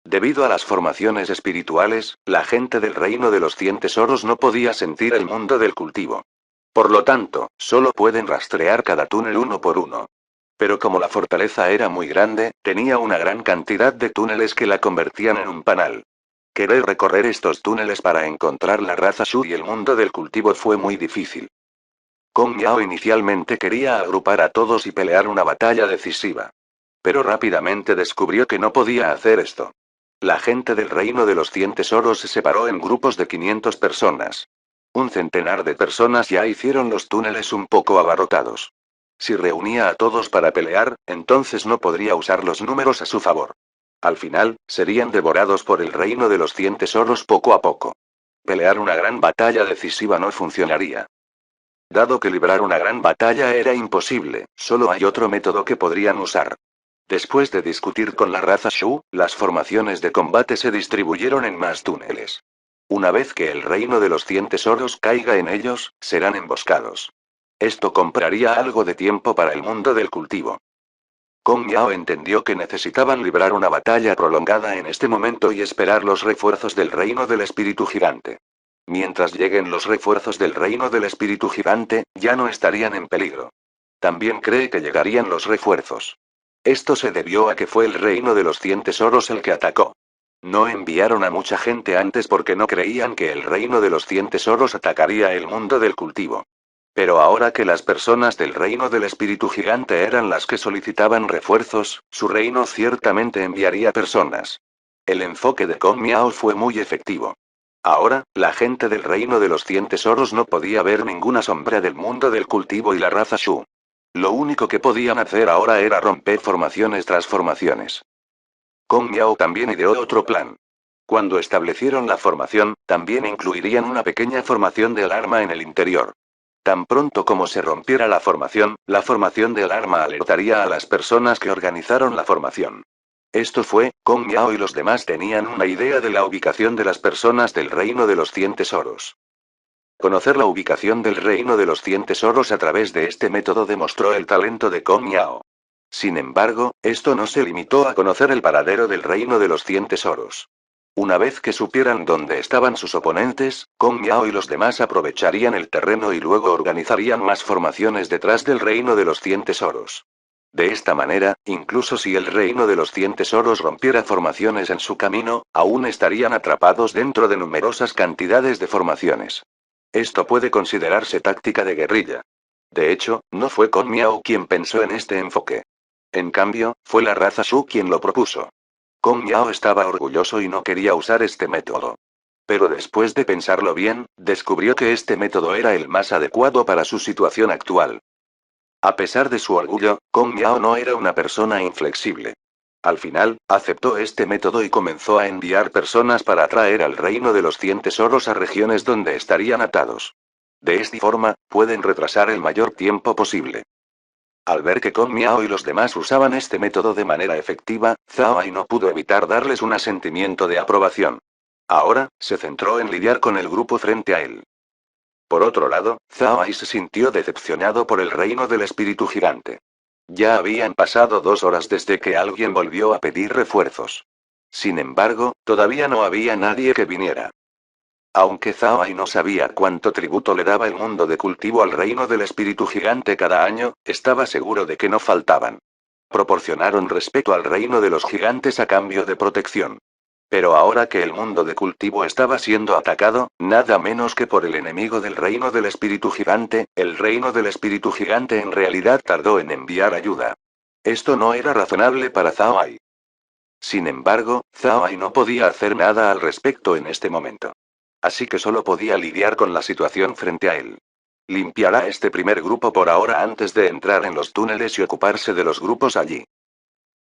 Debido a las formaciones espirituales, la gente del reino de los 100 tesoros no podía sentir el mundo del cultivo. Por lo tanto, solo pueden rastrear cada túnel uno por uno. Pero como la fortaleza era muy grande, tenía una gran cantidad de túneles que la convertían en un panal. Querer recorrer estos túneles para encontrar la raza Shu y el mundo del cultivo fue muy difícil. Kong Miao inicialmente quería agrupar a todos y pelear una batalla decisiva. Pero rápidamente descubrió que no podía hacer esto. La gente del reino de los 100 tesoros se separó en grupos de 500 personas. Un centenar de personas ya hicieron los túneles un poco abarrotados. Si reunía a todos para pelear, entonces no podría usar los números a su favor. Al final, serían devorados por el reino de los 100 tesoros poco a poco. Pelear una gran batalla decisiva no funcionaría. Dado que librar una gran batalla era imposible, solo hay otro método que podrían usar. Después de discutir con la raza Shu, las formaciones de combate se distribuyeron en más túneles. Una vez que el reino de los 100 tesoros caiga en ellos, serán emboscados. Esto compraría algo de tiempo para el mundo del cultivo. Kong Miao entendió que necesitaban librar una batalla prolongada en este momento y esperar los refuerzos del reino del espíritu gigante. Mientras lleguen los refuerzos del reino del espíritu gigante, ya no estarían en peligro. También cree que llegarían los refuerzos. Esto se debió a que fue el reino de los 100 tesoros el que atacó. No enviaron a mucha gente antes porque no creían que el reino de los 100 tesoros atacaría el mundo del cultivo. Pero ahora que las personas del reino del espíritu gigante eran las que solicitaban refuerzos, su reino ciertamente enviaría personas. El enfoque de Kong Miao fue muy efectivo. Ahora, la gente del reino de los 100 tesoros no podía ver ninguna sombra del mundo del cultivo y la raza Shu. Lo único que podían hacer ahora era romper formaciones tras formaciones. Kong Miao también ideó otro plan. Cuando establecieron la formación, también incluirían una pequeña formación de alarma en el interior. Tan pronto como se rompiera la formación de alarma alertaría a las personas que organizaron la formación. Esto fue, Kong Miao y los demás tenían una idea de la ubicación de las personas del reino de los 100 tesoros. Conocer la ubicación del reino de los 100 tesoros a través de este método demostró el talento de Kong Miao. Sin embargo, esto no se limitó a conocer el paradero del reino de los 100 tesoros. Una vez que supieran dónde estaban sus oponentes, Kong Miao y los demás aprovecharían el terreno y luego organizarían más formaciones detrás del reino de los 100 tesoros. De esta manera, incluso si el reino de los 100 tesoros rompiera formaciones en su camino, aún estarían atrapados dentro de numerosas cantidades de formaciones. Esto puede considerarse táctica de guerrilla. De hecho, no fue Kong Miao quien pensó en este enfoque. En cambio, fue la raza Shu quien lo propuso. Kong Miao estaba orgulloso y no quería usar este método. Pero después de pensarlo bien, descubrió que este método era el más adecuado para su situación actual. A pesar de su orgullo, Kong Miao no era una persona inflexible. Al final, aceptó este método y comenzó a enviar personas para atraer al reino de los 100 tesoros a regiones donde estarían atados. De esta forma, pueden retrasar el mayor tiempo posible. Al ver que Kong Miao y los demás usaban este método de manera efectiva, Zhao Ai no pudo evitar darles un sentimiento de aprobación. Ahora, se centró en lidiar con el grupo frente a él. Por otro lado, Zhao Ai se sintió decepcionado por el reino del espíritu gigante. Ya habían pasado 2 horas desde que alguien volvió a pedir refuerzos. Sin embargo, todavía no había nadie que viniera. Aunque Zhao Ai no sabía cuánto tributo le daba el mundo de cultivo al reino del espíritu gigante cada año, estaba seguro de que no faltaban. Proporcionaron respeto al reino de los gigantes a cambio de protección. Pero ahora que el mundo de cultivo estaba siendo atacado, nada menos que por el enemigo del reino del espíritu gigante, el reino del espíritu gigante en realidad tardó en enviar ayuda. Esto no era razonable para Zhao Ai. Sin embargo, Zhao Ai no podía hacer nada al respecto en este momento. Así que solo podía lidiar con la situación frente a él. Limpiará este primer grupo por ahora antes de entrar en los túneles y ocuparse de los grupos allí.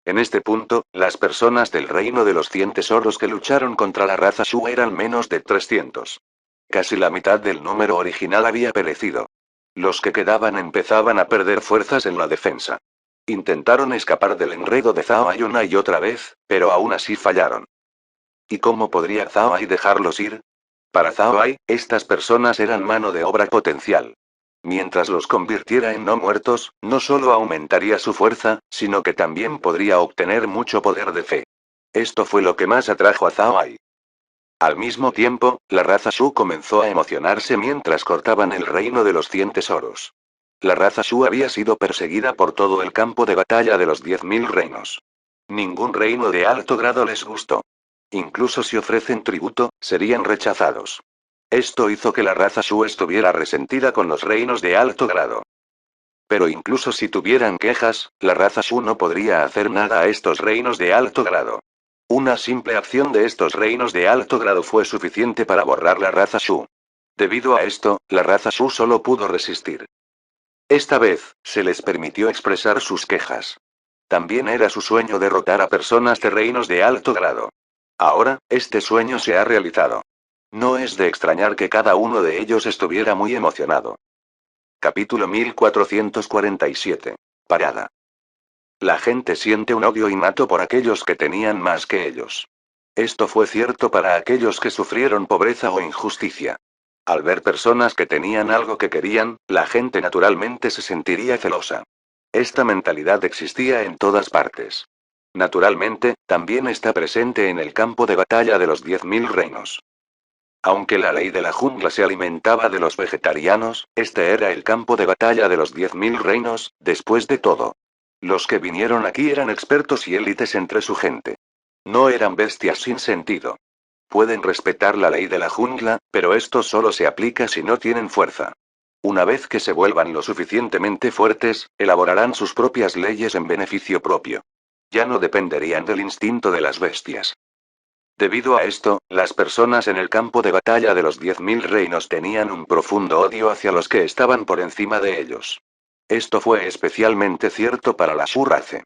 En este punto, las personas del reino de los 100 tesoros que lucharon contra la raza Shu eran menos de 300. Casi la mitad del número original había perecido. Los que quedaban empezaban a perder fuerzas en la defensa. Intentaron escapar del enredo de Zhao Ai una y otra vez, pero aún así fallaron. ¿Y cómo podría Zhao Ai dejarlos ir? Para Zhao Ai, estas personas eran mano de obra potencial. Mientras los convirtiera en no muertos, no solo aumentaría su fuerza, sino que también podría obtener mucho poder de fe. Esto fue lo que más atrajo a Zhao Ai. Al mismo tiempo, la raza Shu comenzó a emocionarse mientras cortaban el reino de los 100 tesoros. La raza Shu había sido perseguida por todo el campo de batalla de los 10.000 reinos. Ningún reino de alto grado les gustó. Incluso si ofrecen tributo, serían rechazados. Esto hizo que la raza Shu estuviera resentida con los reinos de alto grado. Pero incluso si tuvieran quejas, la raza Shu no podría hacer nada a estos reinos de alto grado. Una simple acción de estos reinos de alto grado fue suficiente para borrar la raza Shu. Debido a esto, la raza Shu solo pudo resistir. Esta vez, se les permitió expresar sus quejas. También era su sueño derrotar a personas de reinos de alto grado. Ahora, este sueño se ha realizado. No es de extrañar que cada uno de ellos estuviera muy emocionado. Capítulo 1447. Parada. La gente siente un odio innato por aquellos que tenían más que ellos. Esto fue cierto para aquellos que sufrieron pobreza o injusticia. Al ver personas que tenían algo que querían, la gente naturalmente se sentiría celosa. Esta mentalidad existía en todas partes. Naturalmente, también está presente en el campo de batalla de los 10.000 reinos. Aunque la ley de la jungla se alimentaba de los vegetarianos, este era el campo de batalla de los 10.000 reinos, después de todo. Los que vinieron aquí eran expertos y élites entre su gente. No eran bestias sin sentido. Pueden respetar la ley de la jungla, pero esto solo se aplica si no tienen fuerza. Una vez que se vuelvan lo suficientemente fuertes, elaborarán sus propias leyes en beneficio propio. Ya no dependerían del instinto de las bestias. Debido a esto, las personas en el campo de batalla de los 10.000 reinos tenían un profundo odio hacia los que estaban por encima de ellos. Esto fue especialmente cierto para la Shu race.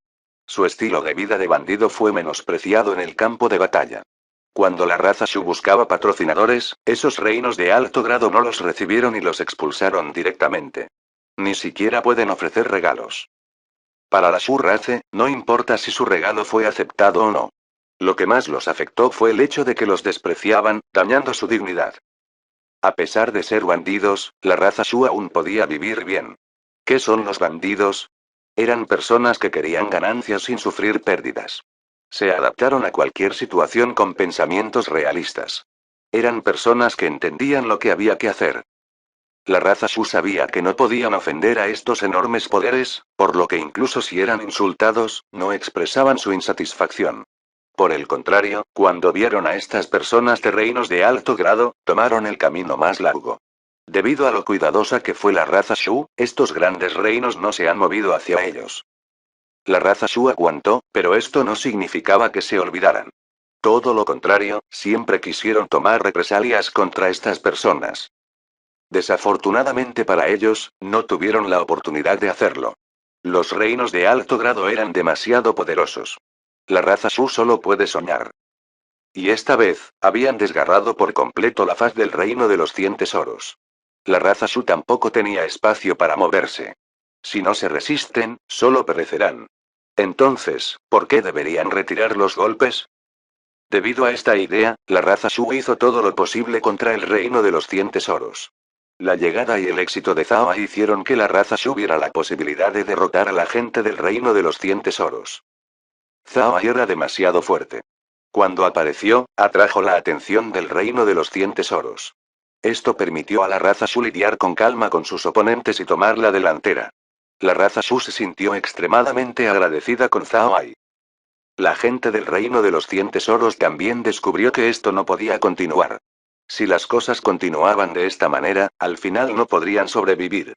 Su estilo de vida de bandido fue menospreciado en el campo de batalla. Cuando la raza Shu buscaba patrocinadores, esos reinos de alto grado no los recibieron y los expulsaron directamente. Ni siquiera pueden ofrecer regalos. Para la Shu race, no importa si su regalo fue aceptado o no. Lo que más los afectó fue el hecho de que los despreciaban, dañando su dignidad. A pesar de ser bandidos, la raza Shu aún podía vivir bien. ¿Qué son los bandidos? Eran personas que querían ganancias sin sufrir pérdidas. Se adaptaron a cualquier situación con pensamientos realistas. Eran personas que entendían lo que había que hacer. La raza Shu sabía que no podían ofender a estos enormes poderes, por lo que incluso si eran insultados, no expresaban su insatisfacción. Por el contrario, cuando vieron a estas personas de reinos de alto grado, tomaron el camino más largo. Debido a lo cuidadosa que fue la raza Shu, estos grandes reinos no se han movido hacia ellos. La raza Shu aguantó, pero esto no significaba que se olvidaran. Todo lo contrario, siempre quisieron tomar represalias contra estas personas. Desafortunadamente para ellos, no tuvieron la oportunidad de hacerlo. Los reinos de alto grado eran demasiado poderosos. La raza Shu solo puede soñar. Y esta vez, habían desgarrado por completo la faz del reino de los 100 tesoros. La raza Shu tampoco tenía espacio para moverse. Si no se resisten, solo perecerán. Entonces, ¿por qué deberían retirar los golpes? Debido a esta idea, la raza Shu hizo todo lo posible contra el reino de los 100 tesoros. La llegada y el éxito de Zhao hicieron que la raza Shu viera la posibilidad de derrotar a la gente del reino de los 100 tesoros. Zhao era demasiado fuerte. Cuando apareció, atrajo la atención del reino de los 100 tesoros. Esto permitió a la raza Shu lidiar con calma con sus oponentes y tomar la delantera. La raza Shu se sintió extremadamente agradecida con Zhao Ai. La gente del reino de los 100 tesoros también descubrió que esto no podía continuar. Si las cosas continuaban de esta manera, al final no podrían sobrevivir.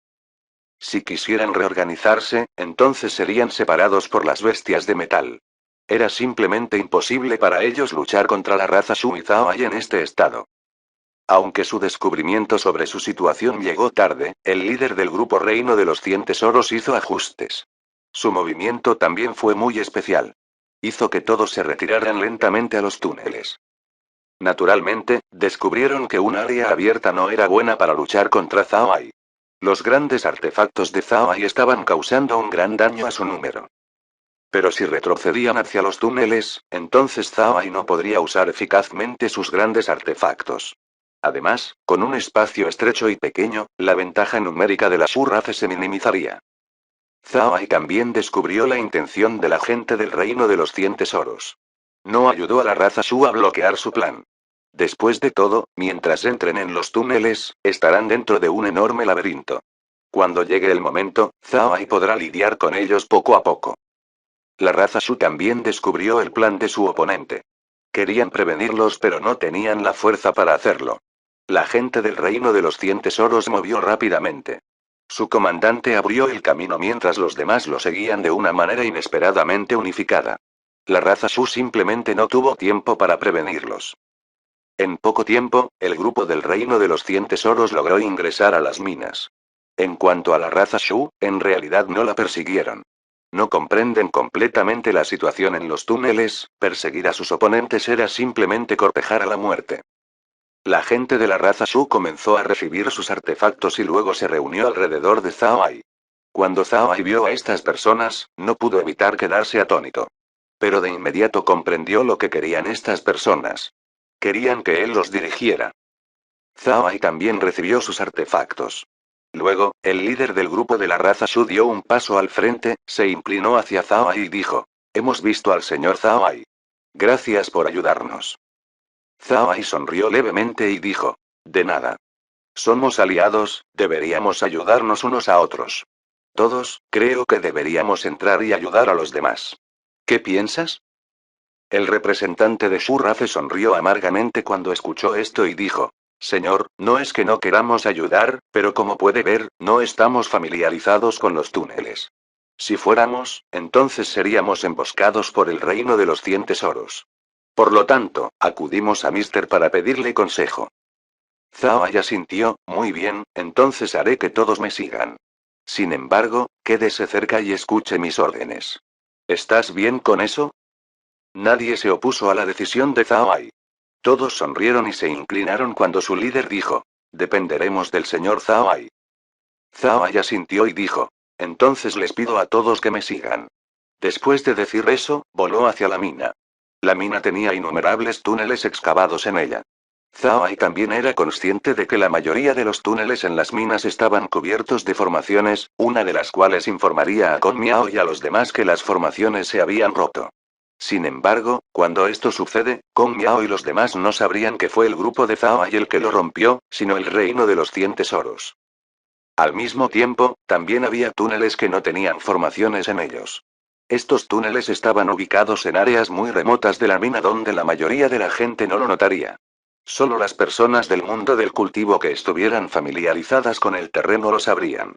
Si quisieran reorganizarse, entonces serían separados por las bestias de metal. Era simplemente imposible para ellos luchar contra la raza Shu y Zhao Ai en este estado. Aunque su descubrimiento sobre su situación llegó tarde, el líder del grupo Reino de los 100 Tesoros hizo ajustes. Su movimiento también fue muy especial. Hizo que todos se retiraran lentamente a los túneles. Naturalmente, descubrieron que un área abierta no era buena para luchar contra Zhao Ai. Los grandes artefactos de Zhao Ai estaban causando un gran daño a su número. Pero si retrocedían hacia los túneles, entonces Zhao Ai no podría usar eficazmente sus grandes artefactos. Además, con un espacio estrecho y pequeño, la ventaja numérica de la Shu raza se minimizaría. Zhao Ai también descubrió la intención de la gente del reino de los 100 tesoros. No ayudó a la raza Shu a bloquear su plan. Después de todo, mientras entren en los túneles, estarán dentro de un enorme laberinto. Cuando llegue el momento, Zhao Ai podrá lidiar con ellos poco a poco. La raza Shu también descubrió el plan de su oponente. Querían prevenirlos pero no tenían la fuerza para hacerlo. La gente del reino de los 100 tesoros movió rápidamente. Su comandante abrió el camino mientras los demás lo seguían de una manera inesperadamente unificada. La raza Shu simplemente no tuvo tiempo para prevenirlos. En poco tiempo, el grupo del reino de los 100 tesoros logró ingresar a las minas. En cuanto a la raza Shu, en realidad no la persiguieron. No comprenden completamente la situación en los túneles, perseguir a sus oponentes era simplemente cortejar a la muerte. La gente de la raza Shu comenzó a recibir sus artefactos y luego se reunió alrededor de Zhao Ai. Cuando Zhao Ai vio a estas personas, no pudo evitar quedarse atónito. Pero de inmediato comprendió lo que querían estas personas. Querían que él los dirigiera. Zhao Ai también recibió sus artefactos. Luego, el líder del grupo de la raza Shu dio un paso al frente, se inclinó hacia Zhao Ai y dijo: «Hemos visto al señor Zhao Ai. Gracias por ayudarnos». Zhao Ai sonrió levemente y dijo: «De nada. Somos aliados, deberíamos ayudarnos unos a otros. Todos, creo que deberíamos entrar y ayudar a los demás. ¿Qué piensas?». El representante de Shu Rafe sonrió amargamente cuando escuchó esto y dijo: «Señor, no es que no queramos ayudar, pero como puede ver, no estamos familiarizados con los túneles. Si fuéramos, entonces seríamos emboscados por el reino de los 100 tesoros. Por lo tanto, acudimos a Mister para pedirle consejo». Zhao Ai asintió: «Muy bien, entonces haré que todos me sigan. Sin embargo, quédese cerca y escuche mis órdenes. ¿Estás bien con eso?». Nadie se opuso a la decisión de Zhao Ai. Todos sonrieron y se inclinaron cuando su líder dijo: «Dependeremos del señor Zhao Ai». Zhao Ai asintió y dijo: «Entonces les pido a todos que me sigan». Después de decir eso, voló hacia la mina. La mina tenía innumerables túneles excavados en ella. Zhao Ai también era consciente de que la mayoría de los túneles en las minas estaban cubiertos de formaciones, una de las cuales informaría a Kong Miao y a los demás que las formaciones se habían roto. Sin embargo, cuando esto sucede, Kong Miao y los demás no sabrían que fue el grupo de Zhao Ai el que lo rompió, sino el reino de los 100 tesoros. Al mismo tiempo, también había túneles que no tenían formaciones en ellos. Estos túneles estaban ubicados en áreas muy remotas de la mina donde la mayoría de la gente no lo notaría. Solo las personas del mundo del cultivo que estuvieran familiarizadas con el terreno lo sabrían.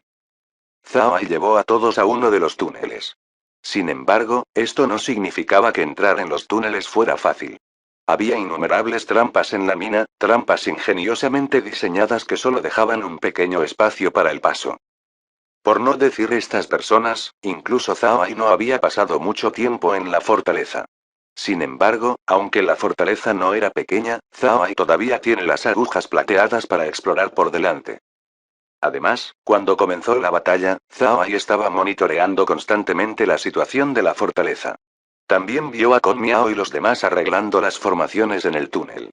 Zhao Ai llevó a todos a uno de los túneles. Sin embargo, esto no significaba que entrar en los túneles fuera fácil. Había innumerables trampas en la mina, trampas ingeniosamente diseñadas que solo dejaban un pequeño espacio para el paso. Por no decir estas personas, incluso Zhao Ai no había pasado mucho tiempo en la fortaleza. Sin embargo, aunque la fortaleza no era pequeña, Zhao Ai todavía tiene las agujas plateadas para explorar por delante. Además, cuando comenzó la batalla, Zhao Ai estaba monitoreando constantemente la situación de la fortaleza. También vio a Kong Miao y los demás arreglando las formaciones en el túnel.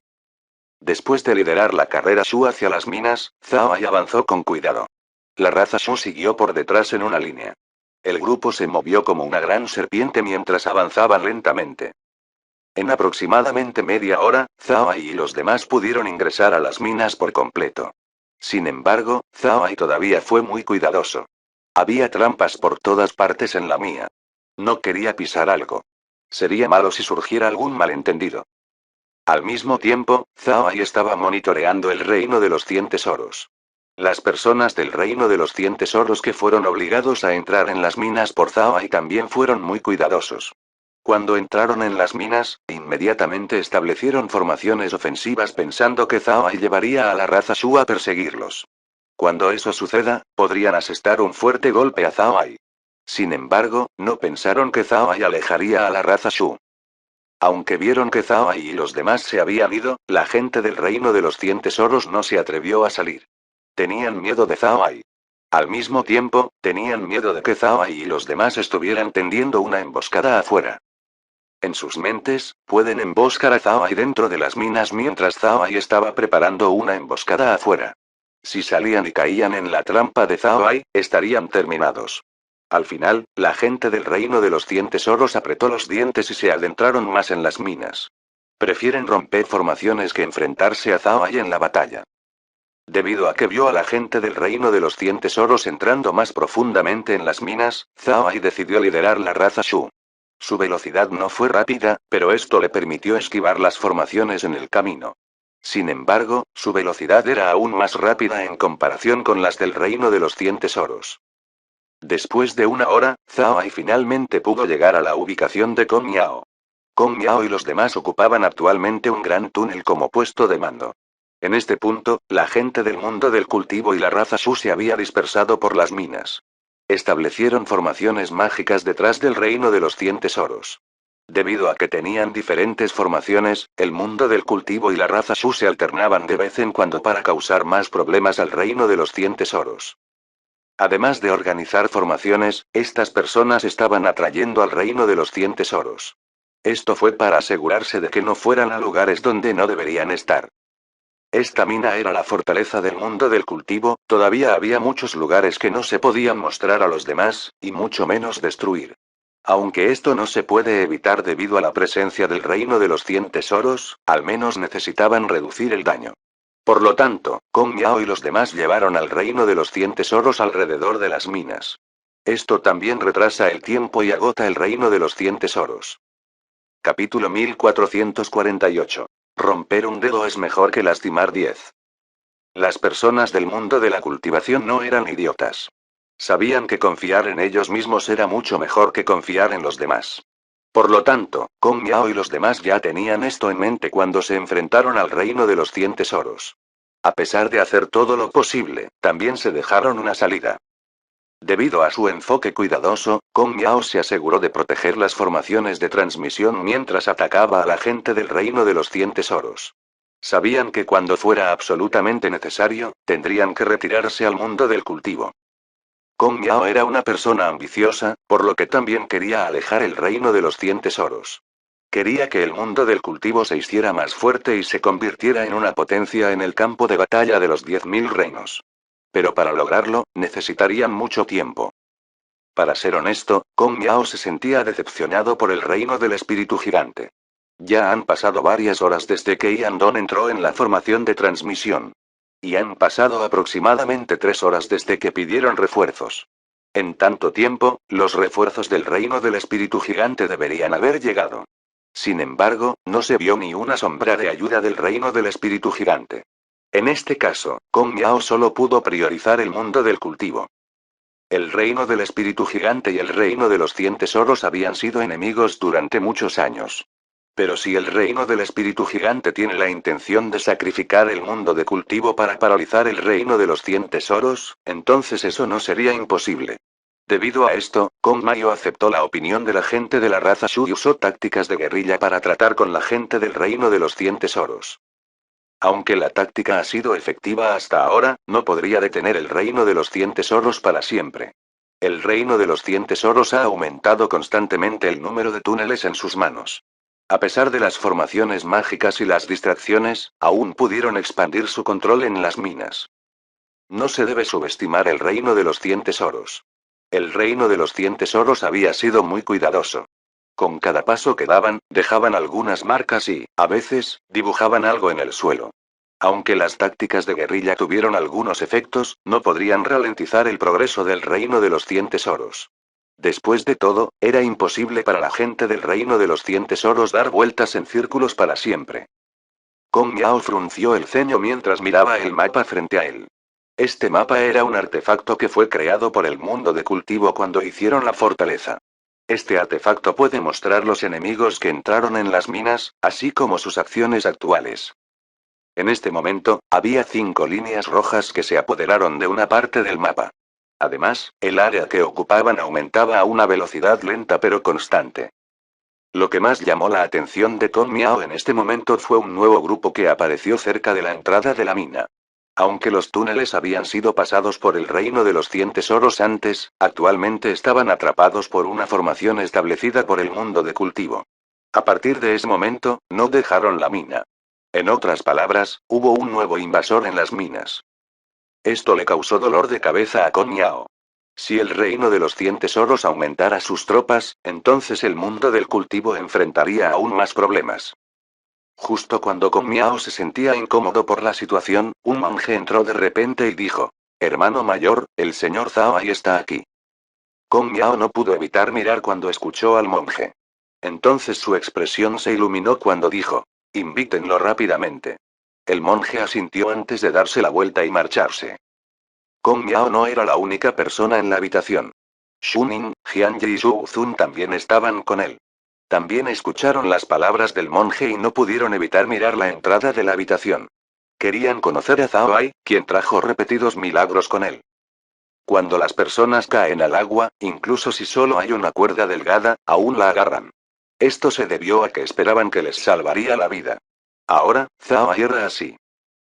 Después de liderar la carrera Shu hacia las minas, Zhao Ai avanzó con cuidado. La raza Shu siguió por detrás en una línea. El grupo se movió como una gran serpiente mientras avanzaban lentamente. En aproximadamente media hora, Zhao Ai y los demás pudieron ingresar a las minas por completo. Sin embargo, Zhao Ai todavía fue muy cuidadoso. Había trampas por todas partes en la mina. No quería pisar algo. Sería malo si surgiera algún malentendido. Al mismo tiempo, Zhao Ai estaba monitoreando el reino de los 100 tesoros. Las personas del reino de los 100 tesoros que fueron obligados a entrar en las minas por Zhao Ai también fueron muy cuidadosos. Cuando entraron en las minas, inmediatamente establecieron formaciones ofensivas pensando que Zhao Ai llevaría a la raza Shu a perseguirlos. Cuando eso suceda, podrían asestar un fuerte golpe a Zhao Ai. Sin embargo, no pensaron que Zhao Ai alejaría a la raza Shu. Aunque vieron que Zhao Ai y los demás se habían ido, la gente del reino de los 100 tesoros no se atrevió a salir. Tenían miedo de Zhao Ai. Al mismo tiempo, tenían miedo de que Zhao Ai y los demás estuvieran tendiendo una emboscada afuera. En sus mentes, pueden emboscar a Zhao Ai dentro de las minas mientras Zhao Ai estaba preparando una emboscada afuera. Si salían y caían en la trampa de Zhao Ai, estarían terminados. Al final, la gente del reino de los 100 tesoros apretó los dientes y se adentraron más en las minas. Prefieren romper formaciones que enfrentarse a Zhao Ai en la batalla. Debido a que vio a la gente del reino de los 100 tesoros entrando más profundamente en las minas, Zhao Ai decidió liderar la raza Shu. Su velocidad no fue rápida, pero esto le permitió esquivar las formaciones en el camino. Sin embargo, su velocidad era aún más rápida en comparación con las del reino de los 100 tesoros. Después de una hora, Zhao Ai finalmente pudo llegar a la ubicación de Kong Miao. Kong Miao y los demás ocupaban actualmente un gran túnel como puesto de mando. En este punto, la gente del mundo del cultivo y la raza Shu se había dispersado por las minas. Establecieron formaciones mágicas detrás del reino de los 100 tesoros. Debido a que tenían diferentes formaciones, el mundo del cultivo y la raza Shu se alternaban de vez en cuando para causar más problemas al reino de los 100 tesoros. Además de organizar formaciones, estas personas estaban atrayendo al reino de los 100 tesoros. Esto fue para asegurarse de que no fueran a lugares donde no deberían estar. Esta mina era la fortaleza del mundo del cultivo, todavía había muchos lugares que no se podían mostrar a los demás, y mucho menos destruir. Aunque esto no se puede evitar debido a la presencia del reino de los 100 tesoros, al menos necesitaban reducir el daño. Por lo tanto, Kong Miao y los demás llevaron al reino de los 100 tesoros alrededor de las minas. Esto también retrasa el tiempo y agota el reino de los 100 tesoros. Capítulo 1448. Romper un dedo es mejor que lastimar 10. Las personas del mundo de la cultivación no eran idiotas. Sabían que confiar en ellos mismos era mucho mejor que confiar en los demás. Por lo tanto, Kong Miao y los demás ya tenían esto en mente cuando se enfrentaron al reino de los 100 tesoros. A pesar de hacer todo lo posible, también se dejaron una salida. Debido a su enfoque cuidadoso, Kong Miao se aseguró de proteger las formaciones de transmisión mientras atacaba a la gente del reino de los 100 tesoros. Sabían que cuando fuera absolutamente necesario, tendrían que retirarse al mundo del cultivo. Kong Miao era una persona ambiciosa, por lo que también quería alejar el reino de los 100 tesoros. Quería que el mundo del cultivo se hiciera más fuerte y se convirtiera en una potencia en el campo de batalla de los 10.000 reinos. Pero para lograrlo, necesitarían mucho tiempo. Para ser honesto, Kong Miao se sentía decepcionado por el reino del espíritu gigante. Ya han pasado varias horas desde que Ian Don entró en la formación de transmisión. Y han pasado aproximadamente 3 horas desde que pidieron refuerzos. En tanto tiempo, los refuerzos del reino del espíritu gigante deberían haber llegado. Sin embargo, no se vio ni una sombra de ayuda del reino del espíritu gigante. En este caso, Kong Miao solo pudo priorizar el mundo del cultivo. El reino del espíritu gigante y el reino de los 100 tesoros habían sido enemigos durante muchos años. Pero si el reino del espíritu gigante tiene la intención de sacrificar el mundo de cultivo para paralizar el reino de los 100 tesoros, entonces eso no sería imposible. Debido a esto, Kong Miao aceptó la opinión de la gente de la raza Shu y usó tácticas de guerrilla para tratar con la gente del reino de los 100 tesoros. Aunque la táctica ha sido efectiva hasta ahora, no podría detener el reino de los 100 tesoros para siempre. El reino de los 100 tesoros ha aumentado constantemente el número de túneles en sus manos. A pesar de las formaciones mágicas y las distracciones, aún pudieron expandir su control en las minas. No se debe subestimar el reino de los 100 tesoros. El reino de los 100 tesoros había sido muy cuidadoso. Con cada paso que daban, dejaban algunas marcas y, a veces, dibujaban algo en el suelo. Aunque las tácticas de guerrilla tuvieron algunos efectos, no podrían ralentizar el progreso del reino de los 100 tesoros. Después de todo, era imposible para la gente del reino de los 100 tesoros dar vueltas en círculos para siempre. Kong Miao frunció el ceño mientras miraba el mapa frente a él. Este mapa era un artefacto que fue creado por el mundo de cultivo cuando hicieron la fortaleza. Este artefacto puede mostrar los enemigos que entraron en las minas, así como sus acciones actuales. En este momento, había 5 líneas rojas que se apoderaron de una parte del mapa. Además, el área que ocupaban aumentaba a una velocidad lenta pero constante. Lo que más llamó la atención de Kong Miao en este momento fue un nuevo grupo que apareció cerca de la entrada de la mina. Aunque los túneles habían sido pasados por el reino de los 100 tesoros antes, actualmente estaban atrapados por una formación establecida por el mundo de cultivo. A partir de ese momento, no dejaron la mina. En otras palabras, hubo un nuevo invasor en las minas. Esto le causó dolor de cabeza a Kong Miao. Si el reino de los 100 tesoros aumentara sus tropas, entonces el mundo del cultivo enfrentaría aún más problemas. Justo cuando Kong Miao se sentía incómodo por la situación, un monje entró de repente y dijo: Hermano mayor, el señor Zhao Ai está aquí. Kong Miao no pudo evitar mirar cuando escuchó al monje. Entonces su expresión se iluminó cuando dijo: Invítenlo rápidamente. El monje asintió antes de darse la vuelta y marcharse. Kong Miao no era la única persona en la habitación. Shunin, Jianye y Zhu Zun también estaban con él. También escucharon las palabras del monje y no pudieron evitar mirar la entrada de la habitación. Querían conocer a Zhao Ai, quien trajo repetidos milagros con él. Cuando las personas caen al agua, incluso si solo hay una cuerda delgada, aún la agarran. Esto se debió a que esperaban que les salvaría la vida. Ahora, Zhao Ai era así.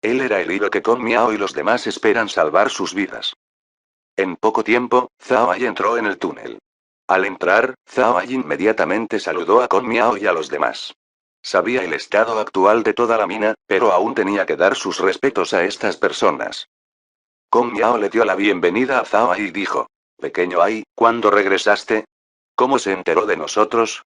Él era el hilo que Kong Miao y los demás esperan salvar sus vidas. En poco tiempo, Zhao Ai entró en el túnel. Al entrar, Zhao Ai inmediatamente saludó a Kong Miao y a los demás. Sabía el estado actual de toda la mina, pero aún tenía que dar sus respetos a estas personas. Kong Miao le dio la bienvenida a Zhao Ai y dijo: Pequeño Ai, ¿cuándo regresaste? ¿Cómo se enteró de nosotros?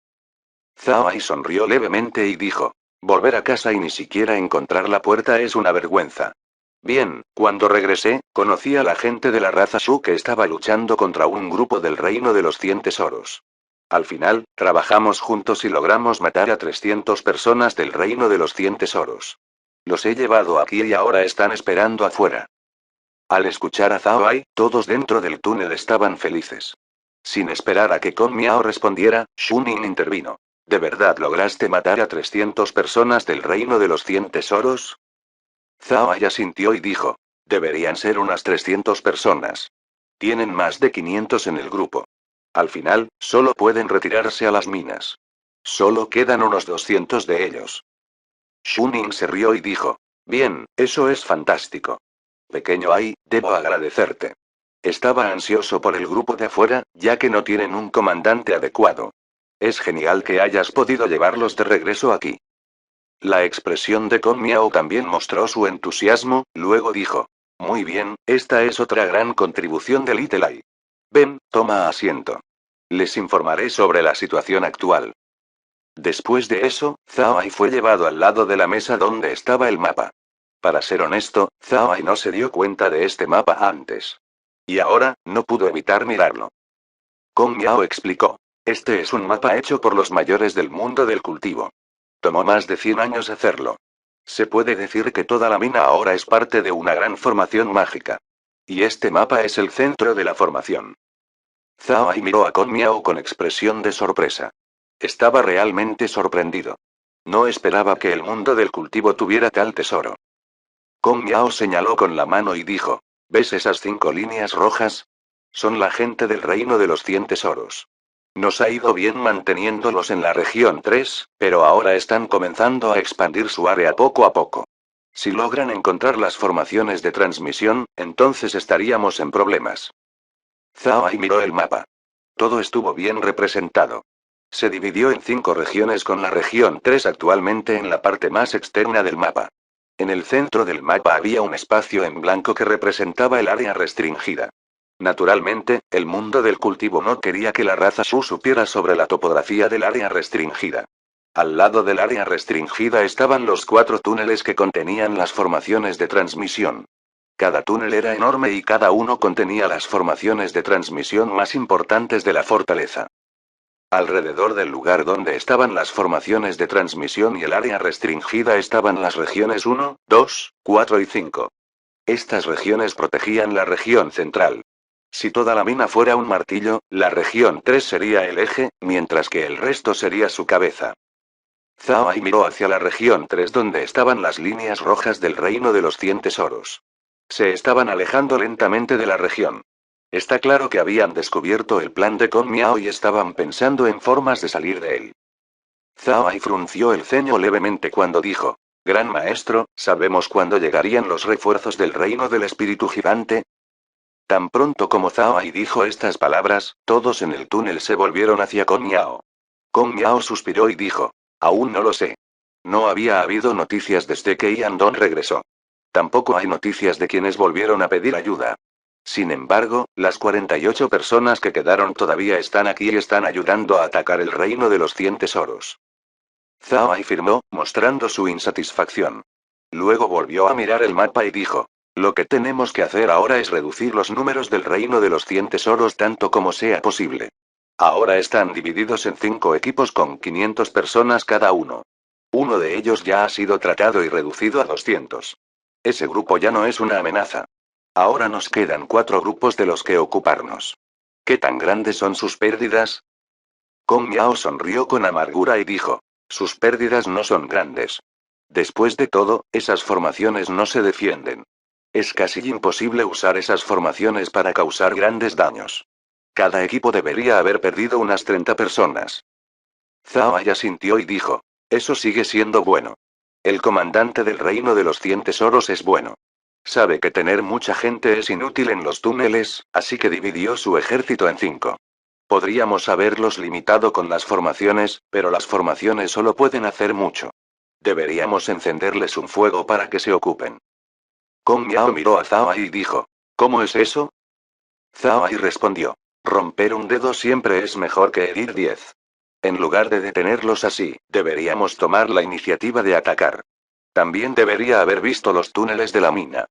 Zhao Ai sonrió levemente y dijo: Volver a casa y ni siquiera encontrar la puerta es una vergüenza. Bien, cuando regresé, conocí a la gente de la raza Shu que estaba luchando contra un grupo del reino de los 100 tesoros. Al final, trabajamos juntos y logramos matar a 300 personas del reino de los 100 tesoros. Los he llevado aquí y ahora están esperando afuera. Al escuchar a Zhao Ai, todos dentro del túnel estaban felices. Sin esperar a que Kong Miao respondiera, Shunin intervino. ¿De verdad lograste matar a 300 personas del reino de los 100 tesoros? Zhao Ai asintió y dijo: Deberían ser unas 300 personas. Tienen más de 500 en el grupo. Al final, solo pueden retirarse a las minas. Solo quedan unos 200 de ellos. Shunin se rió y dijo: Bien, eso es fantástico. Pequeño Ai, debo agradecerte. Estaba ansioso por el grupo de afuera, ya que no tienen un comandante adecuado. Es genial que hayas podido llevarlos de regreso aquí. La expresión de Kong Miao también mostró su entusiasmo, luego dijo: Muy bien, esta es otra gran contribución de Little Ai. Ven, toma asiento. Les informaré sobre la situación actual. Después de eso, Zhao Ai fue llevado al lado de la mesa donde estaba el mapa. Para ser honesto, Zhao Ai no se dio cuenta de este mapa antes. Y ahora, no pudo evitar mirarlo. Kong Miao explicó: Este es un mapa hecho por los mayores del mundo del cultivo. Tomó más de 100 años hacerlo. Se puede decir que toda la mina ahora es parte de una gran formación mágica. Y este mapa es el centro de la formación. Zhao Ai miró a Kong Miao con expresión de sorpresa. Estaba realmente sorprendido. No esperaba que el mundo del cultivo tuviera tal tesoro. Kong Miao señaló con la mano y dijo, ¿ves esas 5 líneas rojas? Son la gente del reino de los 100 tesoros. Nos ha ido bien manteniéndolos en la región 3, pero ahora están comenzando a expandir su área poco a poco. Si logran encontrar las formaciones de transmisión, entonces estaríamos en problemas. Zhao Ai miró el mapa. Todo estuvo bien representado. Se dividió en 5 regiones con la región 3 actualmente en la parte más externa del mapa. En el centro del mapa había un espacio en blanco que representaba el área restringida. Naturalmente, el mundo del cultivo no quería que la raza Shu supiera sobre la topografía del área restringida. Al lado del área restringida estaban los 4 túneles que contenían las formaciones de transmisión. Cada túnel era enorme y cada uno contenía las formaciones de transmisión más importantes de la fortaleza. Alrededor del lugar donde estaban las formaciones de transmisión y el área restringida estaban las regiones 1, 2, 4 y 5. Estas regiones protegían la región central. Si toda la mina fuera un martillo, la región 3 sería el eje, mientras que el resto sería su cabeza. Zhao Ai miró hacia la región 3 donde estaban las líneas rojas del reino de los 100 tesoros. Se estaban alejando lentamente de la región. Está claro que habían descubierto el plan de Kong Miao y estaban pensando en formas de salir de él. Zhao Ai frunció el ceño levemente cuando dijo, Gran maestro, ¿sabemos cuándo llegarían los refuerzos del reino del espíritu gigante? Tan pronto como Zhao Ai dijo estas palabras, todos en el túnel se volvieron hacia Kong Miao. Kong Miao suspiró y dijo, aún no lo sé. No había habido noticias desde que Yandong regresó. Tampoco hay noticias de quienes volvieron a pedir ayuda. Sin embargo, las 48 personas que quedaron todavía están aquí y están ayudando a atacar el reino de los 100 tesoros. Zhao Ai firmó, mostrando su insatisfacción. Luego volvió a mirar el mapa y dijo, lo que tenemos que hacer ahora es reducir los números del reino de los 100 tesoros tanto como sea posible. Ahora están divididos en 5 equipos con 500 personas cada uno. Uno de ellos ya ha sido tratado y reducido a 200. Ese grupo ya no es una amenaza. Ahora nos quedan 4 grupos de los que ocuparnos. ¿Qué tan grandes son sus pérdidas? Kong Miao sonrió con amargura y dijo, sus pérdidas no son grandes. Después de todo, esas formaciones no se defienden. Es casi imposible usar esas formaciones para causar grandes daños. Cada equipo debería haber perdido unas 30 personas. Zhao Ai asintió y dijo, eso sigue siendo bueno. El comandante del reino de los 100 tesoros es bueno. Sabe que tener mucha gente es inútil en los túneles, así que dividió su ejército en 5. Podríamos haberlos limitado con las formaciones, pero las formaciones solo pueden hacer mucho. Deberíamos encenderles un fuego para que se ocupen. Kong Miao miró a Zhao Ai y dijo, ¿cómo es eso? Zhao Ai respondió, romper un dedo siempre es mejor que herir 10. En lugar de detenerlos así, deberíamos tomar la iniciativa de atacar. También debería haber visto los túneles de la mina.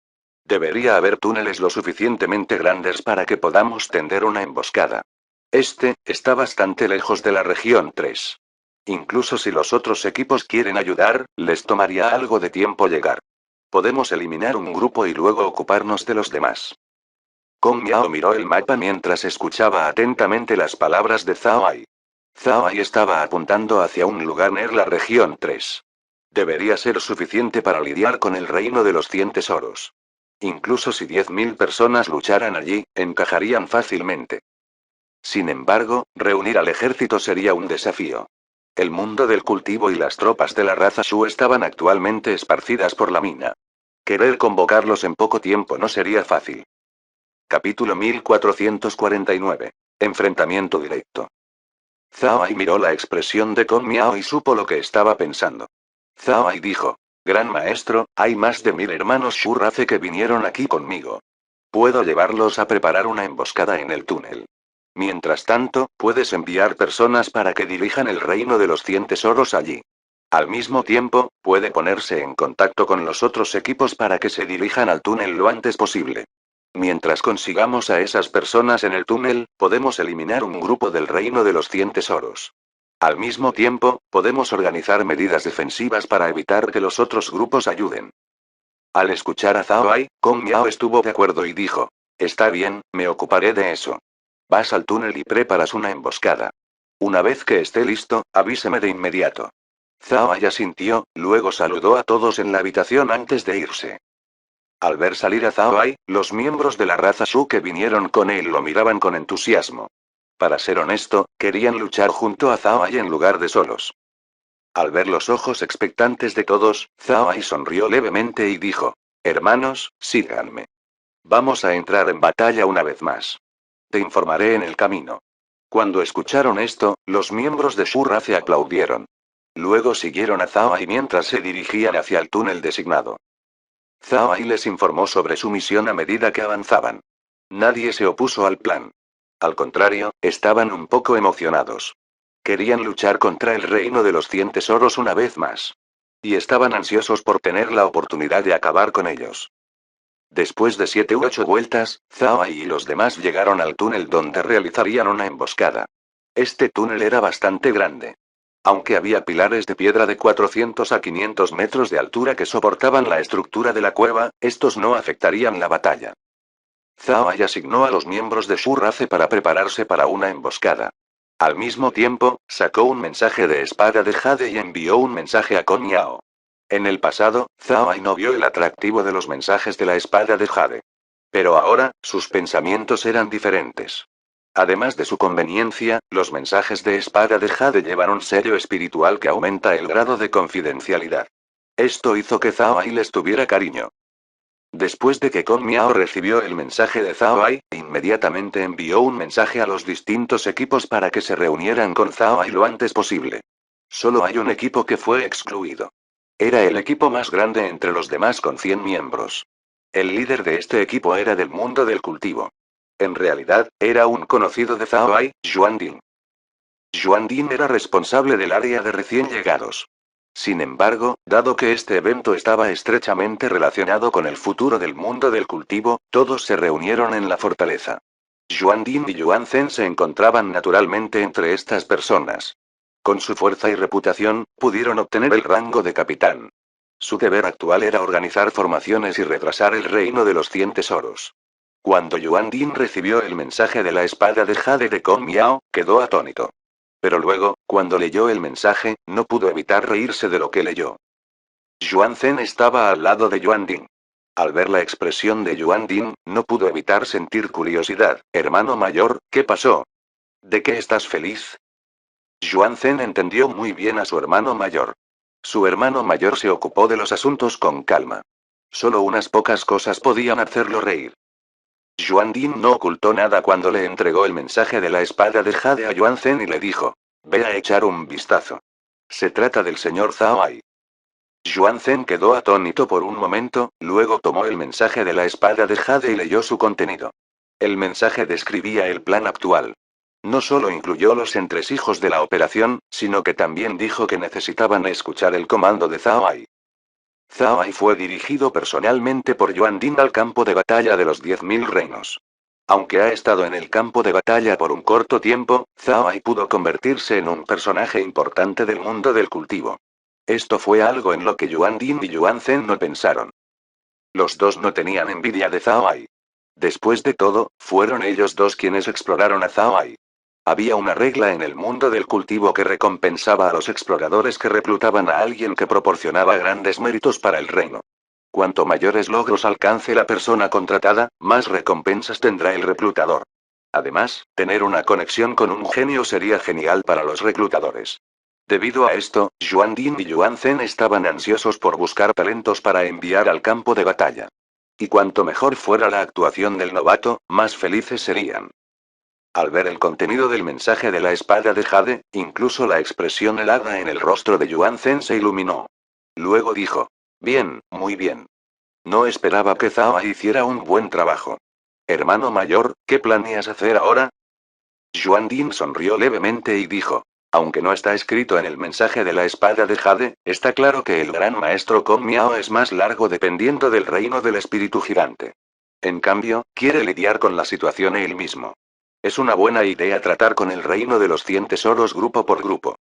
Debería haber túneles lo suficientemente grandes para que podamos tender una emboscada. Este, está bastante lejos de la región 3. Incluso si los otros equipos quieren ayudar, les tomaría algo de tiempo llegar. Podemos eliminar un grupo y luego ocuparnos de los demás. Kong Miao miró el mapa mientras escuchaba atentamente las palabras de Zhao Ai. Zhao Ai estaba apuntando hacia un lugar en la región 3. Debería ser suficiente para lidiar con el reino de los 100 tesoros. Incluso si 10.000 personas lucharan allí, encajarían fácilmente. Sin embargo, reunir al ejército sería un desafío. El mundo del cultivo y las tropas de la raza Shu estaban actualmente esparcidas por la mina. Querer convocarlos en poco tiempo no sería fácil. Capítulo 1449. Enfrentamiento directo. Zhao Ai miró la expresión de Kong Miao y supo lo que estaba pensando. Zhao Ai dijo, Gran maestro, hay más de 1000 hermanos Shu Race que vinieron aquí conmigo. Puedo llevarlos a preparar una emboscada en el túnel. Mientras tanto, puedes enviar personas para que dirijan el reino de los 100 tesoros allí. Al mismo tiempo, puede ponerse en contacto con los otros equipos para que se dirijan al túnel lo antes posible. Mientras consigamos a esas personas en el túnel, podemos eliminar un grupo del reino de los 100 tesoros. Al mismo tiempo, podemos organizar medidas defensivas para evitar que los otros grupos ayuden. Al escuchar a Zhao Ai, Kong Miao estuvo de acuerdo y dijo: Está bien, me ocuparé de eso. Vas al túnel y preparas una emboscada. Una vez que esté listo, avíseme de inmediato. Zhao Ai asintió, luego saludó a todos en la habitación antes de irse. Al ver salir a Zhao Ai, los miembros de la raza Shu que vinieron con él lo miraban con entusiasmo. Para ser honesto, querían luchar junto a Zhao Ai en lugar de solos. Al ver los ojos expectantes de todos, Zhao Ai sonrió levemente y dijo: Hermanos, síganme. Vamos a entrar en batalla una vez más. Te informaré en el camino. Cuando escucharon esto, los miembros de Shu Race aplaudieron. Luego siguieron a Zhao Ai mientras se dirigían hacia el túnel designado. Zhao Ai les informó sobre su misión a medida que avanzaban. Nadie se opuso al plan. Al contrario, estaban un poco emocionados. Querían luchar contra el reino de los 100 tesoros una vez más. Y estaban ansiosos por tener la oportunidad de acabar con ellos. Después de 7 u 8 vueltas, Zhao Ai y los demás llegaron al túnel donde realizarían una emboscada. Este túnel era bastante grande. Aunque había pilares de piedra de 400 a 500 metros de altura que soportaban la estructura de la cueva, estos no afectarían la batalla. Zhao Ai asignó a los miembros de Shu Race para prepararse para una emboscada. Al mismo tiempo, sacó un mensaje de espada de Jade y envió un mensaje a Kong Miao. En el pasado, Zhao Ai no vio el atractivo de los mensajes de la espada de Jade. Pero ahora, sus pensamientos eran diferentes. Además de su conveniencia, los mensajes de espada de Jade llevan un sello espiritual que aumenta el grado de confidencialidad. Esto hizo que Zhao Ai les tuviera cariño. Después de que Kong Miao recibió el mensaje de Zhao Ai, inmediatamente envió un mensaje a los distintos equipos para que se reunieran con Zhao Ai lo antes posible. Solo hay un equipo que fue excluido. Era el equipo más grande entre los demás con 100 miembros. El líder de este equipo era del mundo del cultivo. En realidad, era un conocido de Zhao Ai, Yuan Din. Yuan Din era responsable del área de recién llegados. Sin embargo, dado que este evento estaba estrechamente relacionado con el futuro del mundo del cultivo, todos se reunieron en la fortaleza. Yuan Din y Yuan Zhen se encontraban naturalmente entre estas personas. Con su fuerza y reputación, pudieron obtener el rango de capitán. Su deber actual era organizar formaciones y retrasar el reino de los 100 tesoros. Cuando Yuan Din recibió el mensaje de la espada de Jade de Kong Miao, quedó atónito. Pero luego, cuando leyó el mensaje, no pudo evitar reírse de lo que leyó. Yuan Zhen estaba al lado de Yuan Din. Al ver la expresión de Yuan Din, no pudo evitar sentir curiosidad. Hermano mayor, ¿qué pasó? ¿De qué estás feliz? Yuan Zhen entendió muy bien a su hermano mayor. Su hermano mayor se ocupó de los asuntos con calma. Solo unas pocas cosas podían hacerlo reír. Yuan Din no ocultó nada cuando le entregó el mensaje de la espada de Jade a Yuan Zhen y le dijo: Ve a echar un vistazo. Se trata del señor Zhao Ai. Yuan Zhen quedó atónito por un momento, luego tomó el mensaje de la espada de Jade y leyó su contenido. El mensaje describía el plan actual. No solo incluyó los entresijos de la operación, sino que también dijo que necesitaban escuchar el comando de Zhao Ai. Zhao Ai fue dirigido personalmente por Yuan Din al campo de batalla de los 10.000 reinos. Aunque ha estado en el campo de batalla por un corto tiempo, Zhao Ai pudo convertirse en un personaje importante del mundo del cultivo. Esto fue algo en lo que Yuan Din y Yuan Zhen no pensaron. Los dos no tenían envidia de Zhao Ai. Después de todo, fueron ellos dos quienes exploraron a Zhao Ai. Había una regla en el mundo del cultivo que recompensaba a los exploradores que reclutaban a alguien que proporcionaba grandes méritos para el reino. Cuanto mayores logros alcance la persona contratada, más recompensas tendrá el reclutador. Además, tener una conexión con un genio sería genial para los reclutadores. Debido a esto, Yuan Din y Yuan Zhen estaban ansiosos por buscar talentos para enviar al campo de batalla. Y cuanto mejor fuera la actuación del novato, más felices serían. Al ver el contenido del mensaje de la espada de Jade, incluso la expresión helada en el rostro de Yuan Zhen se iluminó. Luego dijo: Bien, muy bien. No esperaba que Zhao Ai hiciera un buen trabajo. Hermano mayor, ¿qué planeas hacer ahora? Yuan Din sonrió levemente y dijo: Aunque no está escrito en el mensaje de la espada de Jade, está claro que el gran maestro Kong Miao es más largo dependiendo del reino del espíritu gigante. En cambio, quiere lidiar con la situación él mismo. Es una buena idea tratar con el reino de los 100 tesoros grupo por grupo.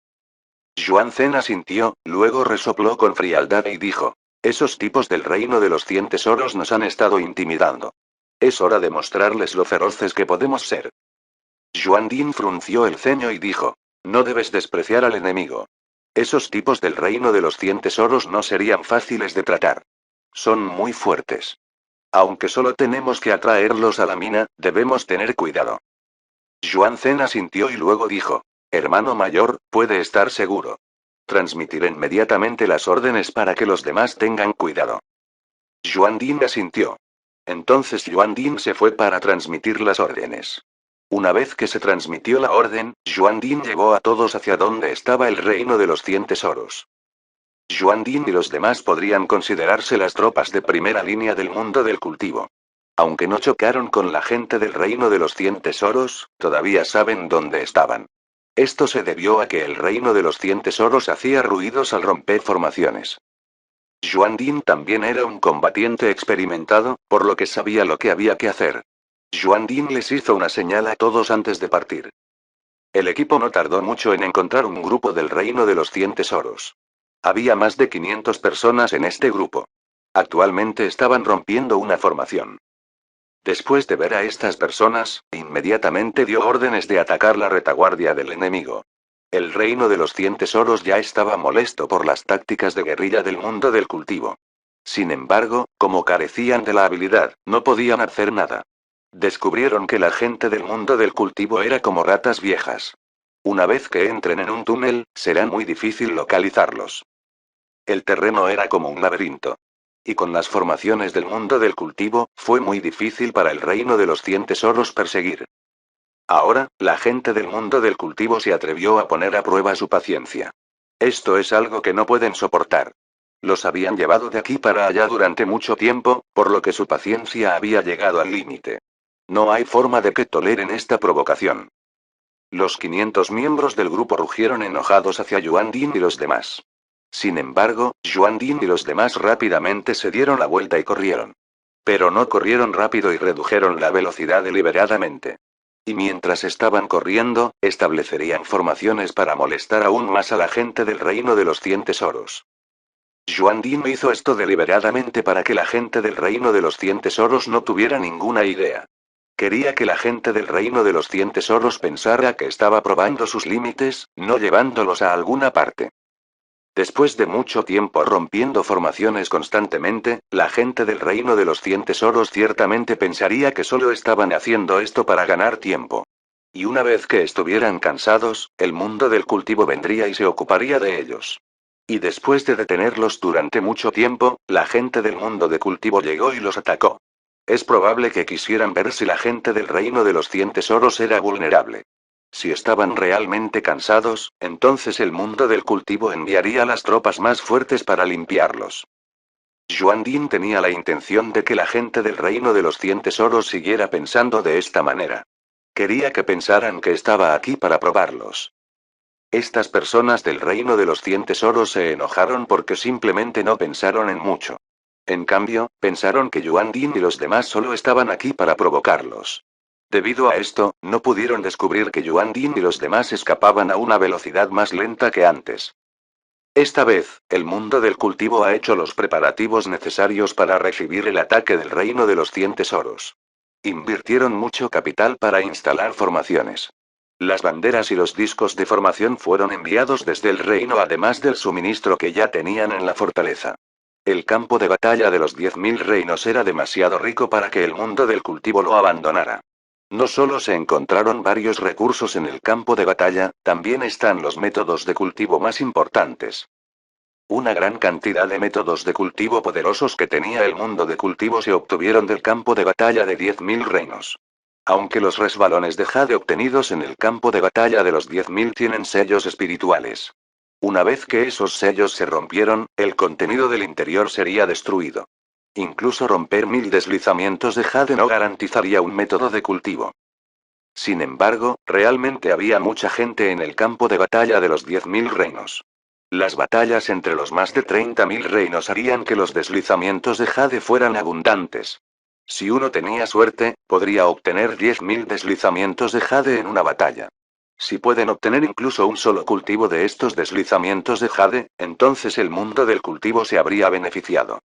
Yuan Zhen asintió, luego resopló con frialdad y dijo: esos tipos del reino de los 100 tesoros nos han estado intimidando. Es hora de mostrarles lo feroces que podemos ser. Yuan Din frunció el ceño y dijo: no debes despreciar al enemigo. Esos tipos del reino de los 100 tesoros no serían fáciles de tratar. Son muy fuertes. Aunque solo tenemos que atraerlos a la mina, debemos tener cuidado. Yuan Zhen asintió y luego dijo: hermano mayor, puede estar seguro. Transmitiré inmediatamente las órdenes para que los demás tengan cuidado. Yuan Din asintió. Entonces Yuan Din se fue para transmitir las órdenes. Una vez que se transmitió la orden, Yuan Din llevó a todos hacia donde estaba el reino de los 100 tesoros. Yuan Din y los demás podrían considerarse las tropas de primera línea del mundo del cultivo. Aunque no chocaron con la gente del reino de los 100 tesoros, todavía saben dónde estaban. Esto se debió a que el reino de los 100 tesoros hacía ruidos al romper formaciones. Yuan Din también era un combatiente experimentado, por lo que sabía lo que había que hacer. Yuan Din les hizo una señal a todos antes de partir. El equipo no tardó mucho en encontrar un grupo del reino de los 100 tesoros. Había más de 500 personas en este grupo. Actualmente estaban rompiendo una formación. Después de ver a estas personas, inmediatamente dio órdenes de atacar la retaguardia del enemigo. El reino de los 100 tesoros ya estaba molesto por las tácticas de guerrilla del mundo del cultivo. Sin embargo, como carecían de la habilidad, no podían hacer nada. Descubrieron que la gente del mundo del cultivo era como ratas viejas. Una vez que entren en un túnel, será muy difícil localizarlos. El terreno era como un laberinto. Y con las formaciones del mundo del cultivo, fue muy difícil para el reino de los 100 tesoros perseguir. Ahora, la gente del mundo del cultivo se atrevió a poner a prueba su paciencia. Esto es algo que no pueden soportar. Los habían llevado de aquí para allá durante mucho tiempo, por lo que su paciencia había llegado al límite. No hay forma de que toleren esta provocación. Los 500 miembros del grupo rugieron enojados hacia Yuan Din y los demás. Sin embargo, Yuan Din y los demás rápidamente se dieron la vuelta y corrieron. Pero no corrieron rápido y redujeron la velocidad deliberadamente. Y mientras estaban corriendo, establecerían formaciones para molestar aún más a la gente del reino de los 100 tesoros. Yuan Din hizo esto deliberadamente para que la gente del reino de los 100 tesoros no tuviera ninguna idea. Quería que la gente del reino de los 100 tesoros pensara que estaba probando sus límites, no llevándolos a alguna parte. Después de mucho tiempo rompiendo formaciones constantemente, la gente del reino de los 100 tesoros ciertamente pensaría que solo estaban haciendo esto para ganar tiempo. Y una vez que estuvieran cansados, el mundo del cultivo vendría y se ocuparía de ellos. Y después de detenerlos durante mucho tiempo, la gente del mundo de cultivo llegó y los atacó. Es probable que quisieran ver si la gente del reino de los 100 tesoros era vulnerable. Si estaban realmente cansados, entonces el mundo del cultivo enviaría las tropas más fuertes para limpiarlos. Yuan Din tenía la intención de que la gente del reino de los 100 tesoros siguiera pensando de esta manera. Quería que pensaran que estaba aquí para probarlos. Estas personas del reino de los 100 tesoros se enojaron porque simplemente no pensaron en mucho. En cambio, pensaron que Yuan Din y los demás solo estaban aquí para provocarlos. Debido a esto, no pudieron descubrir que Yuan Din y los demás escapaban a una velocidad más lenta que antes. Esta vez, el mundo del cultivo ha hecho los preparativos necesarios para recibir el ataque del reino de los 100 tesoros. Invirtieron mucho capital para instalar formaciones. Las banderas y los discos de formación fueron enviados desde el reino además del suministro que ya tenían en la fortaleza. El campo de batalla de los 10.000 reinos era demasiado rico para que el mundo del cultivo lo abandonara. No solo se encontraron varios recursos en el campo de batalla, también están los métodos de cultivo más importantes. Una gran cantidad de métodos de cultivo poderosos que tenía el mundo de cultivo se obtuvieron del campo de batalla de 10.000 reinos. Aunque los resbalones de jade obtenidos en el campo de batalla de los 10.000 tienen sellos espirituales. Una vez que esos sellos se rompieron, el contenido del interior sería destruido. Incluso romper 1000 deslizamientos de jade no garantizaría un método de cultivo. Sin embargo, realmente había mucha gente en el campo de batalla de los 10.000 reinos. Las batallas entre los más de 30.000 reinos harían que los deslizamientos de jade fueran abundantes. Si uno tenía suerte, podría obtener 10.000 deslizamientos de jade en una batalla. Si pueden obtener incluso un solo cultivo de estos deslizamientos de jade, entonces el mundo del cultivo se habría beneficiado.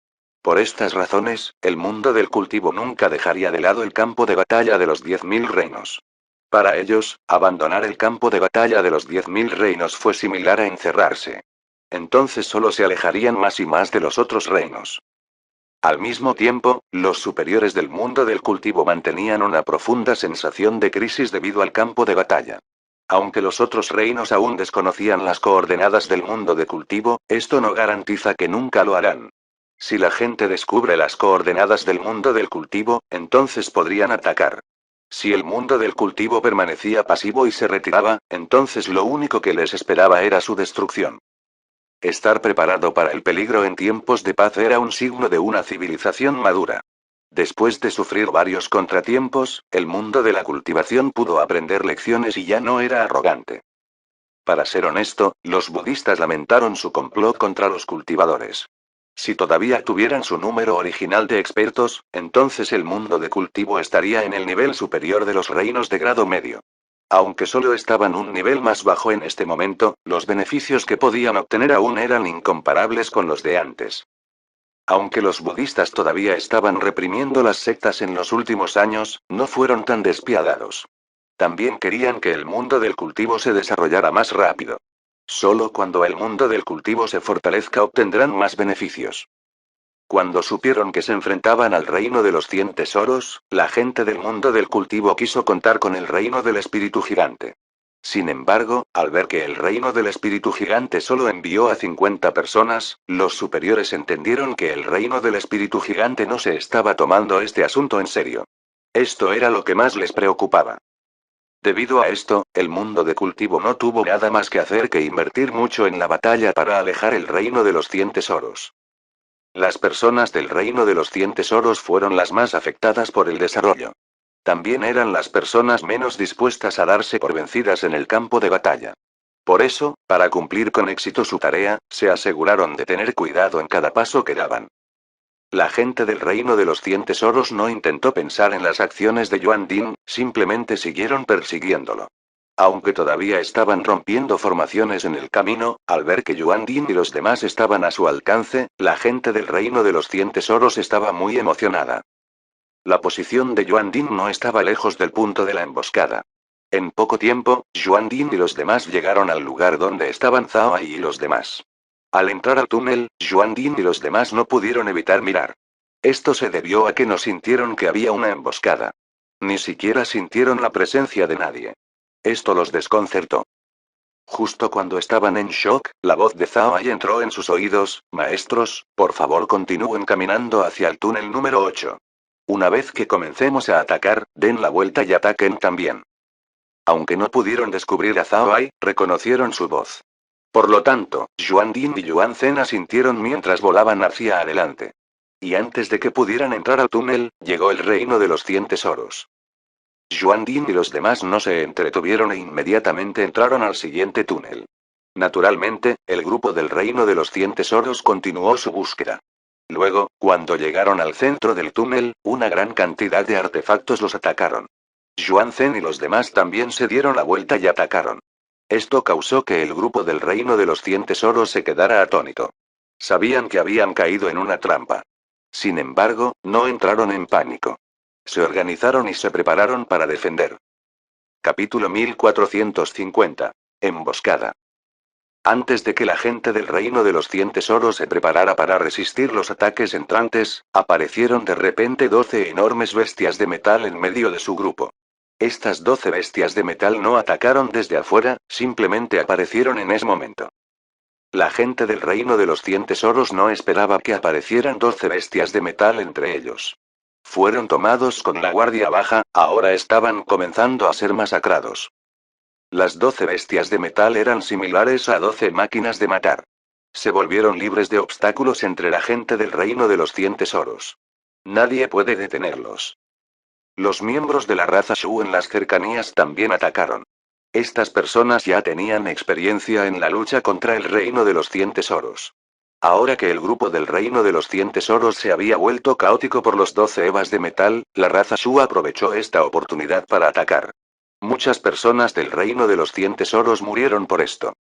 Por estas razones, el mundo del cultivo nunca dejaría de lado el campo de batalla de los 10.000 reinos. Para ellos, abandonar el campo de batalla de los 10.000 reinos fue similar a encerrarse. Entonces solo se alejarían más y más de los otros reinos. Al mismo tiempo, los superiores del mundo del cultivo mantenían una profunda sensación de crisis debido al campo de batalla. Aunque los otros reinos aún desconocían las coordenadas del mundo de cultivo, esto no garantiza que nunca lo harán. Si la gente descubre las coordenadas del mundo del cultivo, entonces podrían atacar. Si el mundo del cultivo permanecía pasivo y se retiraba, entonces lo único que les esperaba era su destrucción. Estar preparado para el peligro en tiempos de paz era un signo de una civilización madura. Después de sufrir varios contratiempos, el mundo de la cultivación pudo aprender lecciones y ya no era arrogante. Para ser honesto, los budistas lamentaron su complot contra los cultivadores. Si todavía tuvieran su número original de expertos, entonces el mundo de cultivo estaría en el nivel superior de los reinos de grado medio. Aunque solo estaban un nivel más bajo en este momento, los beneficios que podían obtener aún eran incomparables con los de antes. Aunque los budistas todavía estaban reprimiendo las sectas en los últimos años, no fueron tan despiadados. También querían que el mundo del cultivo se desarrollara más rápido. Solo cuando el mundo del cultivo se fortalezca obtendrán más beneficios. Cuando supieron que se enfrentaban al reino de los 100 tesoros, la gente del mundo del cultivo quiso contar con el reino del espíritu gigante. Sin embargo, al ver que el reino del espíritu gigante solo envió a 50 personas, los superiores entendieron que el reino del espíritu gigante no se estaba tomando este asunto en serio. Esto era lo que más les preocupaba. Debido a esto, el mundo de cultivo no tuvo nada más que hacer que invertir mucho en la batalla para alejar el reino de los 100 tesoros. Las personas del reino de los 100 tesoros fueron las más afectadas por el desarrollo. También eran las personas menos dispuestas a darse por vencidas en el campo de batalla. Por eso, para cumplir con éxito su tarea, se aseguraron de tener cuidado en cada paso que daban. La gente del reino de los 100 tesoros no intentó pensar en las acciones de Yuan Din, simplemente siguieron persiguiéndolo. Aunque todavía estaban rompiendo formaciones en el camino, al ver que Yuan Din y los demás estaban a su alcance, la gente del reino de los 100 tesoros estaba muy emocionada. La posición de Yuan Din no estaba lejos del punto de la emboscada. En poco tiempo, Yuan Din y los demás llegaron al lugar donde estaban Zhao Ai y los demás. Al entrar al túnel, Yuan Din y los demás no pudieron evitar mirar. Esto se debió a que no sintieron que había una emboscada. Ni siquiera sintieron la presencia de nadie. Esto los desconcertó. Justo cuando estaban en shock, la voz de Zhao Ai entró en sus oídos: maestros, por favor continúen caminando hacia el túnel número 8. Una vez que comencemos a atacar, den la vuelta y ataquen también. Aunque no pudieron descubrir a Zhao Ai, reconocieron su voz. Por lo tanto, Yuan Din y Yuan Zen asintieron mientras volaban hacia adelante. Y antes de que pudieran entrar al túnel, llegó el reino de los 100 tesoros. Yuan Din y los demás no se entretuvieron e inmediatamente entraron al siguiente túnel. Naturalmente, el grupo del reino de los 100 tesoros continuó su búsqueda. Luego, cuando llegaron al centro del túnel, una gran cantidad de artefactos los atacaron. Yuan Zen y los demás también se dieron la vuelta y atacaron. Esto causó que el grupo del reino de los 100 tesoros se quedara atónito. Sabían que habían caído en una trampa. Sin embargo, no entraron en pánico. Se organizaron y se prepararon para defender. Capítulo 1450. Emboscada. Antes de que la gente del reino de los 100 tesoros se preparara para resistir los ataques entrantes, aparecieron de repente 12 enormes bestias de metal en medio de su grupo. Estas 12 bestias de metal no atacaron desde afuera, simplemente aparecieron en ese momento. La gente del reino de los 100 tesoros no esperaba que aparecieran 12 bestias de metal entre ellos. Fueron tomados con la guardia baja, ahora estaban comenzando a ser masacrados. Las 12 bestias de metal eran similares a 12 máquinas de matar. Se volvieron libres de obstáculos entre la gente del reino de los 100 tesoros. Nadie puede detenerlos. Los miembros de la raza Shu en las cercanías también atacaron. Estas personas ya tenían experiencia en la lucha contra el reino de los 100 tesoros. Ahora que el grupo del Reino de los 100 Tesoros se había vuelto caótico por los 12 Evas de metal, la raza Shu aprovechó esta oportunidad para atacar. Muchas personas del Reino de los 100 Tesoros murieron por esto.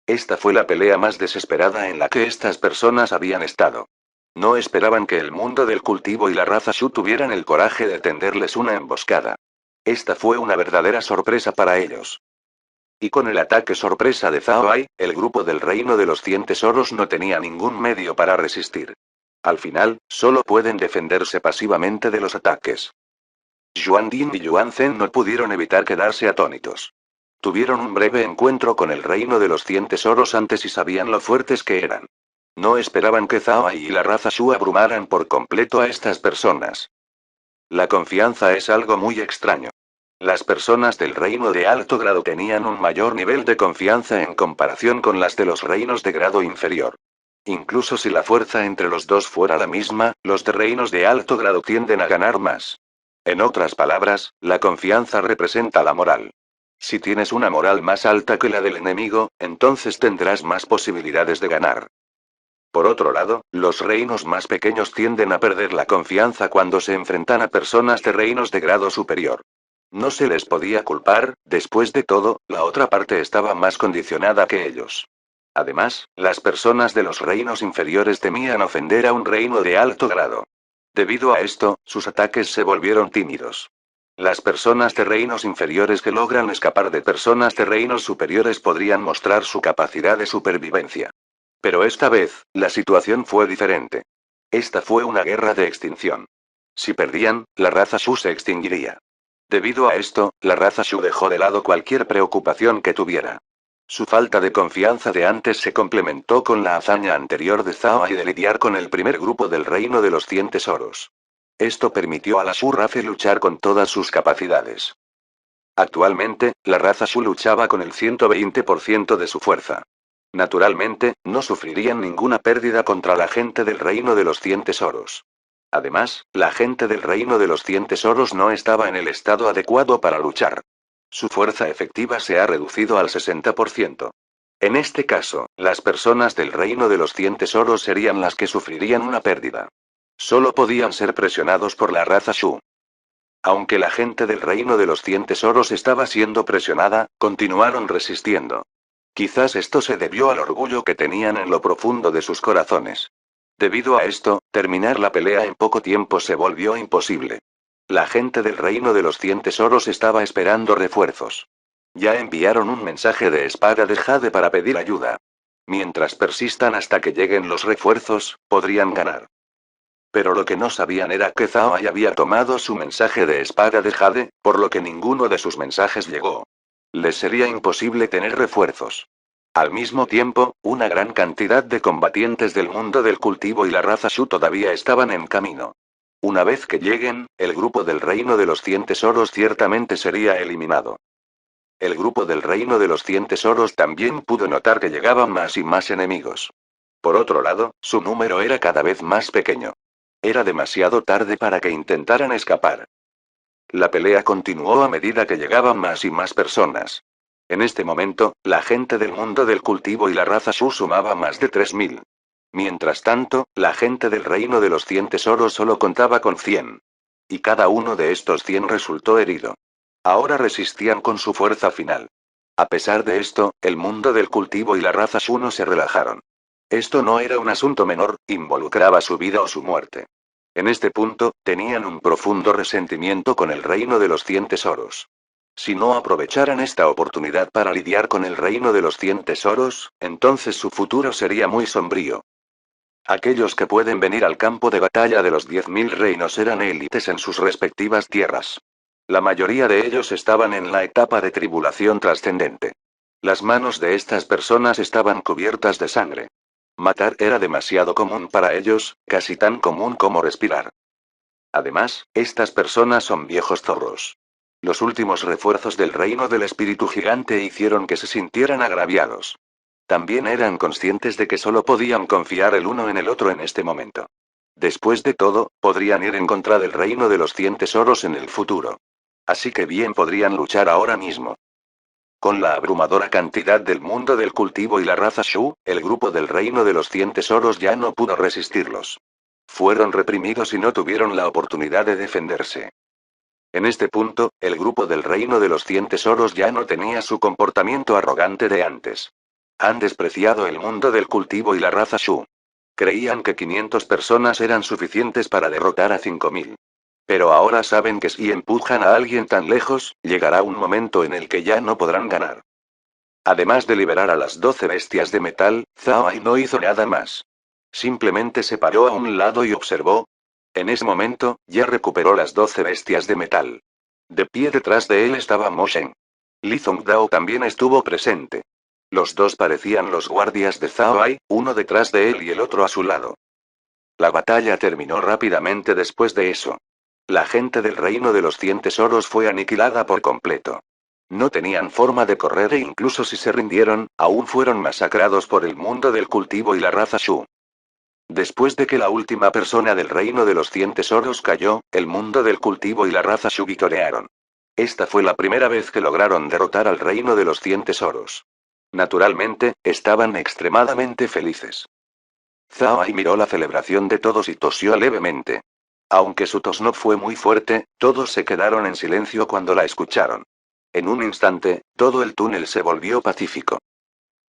Esta fue la pelea más desesperada en la que estas personas habían estado. No esperaban que el mundo del cultivo y la raza Shu tuvieran el coraje de tenderles una emboscada. Esta fue una verdadera sorpresa para ellos. Y con el ataque sorpresa de Zhao Ai, el grupo del Reino de los 100 Tesoros no tenía ningún medio para resistir. Al final, solo pueden defenderse pasivamente de los ataques. Yuan Din y Yuan Zhen no pudieron evitar quedarse atónitos. Tuvieron un breve encuentro con el Reino de los 100 Tesoros antes y sabían lo fuertes que eran. No esperaban que Zhao Ai y la raza Shu abrumaran por completo a estas personas. La confianza es algo muy extraño. Las personas del reino de alto grado tenían un mayor nivel de confianza en comparación con las de los reinos de grado inferior. Incluso si la fuerza entre los dos fuera la misma, los de reinos de alto grado tienden a ganar más. En otras palabras, la confianza representa la moral. Si tienes una moral más alta que la del enemigo, entonces tendrás más posibilidades de ganar. Por otro lado, los reinos más pequeños tienden a perder la confianza cuando se enfrentan a personas de reinos de grado superior. No se les podía culpar, después de todo, la otra parte estaba más condicionada que ellos. Además, las personas de los reinos inferiores temían ofender a un reino de alto grado. Debido a esto, sus ataques se volvieron tímidos. Las personas de reinos inferiores que logran escapar de personas de reinos superiores podrían mostrar su capacidad de supervivencia. Pero esta vez, la situación fue diferente. Esta fue una guerra de extinción. Si perdían, la raza Shu se extinguiría. Debido a esto, la raza Shu dejó de lado cualquier preocupación que tuviera. Su falta de confianza de antes se complementó con la hazaña anterior de Zhao Ai de lidiar con el primer grupo del Reino de los 100 Tesoros. Esto permitió a la Shu raza luchar con todas sus capacidades. Actualmente, la raza Shu luchaba con el 120% de su fuerza. Naturalmente, no sufrirían ninguna pérdida contra la gente del Reino de los 100 Tesoros. Además, la gente del Reino de los 100 Tesoros no estaba en el estado adecuado para luchar. Su fuerza efectiva se ha reducido al 60%. En este caso, las personas del Reino de los 100 Tesoros serían las que sufrirían una pérdida. Solo podían ser presionados por la raza Shu. Aunque la gente del Reino de los 100 Tesoros estaba siendo presionada, continuaron resistiendo. Quizás esto se debió al orgullo que tenían en lo profundo de sus corazones. Debido a esto, terminar la pelea en poco tiempo se volvió imposible. La gente del Reino de los 100 Tesoros estaba esperando refuerzos. Ya enviaron un mensaje de espada de Jade para pedir ayuda. Mientras persistan hasta que lleguen los refuerzos, podrían ganar. Pero lo que no sabían era que Zhao Ai había tomado su mensaje de espada de Jade, por lo que ninguno de sus mensajes llegó. Les sería imposible tener refuerzos. Al mismo tiempo, una gran cantidad de combatientes del mundo del cultivo y la raza Shu todavía estaban en camino. Una vez que lleguen, el grupo del Reino de los 100 Tesoros ciertamente sería eliminado. El grupo del Reino de los 100 Tesoros también pudo notar que llegaban más y más enemigos. Por otro lado, su número era cada vez más pequeño. Era demasiado tarde para que intentaran escapar. La pelea continuó a medida que llegaban más y más personas. En este momento, la gente del mundo del cultivo y la raza Shu sumaba más de 3000. Mientras tanto, la gente del Reino de los 100 Tesoros solo contaba con 100. Y cada uno de estos 100 resultó herido. Ahora resistían con su fuerza final. A pesar de esto, el mundo del cultivo y la raza Shu no se relajaron. Esto no era un asunto menor, involucraba su vida o su muerte. En este punto, tenían un profundo resentimiento con el Reino de los 100 Tesoros. Si no aprovecharan esta oportunidad para lidiar con el Reino de los 100 Tesoros, entonces su futuro sería muy sombrío. Aquellos que pueden venir al campo de batalla de los 10.000 reinos eran élites en sus respectivas tierras. La mayoría de ellos estaban en la etapa de tribulación trascendente. Las manos de estas personas estaban cubiertas de sangre. Matar era demasiado común para ellos, casi tan común como respirar. Además, estas personas son viejos zorros. Los últimos refuerzos del reino del espíritu gigante hicieron que se sintieran agraviados. También eran conscientes de que solo podían confiar el uno en el otro en este momento. Después de todo, podrían ir en contra del reino de los 100 tesoros en el futuro. Así que bien podrían luchar ahora mismo. Con la abrumadora cantidad del mundo del cultivo y la raza Shu, el grupo del Reino de los 100 Tesoros ya no pudo resistirlos. Fueron reprimidos y no tuvieron la oportunidad de defenderse. En este punto, el grupo del Reino de los 100 Tesoros ya no tenía su comportamiento arrogante de antes. Han despreciado el mundo del cultivo y la raza Shu. Creían que 500 personas eran suficientes para derrotar a 5000. Pero ahora saben que si empujan a alguien tan lejos, llegará un momento en el que ya no podrán ganar. Además de liberar a las 12 bestias de metal, Zhao Ai no hizo nada más. Simplemente se paró a un lado y observó. En ese momento, ya recuperó las 12 bestias de metal. De pie detrás de él estaba Mo Shen. Li Zongdao también estuvo presente. Los dos parecían los guardias de Zhao Ai, uno detrás de él y el otro a su lado. La batalla terminó rápidamente después de eso. La gente del Reino de los 100 Tesoros fue aniquilada por completo. No tenían forma de correr e incluso si se rindieron, aún fueron masacrados por el mundo del cultivo y la raza Shu. Después de que la última persona del Reino de los 100 Tesoros cayó, el mundo del cultivo y la raza Shu victoriaron. Esta fue la primera vez que lograron derrotar al Reino de los 100 Tesoros. Naturalmente, estaban extremadamente felices. Zhao Ai miró la celebración de todos y tosió levemente. Aunque su tos no fue muy fuerte, todos se quedaron en silencio cuando la escucharon. En un instante, todo el túnel se volvió pacífico.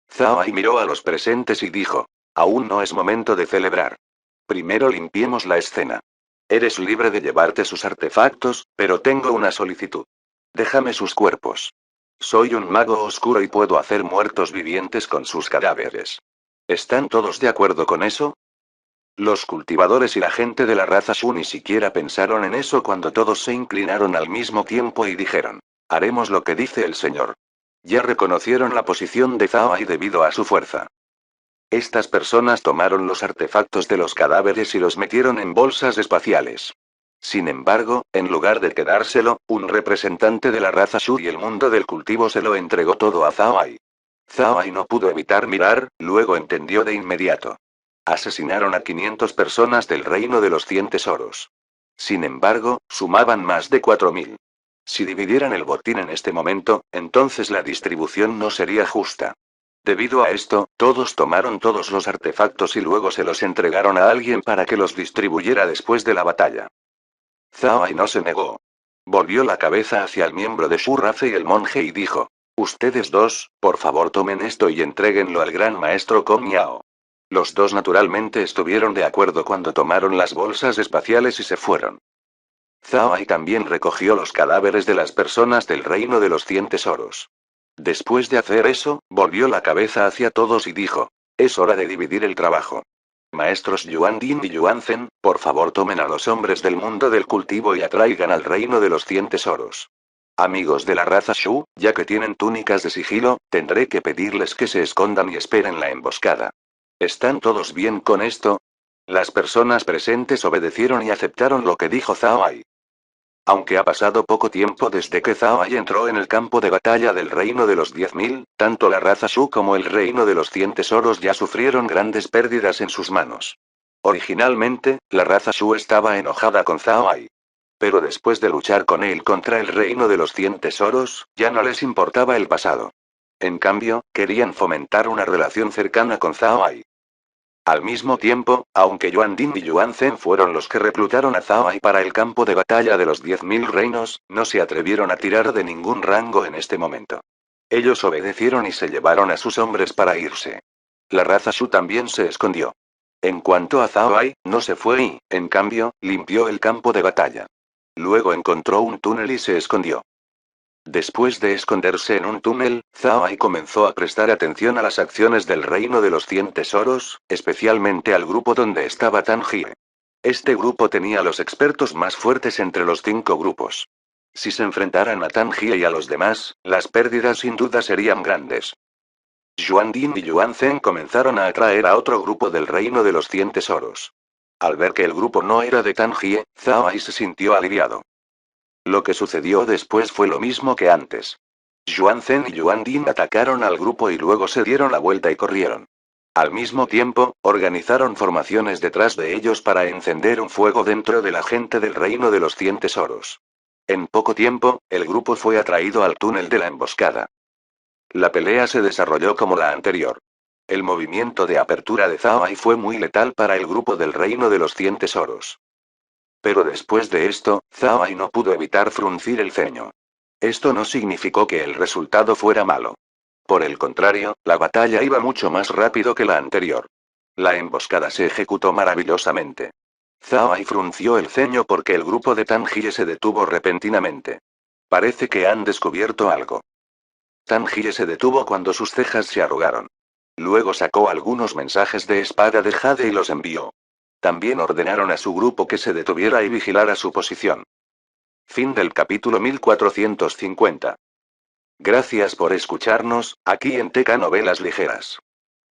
Zhao Ai miró a los presentes y dijo: aún no es momento de celebrar. Primero limpiemos la escena. Eres libre de llevarte sus artefactos, pero tengo una solicitud. Déjame sus cuerpos. Soy un mago oscuro y puedo hacer muertos vivientes con sus cadáveres. ¿Están todos de acuerdo con eso? Los cultivadores y la gente de la raza Shu ni siquiera pensaron en eso cuando todos se inclinaron al mismo tiempo y dijeron: haremos lo que dice el señor. Ya reconocieron la posición de Zhao Ai debido a su fuerza. Estas personas tomaron los artefactos de los cadáveres y los metieron en bolsas espaciales. Sin embargo, en lugar de quedárselo, un representante de la raza Shu y el mundo del cultivo se lo entregó todo a Zhao Ai. Zhao Ai no pudo evitar mirar, luego entendió de inmediato. Asesinaron a 500 personas del Reino de los 100 Tesoros. Sin embargo, sumaban más de 4000. Si dividieran el botín en este momento, entonces la distribución no sería justa. Debido a esto, todos tomaron todos los artefactos y luego se los entregaron a alguien para que los distribuyera después de la batalla. Zhao Ai no se negó. Volvió la cabeza hacia el miembro de Shu Raze y el monje y dijo: ustedes dos, por favor tomen esto y entréguenlo al gran maestro Kong Yao. Los dos naturalmente estuvieron de acuerdo cuando tomaron las bolsas espaciales y se fueron. Zhao Ai también recogió los cadáveres de las personas del Reino de los 100 Tesoros. Después de hacer eso, volvió la cabeza hacia todos y dijo: es hora de dividir el trabajo. Maestros Yuan Din y Yuan Zhen, por favor tomen a los hombres del mundo del cultivo y atraigan al Reino de los 100 Tesoros. Amigos de la raza Shu, ya que tienen túnicas de sigilo, tendré que pedirles que se escondan y esperen la emboscada. ¿Están todos bien con esto? Las personas presentes obedecieron y aceptaron lo que dijo Zhao Ai. Aunque ha pasado poco tiempo desde que Zhao Ai entró en el campo de batalla del Reino de los 10.000, tanto la raza Shu como el Reino de los 100 Tesoros ya sufrieron grandes pérdidas en sus manos. Originalmente, la raza Shu estaba enojada con Zhao Ai. Pero después de luchar con él contra el Reino de los 100 Tesoros, ya no les importaba el pasado. En cambio, querían fomentar una relación cercana con Zhao Ai. Al mismo tiempo, aunque Yuan Din y Yuan Zhen fueron los que reclutaron a Zhao Ai para el campo de batalla de los 10.000 reinos, no se atrevieron a tirar de ningún rango en este momento. Ellos obedecieron y se llevaron a sus hombres para irse. La raza Shu también se escondió. En cuanto a Zhao Ai, no se fue y, en cambio, limpió el campo de batalla. Luego encontró un túnel y se escondió. Después de esconderse en un túnel, Zhao Ai comenzó a prestar atención a las acciones del Reino de los 100 Tesoros, especialmente al grupo donde estaba Tan Jie. Este grupo tenía los expertos más fuertes entre los 5 grupos. Si se enfrentaran a Tan Jie y a los demás, las pérdidas sin duda serían grandes. Yuan Din y Yuan Zhen comenzaron a atraer a otro grupo del Reino de los 100 Tesoros. Al ver que el grupo no era de Tan Jie, Zhao Ai se sintió aliviado. Lo que sucedió después fue lo mismo que antes. Yuan Zhen y Yuan Din atacaron al grupo y luego se dieron la vuelta y corrieron. Al mismo tiempo, organizaron formaciones detrás de ellos para encender un fuego dentro de la gente del Reino de los 100 Tesoros. En poco tiempo, el grupo fue atraído al túnel de la emboscada. La pelea se desarrolló como la anterior. El movimiento de apertura de Zhao Ai fue muy letal para el grupo del Reino de los 100 Tesoros. Pero después de esto, Zhao Ai no pudo evitar fruncir el ceño. Esto no significó que el resultado fuera malo. Por el contrario, la batalla iba mucho más rápido que la anterior. La emboscada se ejecutó maravillosamente. Zhao Ai frunció el ceño porque el grupo de Tang Jie se detuvo repentinamente. Parece que han descubierto algo. Tang Jie se detuvo cuando sus cejas se arrugaron. Luego sacó algunos mensajes de espada de Jade y los envió. También ordenaron a su grupo que se detuviera y vigilara su posición. Fin del capítulo 1450. Gracias por escucharnos, aquí en TK Novelas Ligeras.